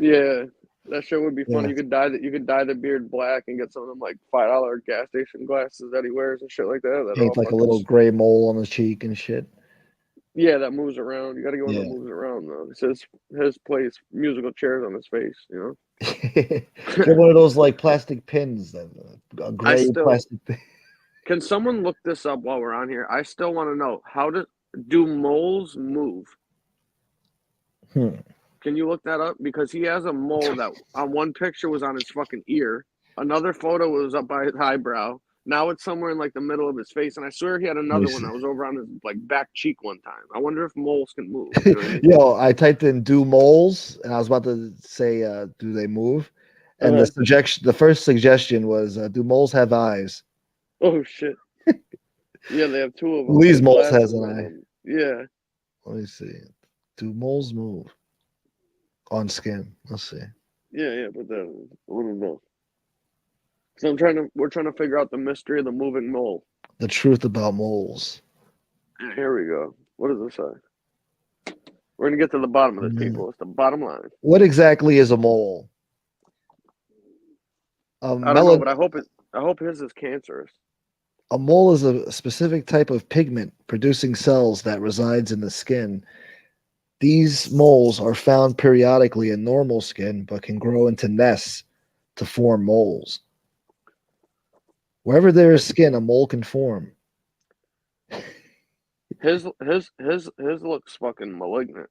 Yeah, that shit would be funny. Yeah, You could dye the beard black and get some of them like $5 gas station glasses that he wears and shit like that. That are paint all like a fucking little gray mole on his cheek and shit. yeah, that moves around. You got to go in that Yeah. moves around though. It says his place musical chairs on his face. You Get one of those like plastic pins, that a I gray still plastic thing. can someone look this up while we're on here. I still want to know how do moles move? Hmm. Can you look that up? Because he has a mole that on one picture was on his fucking ear. Another photo was up by his eyebrow. Now it's somewhere in like the middle of his face. And I swear he had Let me another one see. that was over on his like back cheek one time. I wonder if moles can move. You know what I mean? Yo, I typed in "do moles" and I was about to say, "Do they move?" And Uh-huh. the first suggestion was, "Do moles have eyes?" Oh shit. Yeah, they have two of them. Lee's There's moles has glasses an on eye. them. Yeah. Let me see. Do moles move on skin? Let's see. Yeah, but then I don't know. So we're trying to figure out the mystery of the moving mole. The truth about moles. Here we go. What does it say? We're gonna get to the bottom of this, Mm. people. It's the bottom line. What exactly is a mole? I don't know, but I hope his is cancerous. A mole is a specific type of pigment producing cells that resides in the skin. These moles are found periodically in normal skin, but can grow into nests to form moles. Wherever there is skin, a mole can form. His looks fucking malignant.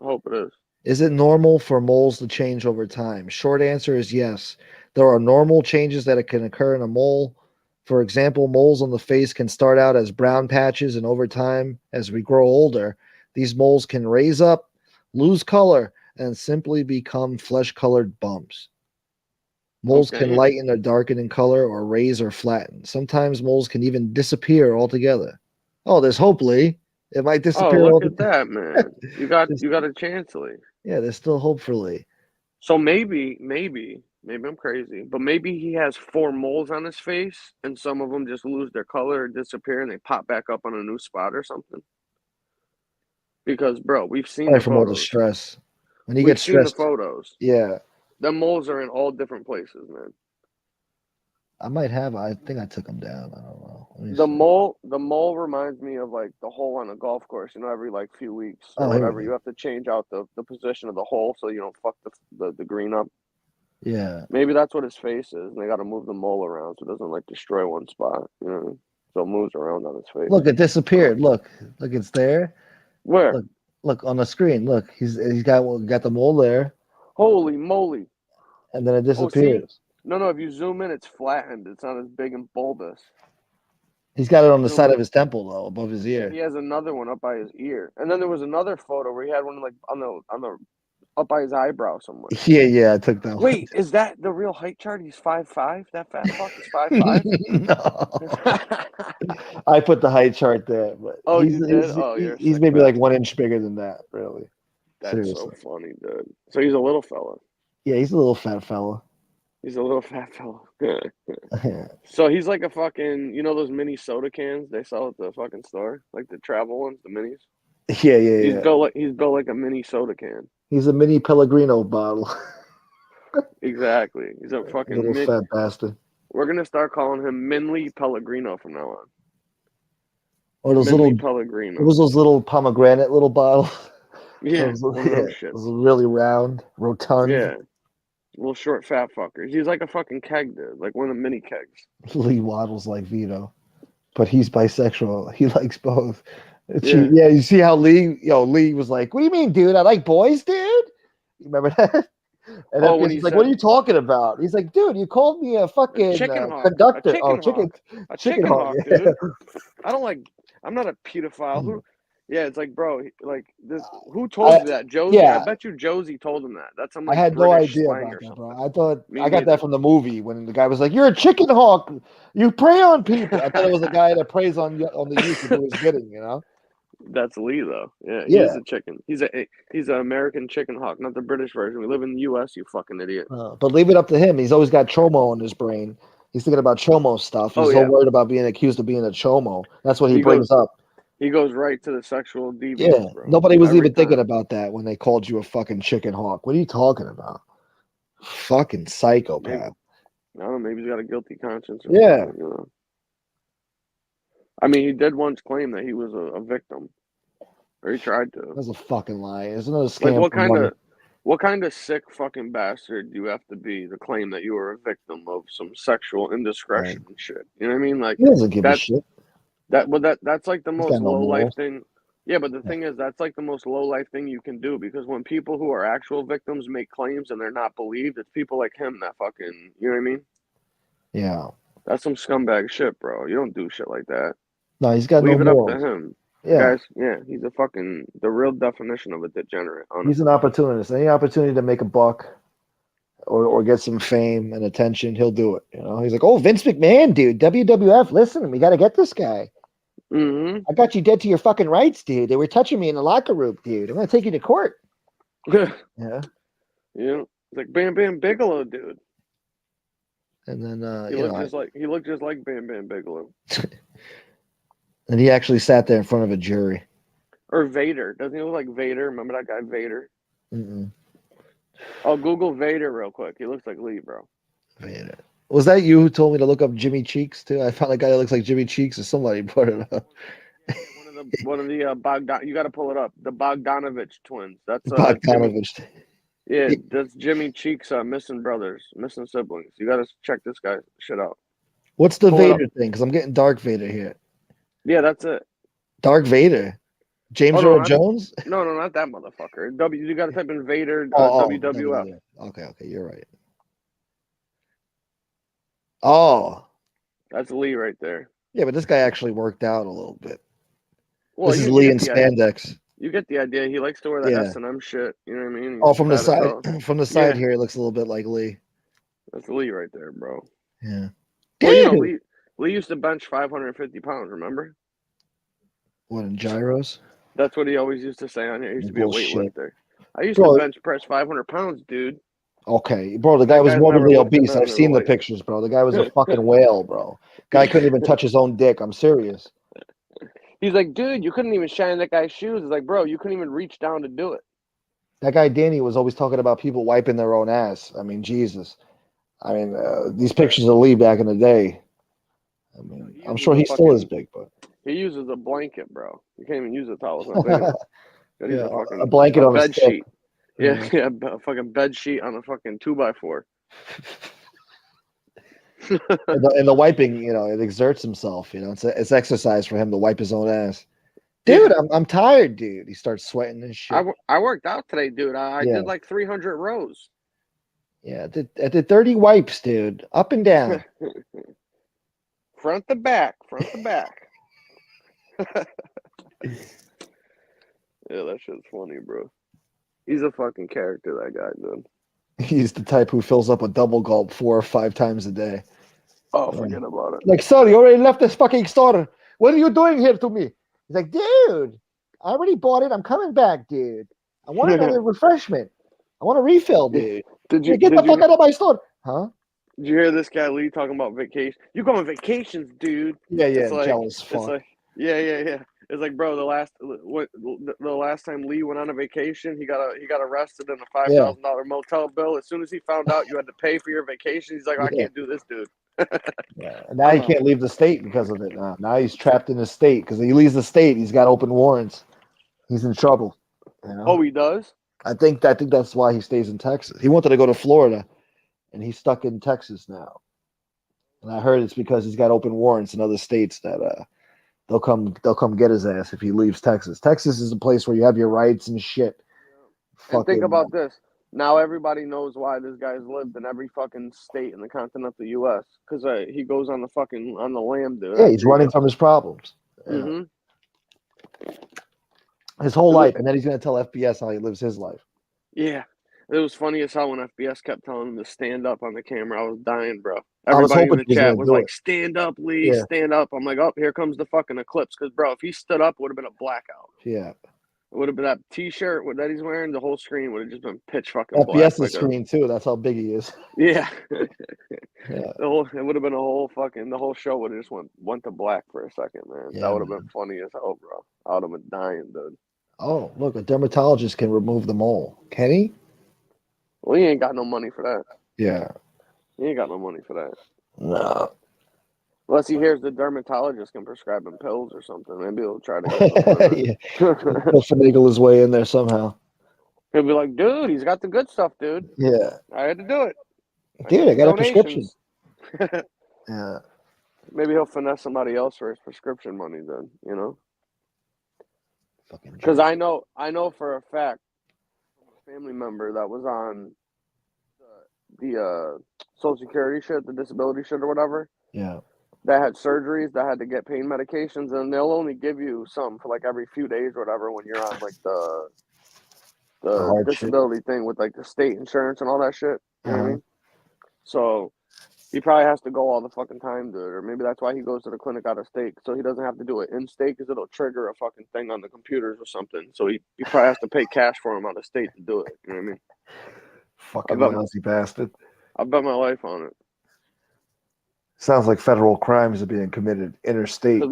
I hope it is. Is it normal for moles to change over time? Short answer is yes. There are normal changes that can occur in a mole. For example, moles on the face can start out as brown patches, and over time, as we grow older, these moles can raise up, lose color, and simply become flesh colored bumps. Moles can Okay. lighten or darken in color or raise or flatten. Sometimes moles can even disappear altogether. Oh, there's hope, Lee. It might Oh, disappear look at altogether. that, man. You got a chance, Lee. Yeah, there's still hope for Lee. So maybe I'm crazy, but maybe he has four moles on his face, and some of them just lose their color or disappear, and they pop back up on a new spot or something. Because, bro, we've seen Probably the from all the photos. stress. When you get We've seen the stressed, photos. yeah, The moles are in all different places, man. I think I took them down. I don't know. Let me see. The mole reminds me of like the hole on a golf course. You know, every like few weeks or Oh, here whatever, it you is. have to change out the position of the hole so you don't fuck the green up. Yeah. Maybe that's what his face is, and they got to move the mole around so it doesn't like destroy one spot. You know, so it moves around on his face. Look, it disappeared. Look, it's there. Where? Look, look on the screen. Look, he's got the mole there, Holy moly! and then it Oh, see, disappears. no. If you zoom in, it's flattened. It's not as big and bulbous. He's got it If on you the zoom side of in, his temple though, above his yeah, ear. he has another one up by his ear, and then there was another photo where he had one like on the up by his eyebrow somewhere. Yeah, yeah, I took that one. Wait, is that the real height chart? He's 5'5"? That fat fuck is 5'5"? No, I put the height chart there, but Oh, you did? Oh, you're a he's sick maybe like bastard. 1 inch bigger than that. Really, That's so seriously. funny, dude. So he's a little fella. Yeah, he's a little fat fella. He's a little fat fella. Yeah, So he's like a fucking, you know those mini soda cans they sell at the fucking store, like the travel ones, the minis. yeah, yeah. He's built like a mini soda can. He's a mini Pellegrino bottle. Exactly. He's a fucking Little min. fat bastard. We're gonna start calling him Minley Pellegrino from now on. Or those Minley little, what Pellegrino. was those little pomegranate little bottles? Yeah, Those, one of yeah, them shits. those really round, rotund. Yeah, little short fat fuckers. He's like a fucking keg dude, like one of the mini kegs. Lee waddles like Vito, but he's bisexual. He likes both. Yeah. Yeah, you see how Lee was like, "What do you mean, dude? I like boys, dude." You remember that? And Oh, when FPS he is like, "What are said you talking about?" He's like, "Dude, you called me a a fucking chicken hawk, a conductor." Oh, chicken hawk, a chicken chicken hawk. hawk, Yeah. dude. I don't like. I'm not a pedophile. Who? Yeah, it's like, bro, like this. Who told I you that, Josie? I yeah, bet you Josie told him that. That's some I like had no British idea slang about or that, bro. something. I thought Me I got that neither. from the movie when the guy was like, "You're a chicken hawk. You prey on people." I thought it was a guy that preys on the youth to do his bidding. You know? That's Lee though. Yeah, he is Yeah. a chicken. He's an American chicken hawk, not the British version. We live in the U.S. You fucking idiot. But leave it up to him. He's always got chomo in his brain. He's thinking about chomo stuff. Oh He's so yeah, worried about being accused of being a chomo. That's what he he goes brings up. he goes right to the sexual deviance, Yeah. bro. Nobody was Every even thinking time. about that when they called you a fucking chicken hawk. What are you talking about? Fucking Maybe psychopath. I don't know. Maybe he's got a guilty conscience or Yeah. something. You know. I mean, he did once claim that he was a victim, or he tried to. That's a fucking lie. It's another Like, scam for money. what kind of sick fucking bastard do you have to be to claim that you were a victim of some sexual Right. indiscretion and shit? You know what I mean? Like He doesn't give a that's shit. that's like the He's most got no low life morals. thing. Yeah, but the Yeah. thing is, that's like the most low life thing you can do because when people who are actual victims make claims and they're not believed, it's people like him that fucking, you know what I mean? Yeah. That's some scumbag shit, bro. You don't do shit like that. No, he's got no Leave it up to morals. him. The Yeah. guy's, yeah, he's a fucking, the real definition of a degenerate, He's an honestly. opportunist. Any opportunity to make a buck or get some fame and attention, he'll do it. You know, he's like, "Oh, Vince McMahon, dude, WWF, listen, we got to get this guy. Mm I got you dead to your fucking rights, dude. They were touching me in the locker room, dude. I'm gonna take you to court." hmm. Yeah, You know, it's like Bam Bam Bigelow, dude. and then He looked just like Bam Bam Bigelow. and he actually sat there in front of a jury. Or Vader. Doesn't he look like Vader? Remember that guy Vader? Mm-mm. I'll Google Vader real quick. He looks like Lee, bro. Man, was that you who told me to look up Jimmy Cheeks too? I found a guy that looks like Jimmy Cheeks, or somebody brought it up. Yeah, one of the Bogdan. You got to pull it up. The Bogdanovich twins. That's Jimmy. Bogdanovich. Yeah, that's Jimmy Cheeks' missing brothers, missing siblings. You got to check this guy shit out. What's the Pull it up. Vader thing? Because I'm getting Dark Vader here. Yeah, that's it. Dark Vader. James Oh no, Earl Jones? no, not that motherfucker. You got to type in Vader WWF. Okay, you're right. Oh, That's Lee right there. yeah, but this guy actually worked out a little bit. Well, This is you Lee get in the idea. spandex. You get the idea. He likes to wear the Yeah. S&M shit. You know what I mean? Oh, He's from the fat as side, hell. from the side Yeah. here, it looks a little bit like Lee. That's Lee right there, bro. Yeah. Well, you know, Dude! Lee used to bench 550 pounds. Remember? What, in gyros? That's what he always used to say on here. He used to be a Bullshit. weightlifter. I used to Bro, bench press 500 pounds, dude. okay, bro, the guy That was guy's never morbidly lifted obese. nothing I've in his seen the life. pictures, bro. The guy was a fucking whale, bro. Guy couldn't even touch his own dick. I'm serious. He's like, dude, you couldn't even shine that guy's shoes. It's like, bro, you couldn't even reach down to do it. That guy Danny was always talking about people wiping their own ass. I mean, Jesus. I mean, these pictures of Lee back in the day. I mean, He I'm uses sure a he still is fucking- big, but He uses a blanket, bro. You can't even use a towel. It's not big enough. He's yeah, a fucking a blanket on a bed stick. sheet. Yeah, a fucking bed sheet on a fucking 2x4. And the wiping, it exerts himself. It's exercise for him to wipe his own ass. Dude, I'm tired, dude. He starts sweating and shit. I worked out today, dude. I Yeah. did like 300 rows. Yeah, I did 30 wipes, dude. Up and down. Front to back. Yeah, that shit's funny, bro. He's a fucking character, that guy, dude. He's the type who fills up a double gulp 4 or 5 times a day. Oh, forget about it. Like, sir, you already left this fucking store. What are you doing here to me? He's like, dude, I already bought it. I'm coming back, dude. I want another refreshment. I want a refill, dude. Did Hey, you get the did fuck you out of my store. Huh? did you hear this guy Lee talking about vacation? You go on vacations, dude. Yeah, It's yeah, like jealous it's fuck. like yeah. It's like, bro, the last time Lee went on a vacation, he got arrested in a Yeah, $5,000 motel bill. As soon as he found out you had to pay for your vacation, he's like, I yeah, can't do this, dude. yeah. And now I'm he out. can't leave the state because of it. Now he's trapped in the state because he leaves the state. He's got open warrants. He's in trouble. You know. Oh, he does? I think that's why he stays in Texas. He wanted to go to Florida, and he's stuck in Texas now. And I heard it's because he's got open warrants in other states that they'll come get his ass if he leaves Texas. Texas is a place where you have your rights and shit. And think Fucking about this. Now everybody knows why this guy's lived in every fucking state in the continental U.S. Because he goes on the lam, dude. yeah, he's After he running gets. from his problems. Yeah. Mm-hmm. His whole It was, life, and then he's gonna tell FBS how he lives his life. yeah. It was funny as hell when FBS kept telling him to stand up on the camera. I was dying, bro. I was Everybody in hoping the he was chat gonna was do like, it. "Stand up, Lee, Yeah, stand up." I'm like, "Oh, here comes the fucking eclipse." Because, bro, if he stood up, it would have been a blackout. yeah. It would have been that T-shirt that he's wearing. The whole screen would have just been pitch fucking black, FBS's like a screen too. That's how big he is. yeah. Yeah, It would have been the whole show would have just went to black for a second, man. That yeah, would have been man. funny as hell, bro. I would have been dying, dude. Oh, look, a dermatologist can remove the mole. Can he? Well, he ain't got no money for that. Yeah. He ain't got no money for that. No. Unless he hears the dermatologist can prescribe him pills or something. Maybe he'll try to get something in Yeah. there. He'll finagle his way in there somehow. He'll be like, dude, he's got the good stuff, dude. Yeah. I had to do it. I Dude, need I some got a prescription. donations. Yeah. Maybe he'll finesse somebody else for his prescription money then, you know? Fucking Because jerk. I know for a fact from a family member that was on the Social Security shit, the disability shit or whatever, Yeah. that had surgeries, that had to get pain medications, and they'll only give you some for like every few days or whatever when you're on like the The the hard shit. disability thing with like the state insurance and all that shit. You know what I Uh-huh. mean? So he probably has to go all the fucking time, dude. Or maybe that's why he goes to the clinic out of state, so he doesn't have to do it in state because it'll trigger a fucking thing on the computers or something. So he probably has to pay cash for him out of state to do it. You know what I mean? I Fucking bet lousy bastard. I bet my life on it. Sounds like federal crimes are being committed interstate. Cause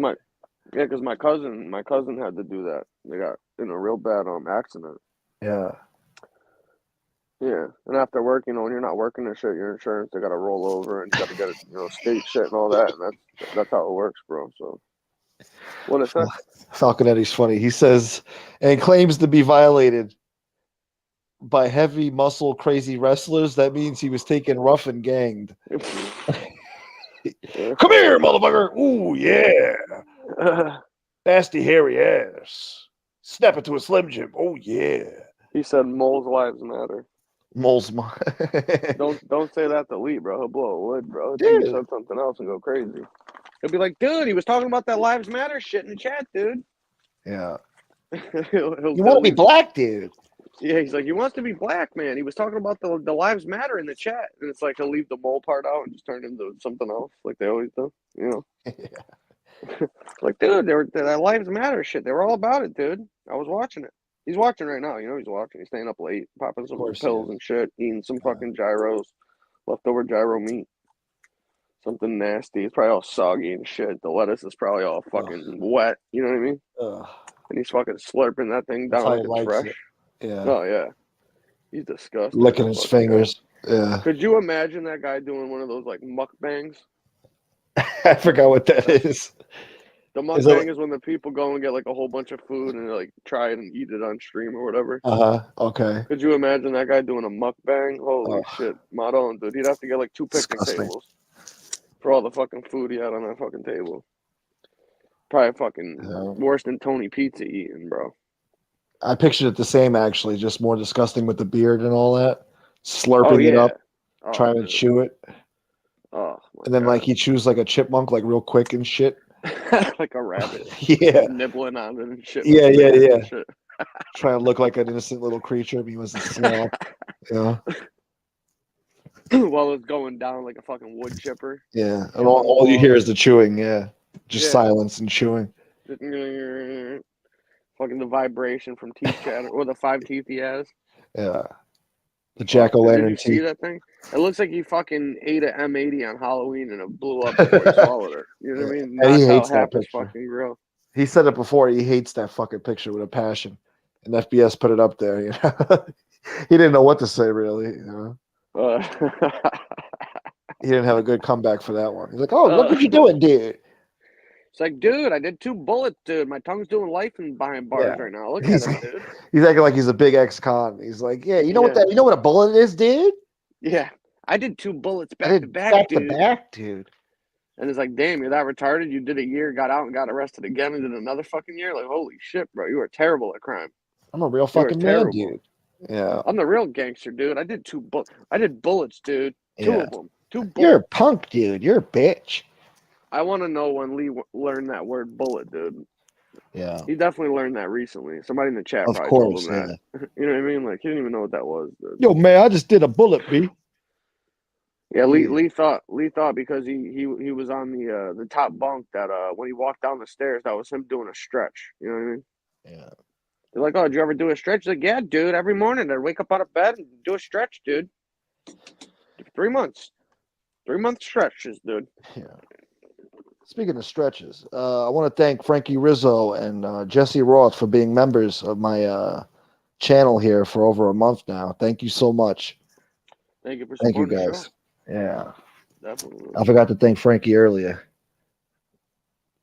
my cousin had to do that. They got in a real bad accident. Yeah. Yeah, and after work, when you're not working and shit, your insurance they got to roll over and you got to get it, state shit and all that, and that's how it works, bro. So what it say? Falconetti's funny. He says, and claims to be violated by heavy muscle crazy wrestlers. That means he was taken rough and ganged. Yeah. Come here, motherfucker. Ooh, yeah. Nasty hairy ass. Snap it to a Slim Jim. Oh, yeah. He said moles' lives matter. Mole's Don't say that to Lee, bro. He'll blow a wood, bro. He'll think you Dude. said something else and go crazy. He'll be like, dude, he was talking about that lives matter shit in the chat, dude. Yeah. he'll You tell won't be Lee, black, dude. yeah, he's like, he wants to be black, man. He was talking about the lives matter in the chat, and it's like he'll leave the mole part out and just turn into something else, like they always do, Like, dude, that lives matter shit. They were all about it, dude. I was watching it. He's watching right now. He's watching. He's staying up late, popping Of some course he pills is. and shit, eating some fucking gyros, leftover gyro meat, something nasty. It's probably all soggy and shit. The lettuce is probably all Ugh. fucking wet. You know what I mean? Ugh. And he's fucking slurping that thing That's down how like he it's likes fresh. it. Yeah. Oh yeah, he's disgusting. Licking That his fucking guy. fingers. Yeah. Could you imagine that guy doing one of those like mukbangs? I forgot what that is. The Is it? mukbang is when the people go and get like a whole bunch of food and like try it and eat it on stream or whatever. Uh-huh. Okay. Could you imagine that guy doing a mukbang? Holy Oh, shit, model, dude. He'd have to get like 2 picnic disgusting. tables for all the fucking food he had on that fucking table. Probably fucking Yeah. worse than Tony Pizza eating, bro. I pictured it the same, actually, just more disgusting with the beard and all that. Oh Slurping it yeah. up, Oh trying to dude. chew it. Oh my And then, like, god. he chews like a chipmunk, like, real quick and shit. Like a rabbit. Yeah. Just nibbling on it and shit with Yeah, his yeah, fingers yeah. and shit. Trying to look like an innocent little creature, but he was a slob. Yeah. While it's going down like a fucking wood chipper. Yeah. And Killing the all you hear logs. is the chewing. Yeah. Just Yeah. silence and chewing. Fucking the vibration from teeth chatter or the 5 teeth he has. Yeah. The Fuck, did you jack-o'-lantern see teeth. that thing? It looks like he fucking ate a M80 on Halloween and it blew up before he swallowed it. You know what I mean? And he Knocked out hates that half his picture. fucking grill. He said it before. He hates that fucking picture with a passion. And FBS put it up there. You know, he didn't know what to say really. You know, he didn't have a good comeback for that one. He's like, "Oh, look what you doing, dude." It's like, dude, I did 2 bullets, dude. My tongue's doing life behind bars Yeah. right now. Look at it, dude. He's acting like he's a big ex-con. He's like, "Yeah, you know Yeah. you know what a bullet is, dude? Yeah. I did 2 bullets I back to did back, dude. back, dude." And it's like, damn, you're that retarded. You did a year, got out and got arrested again and did another fucking year. Like, holy shit, bro. You are terrible at crime. I'm a real You are fucking man, terrible. dude. Yeah. I'm the real gangster, dude. I did 2 I did bullets, dude. 2 Yeah. of them. 2 bullets. You're a punk, dude. You're a bitch. I want to know when Lee learned that word bullet, dude. Yeah. He definitely learned that recently. Somebody in the chat Of probably course, told him that. You know what I mean? Like, he didn't even know what that was, dude. Yo, man, I just did a bullet, B. Yeah, Lee thought because he was on the top bunk that when he walked down the stairs, that was him doing a stretch. You know what I mean? Yeah. They're like, "Oh, did you ever do a stretch?" He's like, "Yeah, dude. Every morning I'd wake up out of bed and do a stretch, dude. 3 months, 3 month stretches, dude." Yeah. Speaking of stretches, I want to thank Frankie Rizzo and Jesse Roth for being members of my channel here for over a month now. Thank you so much. Thank you for Thank you, supporting the guys. show. Yeah. Definitely. I forgot to thank Frankie earlier.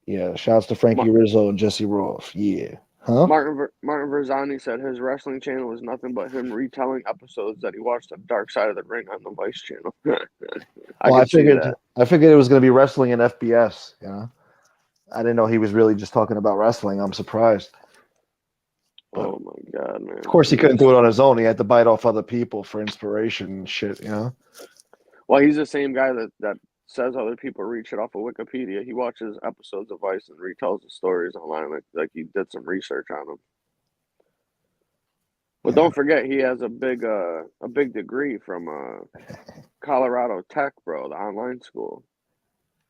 Yeah. Shouts to Frankie Rizzo and Jesse Roth. Yeah. Huh? Martin Verzani said his wrestling channel is nothing but him retelling episodes that he watched on Dark Side of the Ring on the Vice channel. I figured that. I figured it was going to be wrestling and FBS. You know, I didn't know he was really just talking about wrestling. I'm surprised. But Oh my god, man! of course, he couldn't do it on his own. He had to bite off other people for inspiration and shit. You know. Well, he's the same guy that says other people read shit off of Wikipedia. He watches episodes of Vice and retells the stories online, like he did some research on them. But don't forget, he has a big degree from Colorado Tech, bro, the online school.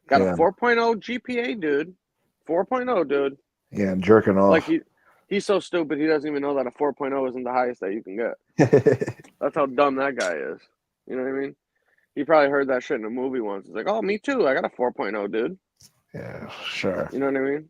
Got a 4.0 GPA, dude. 4.0, dude. Yeah, I'm jerking off. Like he's so stupid, he doesn't even know that a 4.0 isn't the highest that you can get. That's how dumb that guy is. You know what I mean? He probably heard that shit in a movie once. He's like, "Oh, me too. I got a 4.0, dude." Yeah, sure. You know what I mean?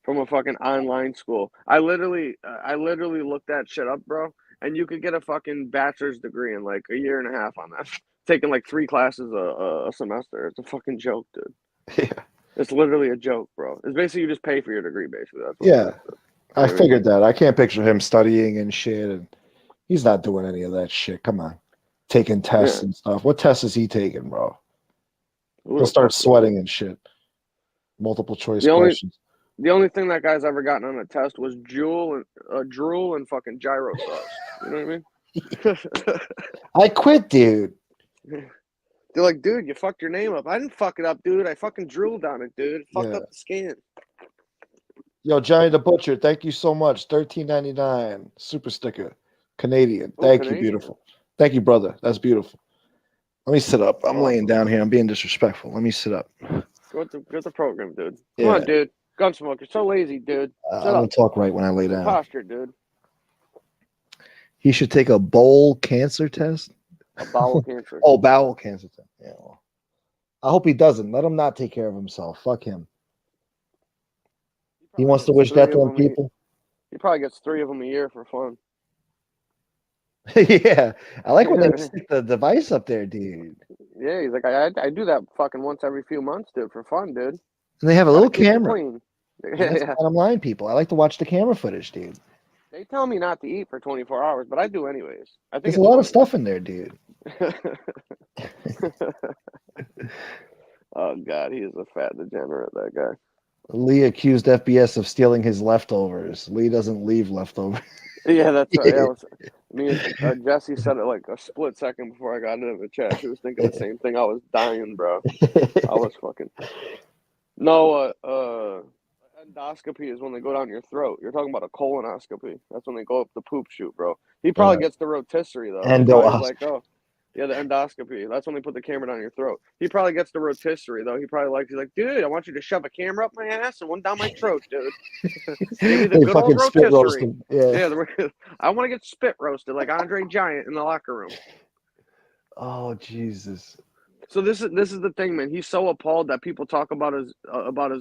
From a fucking online school. I literally looked that shit up, bro. And you could get a fucking bachelor's degree in like a year and a half on that. Taking like 3 classes a semester. It's a fucking joke, dude. Yeah. It's literally a joke, bro. It's basically you just pay for your degree, basically. That's what Yeah. it is, I figured that. I can't picture him studying and shit, and he's not doing any of that shit. Come on. Taking tests and stuff. What tests is he taking, bro? He'll start sweating and shit. Multiple choice questions. The only thing that guy's ever gotten on a test was drool and fucking gyro sauce. You know what I mean? I quit, dude. They're like, dude, you fucked your name up. I didn't fuck it up, dude. I fucking drooled on it, dude. It fucked up the scan. Yo, Johnny the Butcher, thank you so much. $13.99 super sticker, Canadian. Thank you, beautiful. Thank you, brother. That's beautiful. Let me sit up. I'm laying down here. I'm being disrespectful. Let me sit up. Go with the program, dude. Come on, dude. Gunsmoke, you're so lazy, dude. I don't talk right when I lay down. Posture, dude. He should take a bowel cancer test. A bowel cancer. Oh, bowel cancer test. Yeah. Well, I hope he doesn't. Let him not take care of himself. Fuck him. He wants to wish death on people. He probably gets 3 of them a year for fun. Yeah, I like when they stick the device up there, dude. Yeah, he's like, I do that fucking once every few months, dude, for fun, dude. And they have a little camera. That's bottom line, people. I like to watch the camera footage, dude. They tell me not to eat for 24 hours, but I do anyways. I think there's a lot of stuff in there, dude. Oh God, he is a fat degenerate, that guy. Lee accused FBS of stealing his leftovers. Lee doesn't leave leftovers. Yeah, that's right. Me and Jesse said it like a split second before I got into the chat. She was thinking the same thing. I was dying, bro. I was fucking. No, endoscopy is when they go down your throat. You're talking about a colonoscopy. That's when they go up the poop chute, bro. He probably gets the rotisserie though. He's like, oh, Yeah, the endoscopy. That's when they put the camera down your throat. He probably gets the rotisserie though. He's like, dude, I want you to shove a camera up my ass and one down my throat, dude. Give me the They good old fucking spit roast rotisserie. him. Yeah. Yeah, I want to get spit roasted like Andre Giant in the locker room. Oh Jesus. So this is the thing, man. He's so appalled that people talk about his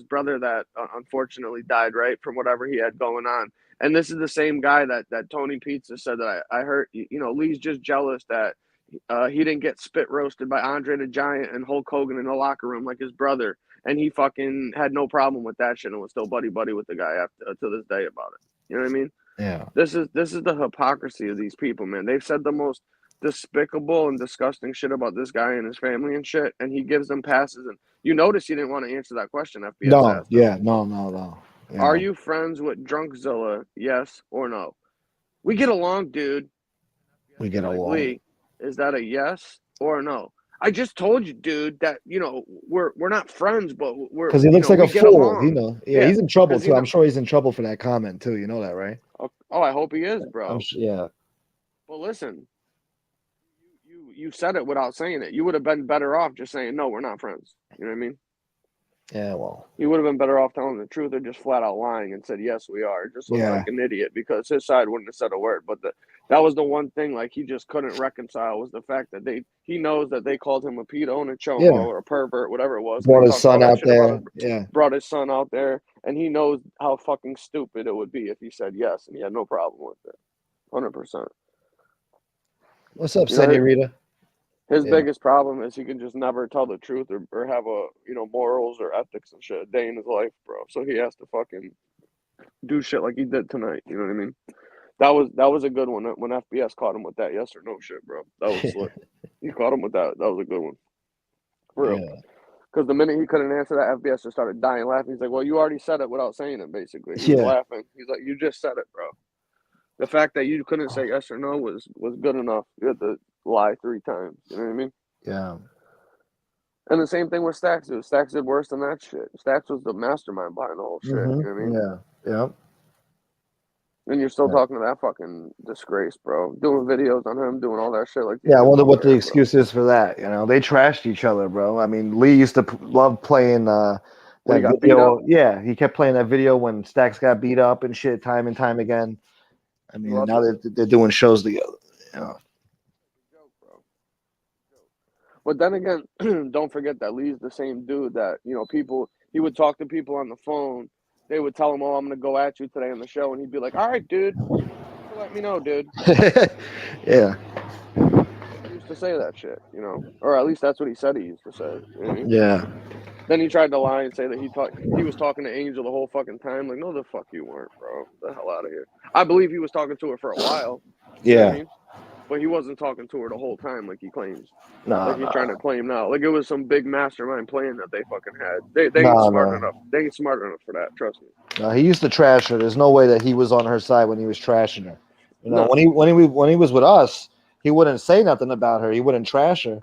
brother that unfortunately died, right, from whatever he had going on. And this is the same guy that Tony Pizza said that I heard. Lee's just jealous that he didn't get spit roasted by Andre the Giant and Hulk Hogan in the locker room like his brother, and he fucking had no problem with that shit and was still buddy with the guy after to this day about it. You know what I mean? Yeah. This is the hypocrisy of these people, man. They've said the most despicable and disgusting shit about this guy and his family and shit, and he gives them passes. And you notice he didn't want to answer that question. FBS No. asked him, Yeah. No. Yeah. "Are you friends with Drunkzilla? Yes or no?" We get along, dude. We get Like, along. Lee, is that a yes or a no? I just told you, dude, that we're not friends, but Because he looks like we a get fool. along. Yeah, he's in trouble 'Cause too. I'm sure he's in trouble for that comment too. You know that, right? Oh, I hope he is, bro. I'm sure. Yeah. But listen, you said it without saying it. You would have been better off just saying no, we're not friends. You know what I mean? Yeah. Well. You would have been better off telling the truth or just flat out lying and said yes, we are. Just look Yeah. like an idiot because his side wouldn't have said a word. But that was the one thing like he just couldn't reconcile was the fact that he knows that they called him a pedo and a chomo Yeah. or a pervert, whatever it was. Brought They his talked son all that out shit about there. his, Yeah. brought his son out there, and he knows how fucking stupid it would be if he said yes, and he had no problem with it, 100%. What's up, You know, Senorita? his Yeah. biggest problem is he can just never tell the truth or have a morals or ethics and shit a day in his life, bro. So he has to fucking do shit like he did tonight. You know what I mean? That was a good one when FBS caught him with that yes or no shit, bro. That was slick. He caught him with that. That was a good one, for real. Yeah. Because the minute he couldn't answer that, FBS just started dying laughing. He's like, "Well, you already said it without saying it." Basically, he was laughing. He's like, "You just said it, bro." The fact that you couldn't say yes or no was good enough. You had to lie 3 times. You know what I mean? Yeah. And the same thing with Stacks did. Stacks did worse than that shit. Stacks was the mastermind behind the whole shit. You know what I mean? Yeah. Yeah. And you're still Yeah. talking to that fucking disgrace, bro. Doing videos on him, doing all that shit like. Yeah, I wonder what the excuse is for that. They trashed each other, bro. I mean, Lee used to love playing When that he got video. beat up? Yeah, he kept playing that video when Stacks got beat up and shit time and time again. I mean, now they're doing shows together. Joke, bro. But then again, don't forget that Lee's the same dude that he would talk to people on the phone. They would tell him, "Oh, I'm gonna go at you today on the show," and he'd be like, "All right, dude. Thanks for letting me know, dude." Yeah. He used to say that shit, or at least that's what he said he used to say. You know what I mean? Yeah. Then he tried to lie and say that he was talking to Angel the whole fucking time. Like, no, the fuck you weren't, bro. Get the hell out of here. I believe he was talking to her for a while. You know what I mean? But he wasn't talking to her the whole time like he claims. Like he's trying to claim now. Like it was some big mastermind plan that they fucking had. They ain't smart enough. They ain't smart enough for that. Trust me. No, he used to trash her. There's no way that he was on her side when he was trashing her. No. When he was with us, he wouldn't say nothing about her. He wouldn't trash her,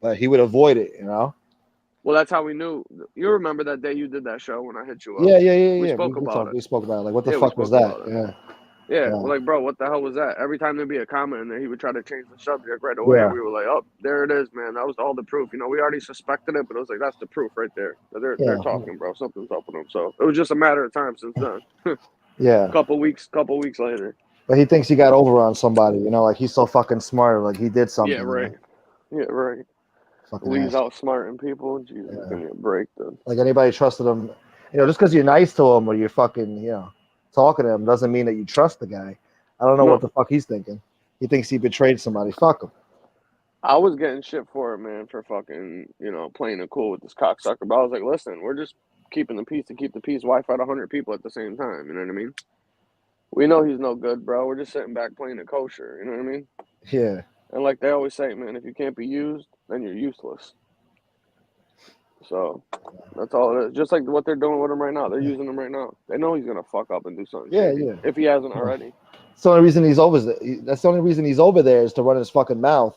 but he would avoid it. Well, that's how we knew. You remember that day you did that show when I hit you up? Yeah. We spoke about it. We spoke about it. Like, what the Yeah, fuck was that? Yeah. Yeah, well, like, bro, what the hell was that? Every time there'd be a comment in there, he would try to change the subject right away. Yeah. And we were like, oh, there it is, man. That was all the proof. We already suspected it, but it was like, that's the proof right there. They're talking, bro. Something's up with them. So it was just a matter of time since then. Yeah. Couple weeks later. But he thinks he got over on somebody, like he's so fucking smart, like he did something. Yeah, right. Yeah, right. Fucking Lee's ass. outsmarting people. Jesus, give me a break, then. Like anybody trusted him, just because you're nice to him or you're fucking, talking to him doesn't mean that you trust the guy. I don't know what the fuck he's thinking. He thinks he betrayed somebody. Fuck him. I was getting shit for it, man, for fucking, playing it cool with this cocksucker. But I was like, listen, we're just keeping the peace to keep the peace. Why fight 100 people at the same time? You know what I mean? We know he's no good, bro. We're just sitting back playing it kosher. You know what I mean? Yeah. And like they always say, man, if you can't be used, then you're useless. So that's all it is. Just like what they're doing with him right now. They're using him right now. They know he's going to fuck up and do something shady, if he hasn't already. That's the only reason he's over there. That's the only reason he's over there is to run his fucking mouth.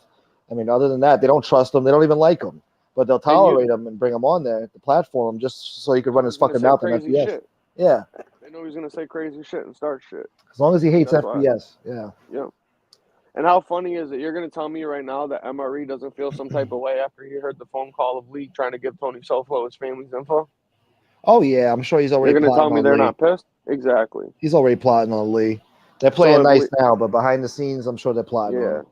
I mean, other than that, they don't trust him. They don't even like him. But they'll tolerate him and bring him on there, the platform, just so he could run his fucking mouth in FBS. Shit. Yeah. They know he's going to say crazy shit and start shit. As long as he hates FBS. Yeah. Yeah. And how funny is it? You're gonna tell me right now that MRE doesn't feel some type of way after he heard the phone call of Lee trying to give Tony Sofo his family's info? Oh yeah, I'm sure he's You're already gonna tell plotting me on they're Lee. not pissed? Exactly. He's already plotting on Lee. They're So playing if nice Lee, now, but behind the scenes, I'm sure they're plotting on yeah. him.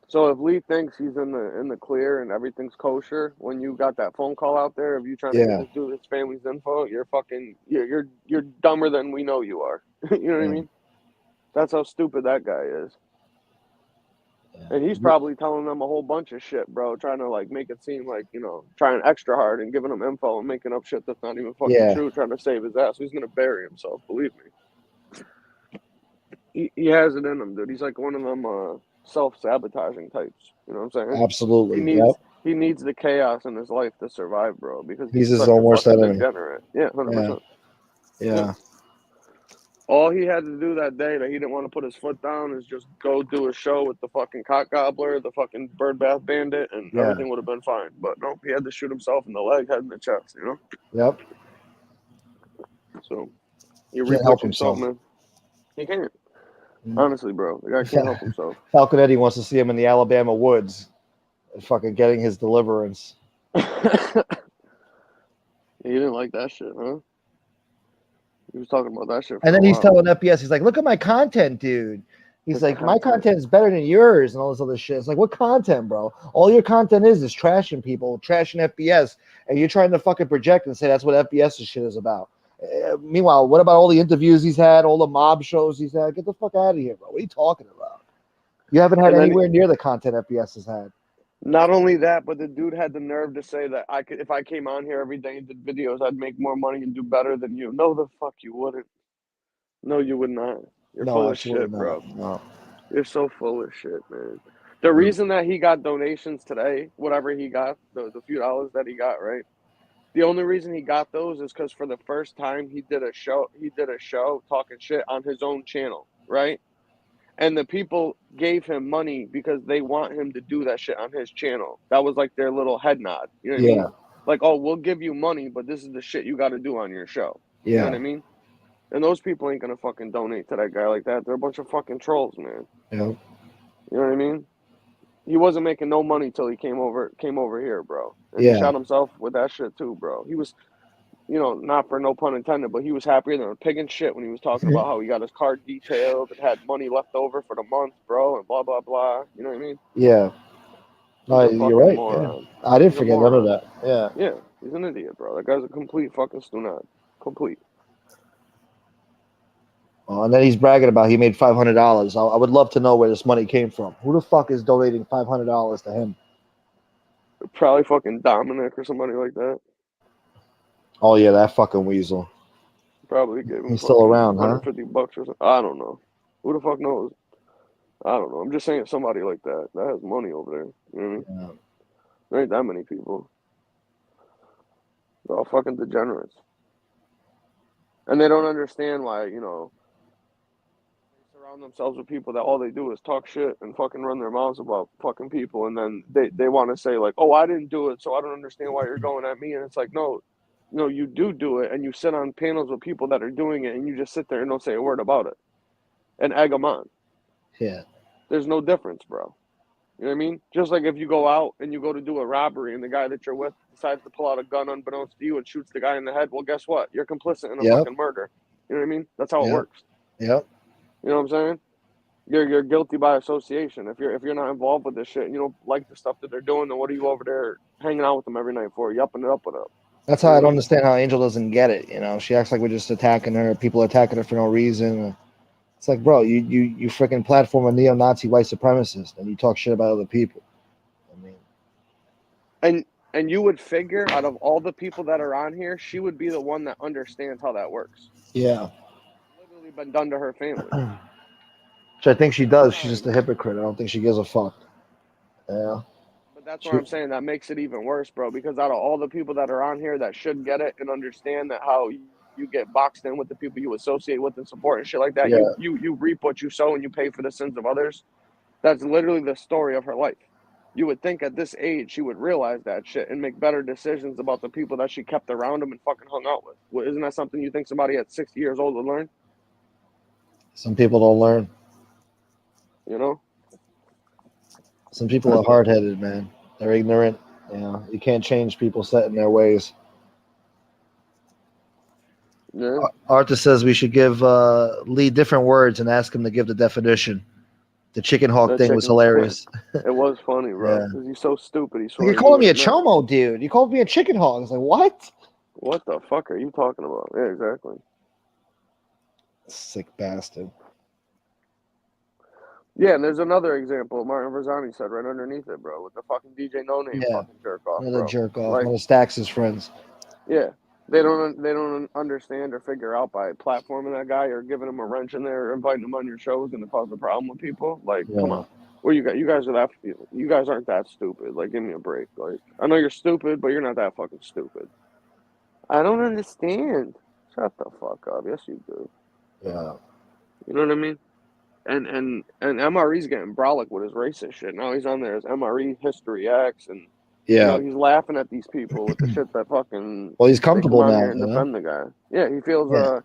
So if Lee thinks he's in the clear and everything's kosher, when you got that phone call out there of you trying to give Yeah, this dude his family's info, you're fucking you're dumber than we know you are. You know what I yeah, mean? That's how stupid that guy is. And he's yeah. probably telling them a whole bunch of shit, bro, trying to like make it seem like, trying extra hard and giving them info and making up shit that's not even fucking Yeah. true, trying to save his ass. He's gonna bury himself, believe me. He has it in him, dude. He's like one of them self-sabotaging types. You know what I'm saying? He Absolutely. Yep. needs he needs the chaos in his life to survive, bro, because He's he's his such own a worst fucking enemy. degenerate. Yeah, Yeah. 100%. Yeah. Yeah. All he had to do that day that he didn't want to put his foot down is just go do a show with the fucking cock gobbler, the fucking bird bath bandit, and Yeah. everything would have been fine. But no, he had to shoot himself in the leg, head, and the chest, Yep. So you Can't reap help what you sow, himself. man. He can't. Honestly, bro. The guy can't help himself. Falcon Eddie wants to see him in the Alabama woods, fucking getting his deliverance. He didn't like that shit, huh? He was talking about that shit And for a then he's while. telling FBS, he's like, "Look at my content, dude." He's His like, "My content. content is better than yours," and all this other shit. It's like, what content, bro? All your content is trashing people, trashing FBS, and you're trying to fucking project and say that's what FBS's shit is about. Meanwhile, what about all the interviews he's had, all the mob shows he's had? Get the fuck out of here, bro. What are you talking about? You haven't had And then anywhere near the content FBS has had. not only that, but the dude had the nerve to say that I could, if I came on here every day and did videos, I'd make more money and do better than you. No, the fuck you wouldn't. No, you would not. You're No, full of absolutely shit, not. bro. No. You're so full of shit, man. The reason that he got donations today, whatever he got, the few dollars that he got, right? The only reason he got those is because for the first time he did a show talking shit on his own channel, right? And the people gave him money because they want him to do that shit on his channel. That was like their little head nod. You know what I mean? Yeah. Like, oh, we'll give you money, but this is the shit you got to do on your show. You know what Yeah. I mean? And those people ain't gonna fucking donate to that guy like that. They're a bunch of fucking trolls, man. Yeah. You know what I mean? He wasn't making no money till he came over here, bro. And he Yeah. shot himself with that shit too, bro. He was, not for no pun intended, but he was happier than a pig in shit when he was talking about how he got his car detailed and had money left over for the month, bro, and blah blah blah. You know what I mean? Yeah. He's No, a you're fucking right. Yeah. moron. I didn't He's a forget none of moron. that. Yeah. Yeah, he's an idiot, bro. That guy's a complete fucking stunad. Complete. And then he's bragging about he made $500. I would love to know where this money came from. Who the fuck is donating $500 to him? Probably fucking Dominic or somebody like that. Oh yeah, that fucking weasel. Probably gave him He's still fucking around, huh? $150 or something. I don't know. Who the fuck knows? I don't know. I'm just saying somebody like that has money over there. You know what I mean? Yeah. There ain't that many people. They're all fucking degenerates. And they don't understand why, they surround themselves with people that all they do is talk shit and fucking run their mouths about fucking people. And then they want to say, like, oh, I didn't do it, so I don't understand why you're going at me. And it's like, no, you do it. And you sit on panels with people that are doing it, and you just sit there and don't say a word about it and egg them on. Yeah. There's no difference, bro. You know what I mean? Just like if you go out and you go to do a robbery and the guy that you're with decides to pull out a gun unbeknownst to you and shoots the guy in the head, well, guess what? You're complicit in a Yep. fucking murder. You know what I mean? That's how it Yep. works. Yep. You know what I'm saying? You're guilty by association. If you're not involved with this shit and you don't like the stuff that they're doing, then what are you over there hanging out with them every night for? You upping it up with them. That's You how know I what I don't mean? understand how Angel doesn't get it. She acts like we're just attacking her. People are attacking her for no reason. It's like, bro, you freaking platform a neo-Nazi white supremacist and you talk shit about other people. I mean, And you would figure out of all the people that are on here, she would be the one that understands how that works. yeah. Literally been done to her family. Which I think she Every does. She's time. just a hypocrite. I don't think she gives a fuck. Yeah. But that's what She, I'm saying. That makes it even worse, bro. Because out of all the people that are on here that should get it and understand that how you get boxed in with the people you associate with and support and shit like that, yeah. you reap what you sow and you pay for the sins of others. That's literally the story of her life. You would think at this age she would realize that shit and make better decisions about the people that she kept around him and fucking hung out with. Well, isn't that something you think somebody at 60 years old would learn? Some people don't learn. You know? Some people are hard headed, man. They're ignorant. You know, you can't change people set in their ways. Yeah, Arthur says we should give Lee different words and ask him to give the definition. The chicken hawk that thing was chicken. hilarious. It was funny, bro, Yeah. because he's so stupid. He Like, swore you're he knew calling what me a it meant. chomo, dude. You called me a chicken hawk. I was like, what? What the fuck are you talking about? Yeah, exactly. Sick bastard. Yeah, and there's another example. Martin Verzani said right underneath it, bro, with the fucking DJ No Name Yeah. fucking jerk off, Another bro. jerk off. Like, One of Stax's friends. yeah, they don't understand or figure out by platforming that guy or giving him a wrench in there or inviting him on your show is going to cause a problem with people. Like, come Yeah. on, well, you guys are that you guys aren't that stupid. Like, give me a break. Like, I know you're stupid, but you're not that fucking stupid. I don't understand. Shut the fuck up. Yes, you do. Yeah. You know what I mean? And MRE's getting brolic with his racist shit. Now he's on there as MRE History X, and Yeah. he's laughing at these people with the shit that fucking Well, he's they come comfortable on now, here and you know? defend the guy. Yeah, he feels Yeah.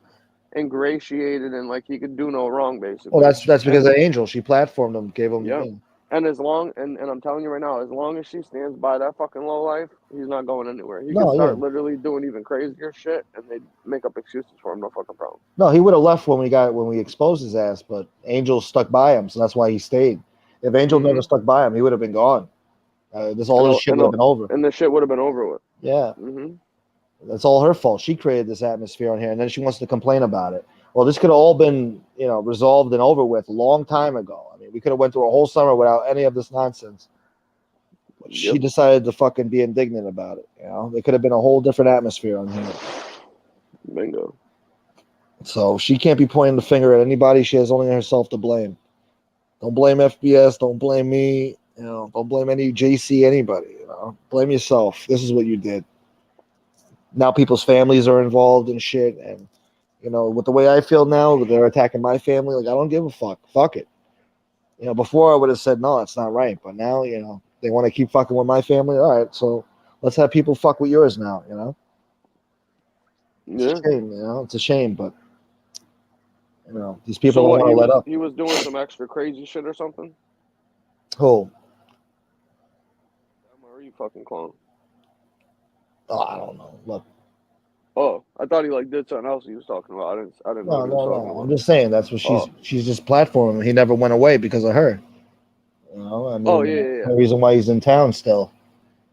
ingratiated and like he could do no wrong, Well, basically. that's because And of Angel. She platformed him, gave him, yeah, and as long and I'm telling you right now, as long as she stands by that fucking low life, he's not going anywhere. He could no, yeah. start literally doing even crazier shit, and they make up excuses for him. No fucking problem. No, he would have left when we exposed his ass, but Angel stuck by him, so that's why he stayed. If Angel never Hmm. stuck by him, he would have been gone. This And all this shit would have been over. and the shit would have been over with. Yeah, Hmm. that's all her fault. She created this atmosphere on here, and then she wants to complain about it. Well, this could have all been, resolved and over with a long time ago. I mean, we could have went through a whole summer without any of this nonsense. But she Yep. decided to fucking be indignant about it. You know, there could have been a whole different atmosphere on here. Bingo. So she can't be pointing the finger at anybody. She has only herself to blame. Don't blame FBS. Don't blame me. Don't blame any JC, anybody. Blame yourself. This is what you did. Now people's families are involved in shit, and with the way I feel now, they're attacking my family. Like, I don't give a fuck. Fuck it. Before I would have said no, it's not right, but now they want to keep fucking with my family. All right, so let's have people fuck with yours now. It's a Yeah. shame. It's a shame, but these people So don't what? want to let up. He was doing some extra crazy shit or something. Oh, Or you fucking clone? I don't know. Look. Oh, I thought he like did something else he was talking about. I didn't know No, what he was no, talking no. I'm about. just saying that's what Oh. she's just platforming. He never went away because of her. I Oh mean, yeah, yeah, yeah. the reason why he's in town still,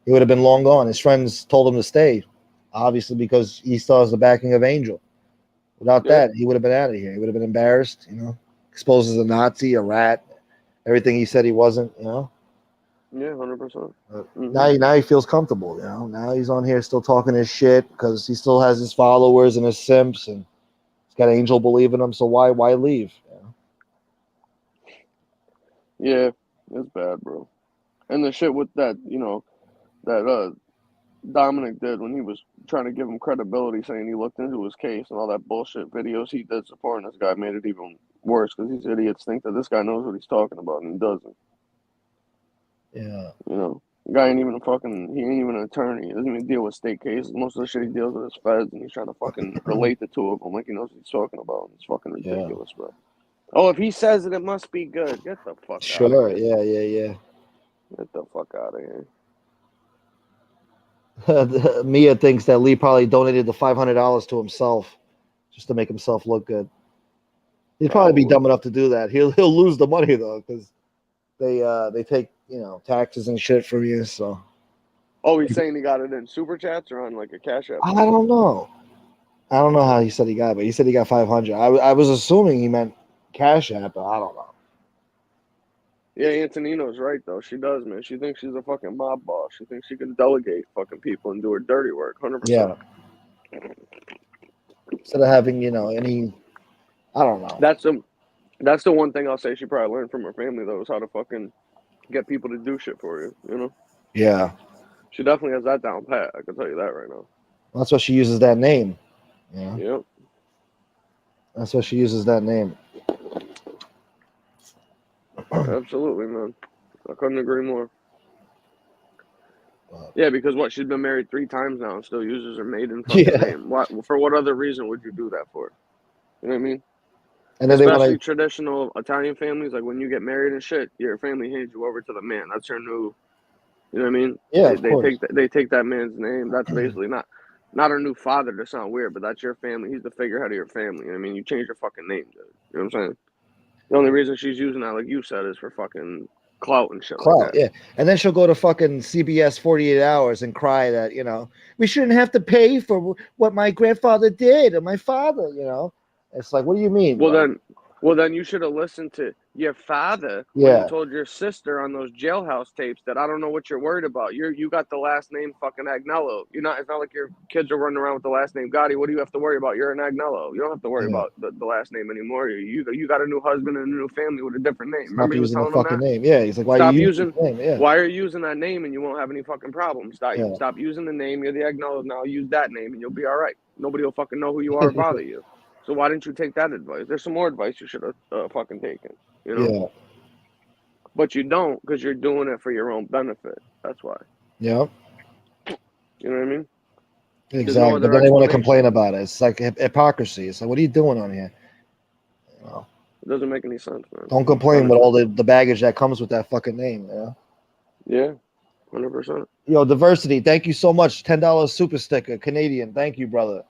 he would have been long gone. His friends told him to stay, obviously because he still has the backing of Angel. Without Yeah. that, he would have been out of here. He would have been embarrassed, exposed as a Nazi, a rat, everything he said he wasn't. Yeah, 100%. Now he feels comfortable. Now he's on here still talking his shit because he still has his followers and his simps, and he's got Angel believing him. So why leave? Yeah, it's bad, bro. And the shit with that, that Dominic did when he was trying to give him credibility, saying he looked into his case and all that bullshit videos he did supporting this guy made it even worse because these idiots think that this guy knows what he's talking about and he doesn't. Yeah. The guy ain't even he ain't even an attorney. He doesn't even deal with state cases. Most of the shit he deals with is feds, and he's trying to fucking relate the two of them like he knows what he's talking about. It's fucking ridiculous, bro. Oh, if he says it, it must be good. Get the fuck out of Sure. here. Yeah. Get the fuck out of here. Mia thinks that Lee probably donated the $500 to himself just to make himself look good. He'd probably be Probably. dumb enough to do that. He'll lose the money though because they take taxes and shit from you. So Oh, he's saying he got it in super chats or on like a Cash App. I don't know. I don't know how he said he got it, but he said he got 500. I was assuming he meant Cash App, but I don't know. Yeah, Antonino's right though. She does, man. She thinks she's a fucking mob boss. She thinks she can delegate fucking people and do her dirty work. 100%. Yeah. Instead of having any, I don't know. That's the one thing I'll say she probably learned from her family though is how to fucking get people to do shit for you. Yeah. She definitely has that down pat. I can tell you that right now. That's why she uses that name. Yeah. Yep. That's why she uses that name. Absolutely, man. I couldn't agree more. Yeah, because she's been married 3 times now and still uses her maiden fucking Yeah. name. For what other reason would you do that for? You know what I mean? And then they Especially want to, traditional Italian families, like when you get married and shit, your family hands you over to the man. That's your new, you know what I mean? yeah, They of they course. take they take that man's name. That's basically not a new father to sound weird, but that's your family. He's the figurehead of your family. You know what I mean? You change your fucking name, dude. You know what I'm saying? The only reason she's using that, like you said, is for fucking clout and shit like Clout, that. yeah. And then she'll go to fucking CBS 48 Hours and cry that, we shouldn't have to pay for what my grandfather did or my father, It's like, what do you mean, Well bro? then, well then you should have listened to your father when he Yeah. told your sister on those jailhouse tapes that I don't know what you're worried about. You got the last name fucking Agnello. You're not. It's not like your kids are running around with the last name Gotti. What do you have to worry about? You're an Agnello. You don't have to worry Yeah. about the last name anymore. You got a new husband and a new family with a different name. Remember Stop he was using the telling them fucking that. name. Yeah. He's like, why are Stop you using using. the name? Yeah. Why are you using that name and you won't have any fucking problems? Yeah. Stop using the name. You're the Agnello now. Use that name and you'll be all right. Nobody will fucking know who you are or bother you. So why didn't you take that advice? There's some more advice you should have fucking taken, you know? Yeah. But you don't because you're doing it for your own benefit. That's why. Yeah. You know what I mean? There's no Exactly. But other then they want to complain explanation. about it. It's like hypocrisy. It's like, what are you doing on here? You know? It doesn't make any sense, man. Don't complain with Honestly. all the baggage that comes with that fucking name. Yeah, 100%. Yo, diversity. Thank you so much. $10 super sticker, Canadian. Thank you, brother.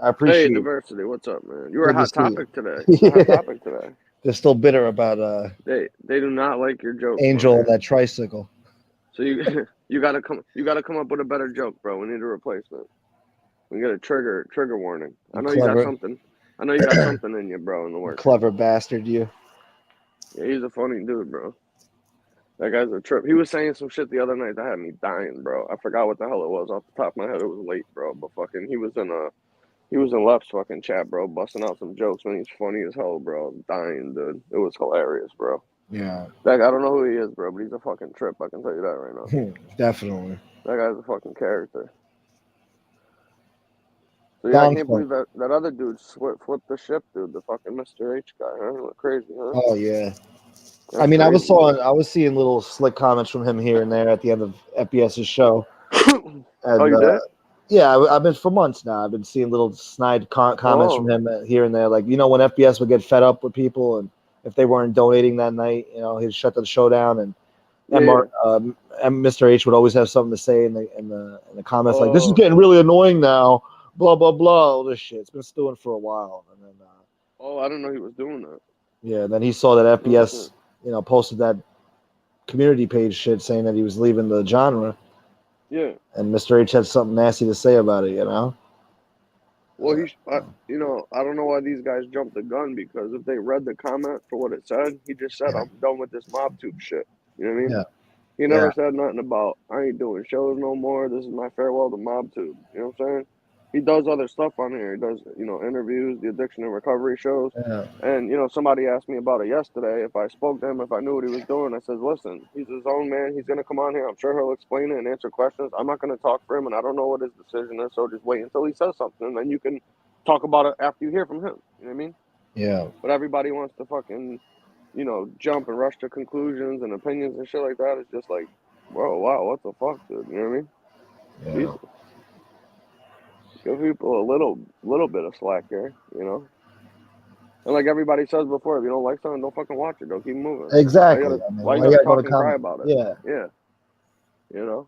I Hey, appreciate it. diversity. What's up, man? You were a Good to hot see you. topic today. You're a hot Yeah. topic today. They're still bitter about They do not like your jokes, my Angel and man. that tricycle. So you you gotta come up with a better joke, bro. We need a replacement. We get a trigger warning. You clever, I know you got something in you, bro, in the works. clever bastard, you. Yeah, he's a funny dude, bro. That guy's a trip. He was saying some shit the other night that had me dying, bro. I forgot what the hell it was off the top of my head. It was late, bro. But fucking, he was in Left's fucking chat, bro, busting out some jokes. Man, he's funny as hell, bro. Dying, dude. It was hilarious, bro. Yeah. That guy, I don't know who he is, bro, but he's a fucking trip. I can tell you that right now. Definitely. That guy's a fucking character. So yeah, I can't Gunsmoke. believe that other dude flipped the ship, dude. The fucking Mr. H guy, huh? He went crazy, huh? Oh yeah. I That's mean, crazy, dude. I was seeing little slick comments from him here and there at the end of FBS's show, Oh, and you did? yeah, I've been for months now. I've been seeing little snide comments from Oh, him here and there, like when FBS would get fed up with people, and if they weren't donating that night, he'd shut the show down, and yeah. and Mr. H would always have something to say in the comments, like, this is Oh, getting really annoying now, blah blah blah, all this shit. It's been stewing for a while, and then oh, I didn't know he was doing that. yeah, then he saw that No shit. FBS posted that community page shit saying that he was leaving the genre, Yeah. and Mr. H had something nasty to say about it. Well, I don't know why these guys jumped the gun because if they read the comment for what it said, he just said, Yeah, "I'm done with this mob tube shit." You know what I mean? yeah, He yeah, never said nothing about I ain't doing shows no more. This is my farewell to mob tube. You know what I'm saying? He does other stuff on here. He does interviews, the addiction and recovery shows. yeah, And somebody asked me about it yesterday. If I spoke to him, if I knew what he was doing, I said, "Listen, he's his own man. He's gonna come on here. I'm sure he'll explain it and answer questions. I'm not gonna talk for him, and I don't know what his decision is. So just wait until he says something, and then you can talk about it after you hear from him." You know what I mean? yeah, But everybody wants to fucking jump and rush to conclusions and opinions and shit like that. It's just like, whoa, wow, what the fuck, dude? You know what I mean? yeah. Jesus, give people a little bit of slack here. And like everybody says before, if you don't like something, don't fucking watch it. Don't keep moving. Exactly. I mean, Why you why you gotta gotta go to talk and cry comment? about it? Yeah. Yeah, you know.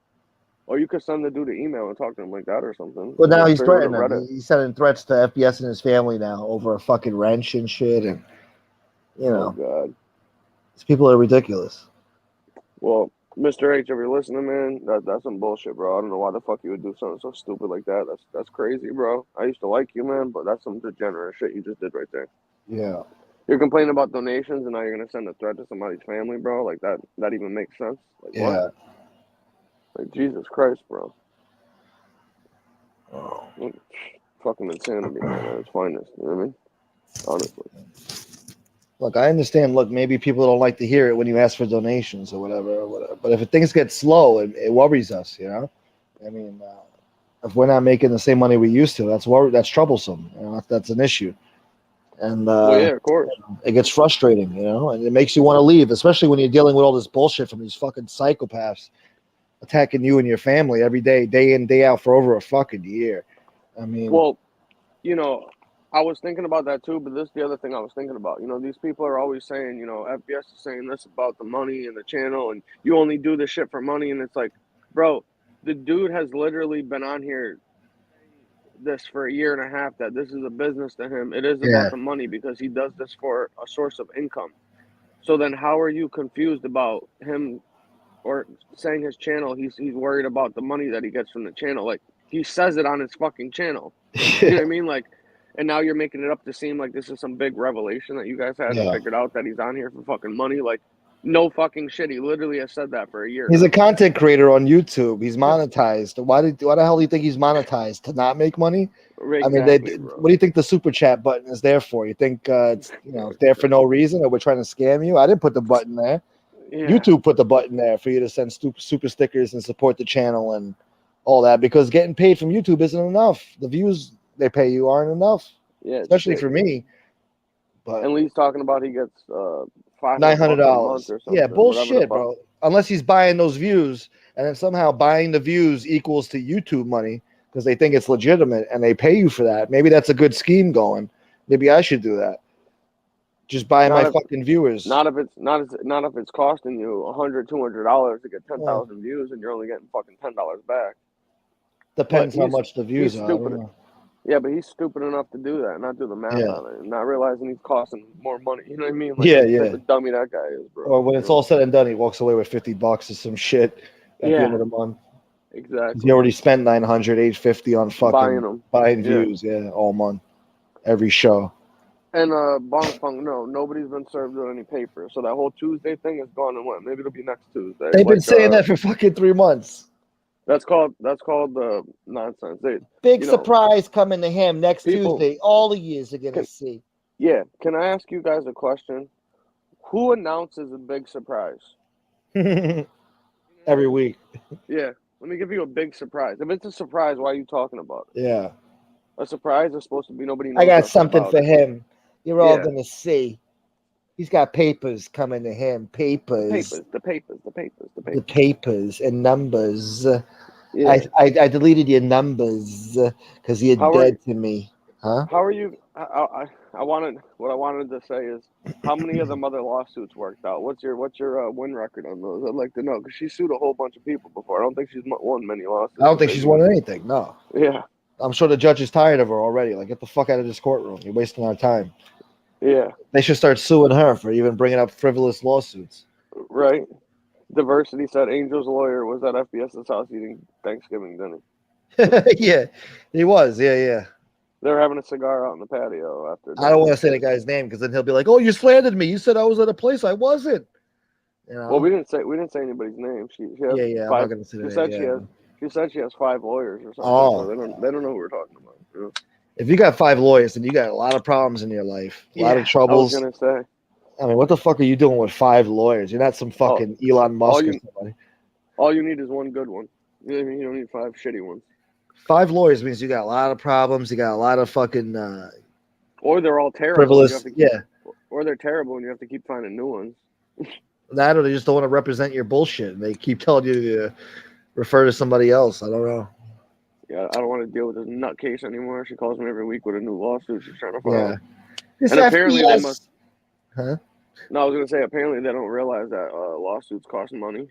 Or you could send the dude an email and talk to him like that or something. But now I'm he's sure he would have threatening read them. it. He's sending threats to FBS and his family now over a fucking wrench and shit, and Oh God. these people are ridiculous. Well, Mr. H, if you're listening, man, that's some bullshit, bro. I don't know why the fuck you would do something so stupid like that. That's crazy, bro. I used to like you, man, but that's some degenerate shit you just did right there. Yeah. You're complaining about donations, and now you're gonna send a threat to somebody's family, bro. Like that. That even makes sense. Like what? Yeah. Like Jesus Christ, bro. Oh. Fucking insanity, man. At its finest. You know what I mean? Honestly. Look, I understand. Look, maybe people don't like to hear it when you ask for donations or whatever. But if things get slow, it worries us. I mean, if we're not making the same money we used to, that's troublesome. That's an issue, and Well, yeah, of course. it gets frustrating. And it makes you want to leave, especially when you're dealing with all this bullshit from these fucking psychopaths attacking you and your family every day in, day out for over a fucking year. I mean, Well, you know, I was thinking about that too, but this is the other thing I was thinking about. You know, these people are always saying, you know, FBS is saying this about the money and the channel, and you only do this shit for money. And it's like, bro, the dude has literally been on here saying this for a year and a half that this is a business to him. It is about Yeah. the money because he does this for a source of income. So then, how are you confused about him or saying his channel? He's worried about the money that he gets from the channel. Like he says it on his fucking channel. You know what I mean? Like, and now you're making it up to seem like this is some big revelation that you guys had and Yeah. figured out that he's on here for fucking money. Like, no fucking shit. He literally has said that for a year He's a now. content creator on YouTube. He's monetized. Why the hell do you think he's monetized? To not make money? I mean, Exactly, what bro. do you think the super chat button is there for? You think it's there for no reason, or we're trying to scam you? I didn't put the button there. Yeah. YouTube put the button there for you to send super stickers and support the channel and all that, because getting paid from YouTube isn't enough. The views they pay you aren't enough, Yeah, it's especially shit. for me. But And Lee's talking about he gets $500 a month $900, or yeah, something, whatever the bullshit, fuck. bro. Unless he's buying those views, and then somehow buying the views equals to YouTube money because they think it's legitimate and they pay you for that. Maybe that's a good scheme going. Maybe I should do that. Just buy my Not if fucking viewers. not if it's costing you $100, $200 to get ten Well, thousand views and you're only getting fucking $10 back. But depends how much the he's views are. I don't stupid. know. Yeah, but he's stupid enough to do that and not do the math Yeah, on it and not realizing he's costing more money. You know what I mean? Like yeah, what type yeah. of dummy that guy is, Or bro. when You it's all know? said and done, he walks away with $50 or some shit at the end Yeah, of the month. He exactly. already spent 900, 850 on Buying fucking them. buying Yeah. views, yeah, all month, every show. And Bong Funk, no, nobody's been served with any paper. So that whole Tuesday thing is gone and went. Maybe it'll be next Tuesday. They've been Like saying that for fucking 3 months. that's called nonsense. They, Big you know, surprise coming to him next people Tuesday. All the years are gonna can. see. Yeah, can I ask you guys a question? Who announces a big surprise? You know what I Every mean? week. Yeah. Let me give you a big surprise. If it's a surprise, why are you talking about Yeah. it? A surprise is supposed to be nobody I knows got nothing something about for it. him. You're all Yeah. gonna see. He's got papers coming to him. The Papers. papers, the papers, the papers, the The papers. papers and numbers. Yeah. I deleted your numbers because you're How are dead to me. Huh? how are you? I wanted what I wanted to say is how many of them other lawsuits worked out? What's your win record on those? I'd like to know because she sued a whole bunch of people before. I don't think she's won many I lawsuits, don't but think they she's do. won anything. No. Yeah, I'm sure the judge is tired of her already. Like, get the fuck out of this courtroom. You're wasting our time. yeah, They should start suing her for even bringing up frivolous lawsuits. right. Diversity said Angel's lawyer was at FBS's house eating Thanksgiving dinner. Yeah, he was. Yeah, yeah. They were having a cigar out in the patio after I don't dinner want to and say the shit. guy's name because then he'll be like, "Oh, you slandered me. You said I was at a place I wasn't." You Well, know? we didn't say anybody's name. She has Yeah, yeah. I'm not five. gonna say the She name. said Yeah. she said she has five lawyers or something, so Oh, they don't know who we're talking about. You know? if you got 5 lawyers, then you got a lot of problems in your life, a lot of Yeah, I was troubles. gonna say. I mean, what the fuck are you doing with 5 lawyers? You're not some Oh, fucking Elon all Musk or you somebody. all you need is one good one. You know what I mean? You don't need five shitty ones. 5 lawyers means you got a lot of problems. You got a lot of fucking Or they're all terrible and you have frivolous. to keep Yeah, or they're terrible and you have to keep finding new ones. that or they just don't want to represent your bullshit. And they keep telling you to refer to somebody else. I don't know. Yeah, I don't want to deal with this nutcase anymore. She calls me every week with a new lawsuit she's trying to Yeah, file. this And apparently they must. FBS. Huh? No, I was gonna say apparently they don't realize that lawsuits cost money.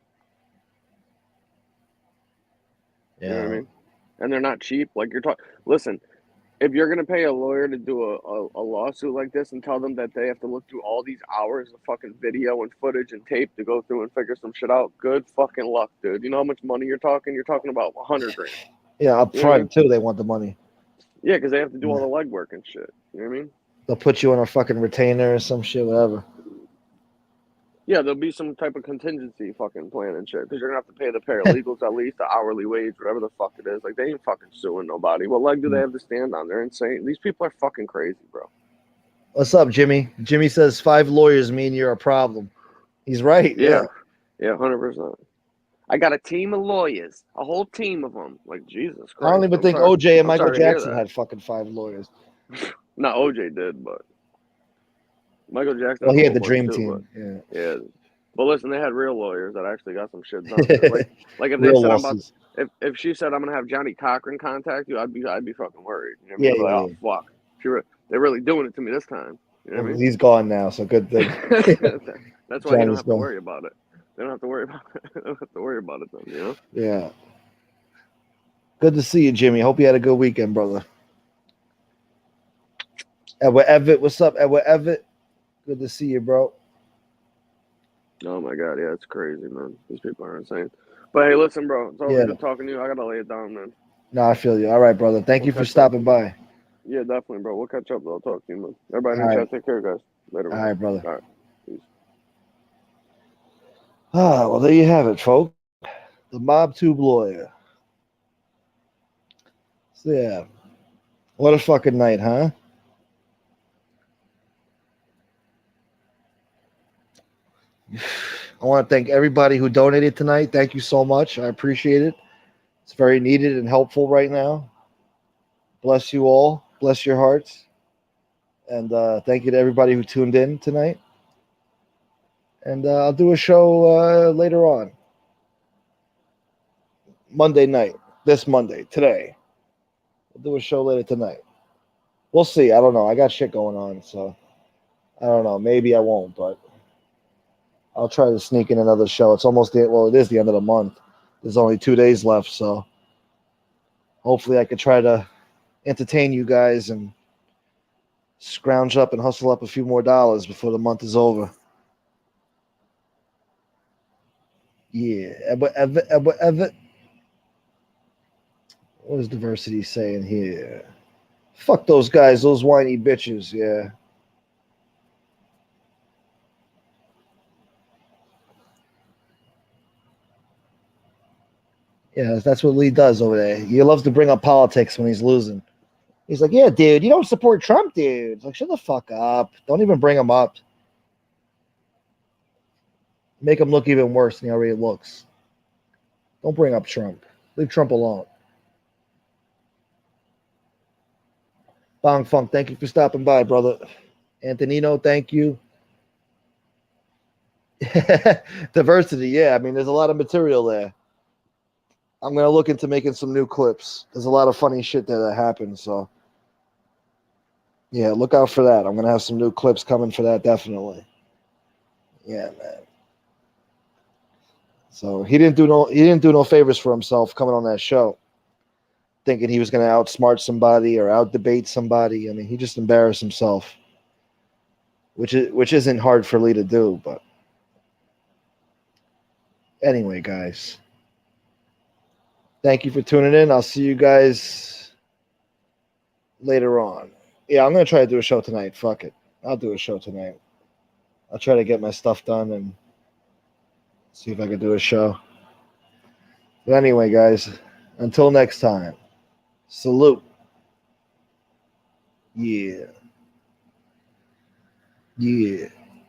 You know what I Yeah. mean? And they're not cheap. Like you're talking. Listen, if you're gonna pay a lawyer to do a lawsuit like this and tell them that they have to look through all these hours of fucking video and footage and tape to go through and figure some shit out, good fucking luck, dude. You know how much money you're talking? You're talking about 100 grand. Yeah, up You know what I mean? front too, they want the money. Yeah, because they have to do all Yeah. the legwork and shit. You know what I mean? They'll put you on a fucking retainer or some shit, whatever. Yeah, there'll be some type of contingency fucking plan and shit because you're gonna have to pay the paralegals at least the hourly wage, whatever the fuck it is. Like they ain't fucking suing nobody. What leg do they have to stand on? They're insane. These people are fucking crazy, bro. What's up, Jimmy? Jimmy says 5 lawyers mean you're a problem. He's right. Yeah. Yeah, yeah, 100%. I got a team of lawyers, a whole team of them. Like Jesus I don't Christ, even I'm think sorry. OJ and I'm Michael sorry to hear Jackson that. had fucking 5 lawyers. Not OJ did, but Michael Jackson Well, had he a had whole the bunch dream too. team. But yeah, but listen, they had real lawyers that actually got some shit done. Yeah. Like if they Real said I'm about losses. if she said I'm gonna have Johnny Cochran contact you, I'd be fucking worried. You know what I mean? Yeah, I'd be like, yeah, oh yeah. fuck. they're really doing it to me this time. You know what I Well, mean? he's gone now, so good thing. That's why you don't Johnny's have to gone. worry about it. They don't have to worry about it. They don't have to worry about it then, you know? Yeah. Good to see you, Jimmy. Hope you had a good weekend, brother. Edward Everett, what's up, Edward Everett? Good to see you, bro. Oh my god, yeah, it's crazy, man. These people are insane. But hey, listen, bro, it's always Yeah. good talking to you. I gotta lay it down, man. No, I feel you. All right, brother. Thank We'll you for catch up. stopping by. Yeah, definitely, bro. We'll catch up. I'll talk to you, man. Everybody All in the right. chat, take care, guys. Later, All man. right, brother. All right. Peace. Well, there you have it, folks. The Mob Tube lawyer. So, yeah. What a fucking night, huh? I want to thank everybody who donated tonight. Thank you so much. I appreciate it. It's very needed and helpful right now. Bless you all. Bless your hearts. And thank you to everybody who tuned in tonight. And I'll do a show later on. Monday night. This Monday. Today. I'll do a show later tonight. We'll see. I don't know. I got shit going on. So I don't know. Maybe I won't. But I'll try to sneak in another show. It's almost it is the end of the month. There's only 2 days left. So hopefully I could try to entertain you guys and scrounge up and hustle up a few more dollars before the month is over. Yeah. What is diversity saying here? Fuck those guys, those whiny bitches. Yeah. Yeah, that's what Lee does over there. He loves to bring up politics when he's losing. He's like, yeah, dude, you don't support Trump, dude. It's like, shut the fuck up. Don't even bring him up. Make him look even worse than he already looks. Don't bring up Trump. Leave Trump alone. Bong Funk, thank you for stopping by, brother. Antonino, thank you. Diversity, yeah. I mean, there's a lot of material there. I'm gonna look into making some new clips. There's a lot of funny shit that happened, so yeah, look out for that. I'm gonna have some new clips coming for that, definitely. Yeah, man. So he didn't do no favors for himself coming on that show, thinking he was gonna outsmart somebody or out debate somebody. I mean, he just embarrassed himself, which isn't hard for Lee to do, but anyway, guys. Thank you for tuning in. I'll see you guys later on. Yeah, I'm gonna try to do a show tonight. Fuck it. I'll do a show tonight. I'll try to get my stuff done and see if I can do a show. But anyway, guys, until next time, salute. Yeah. Yeah.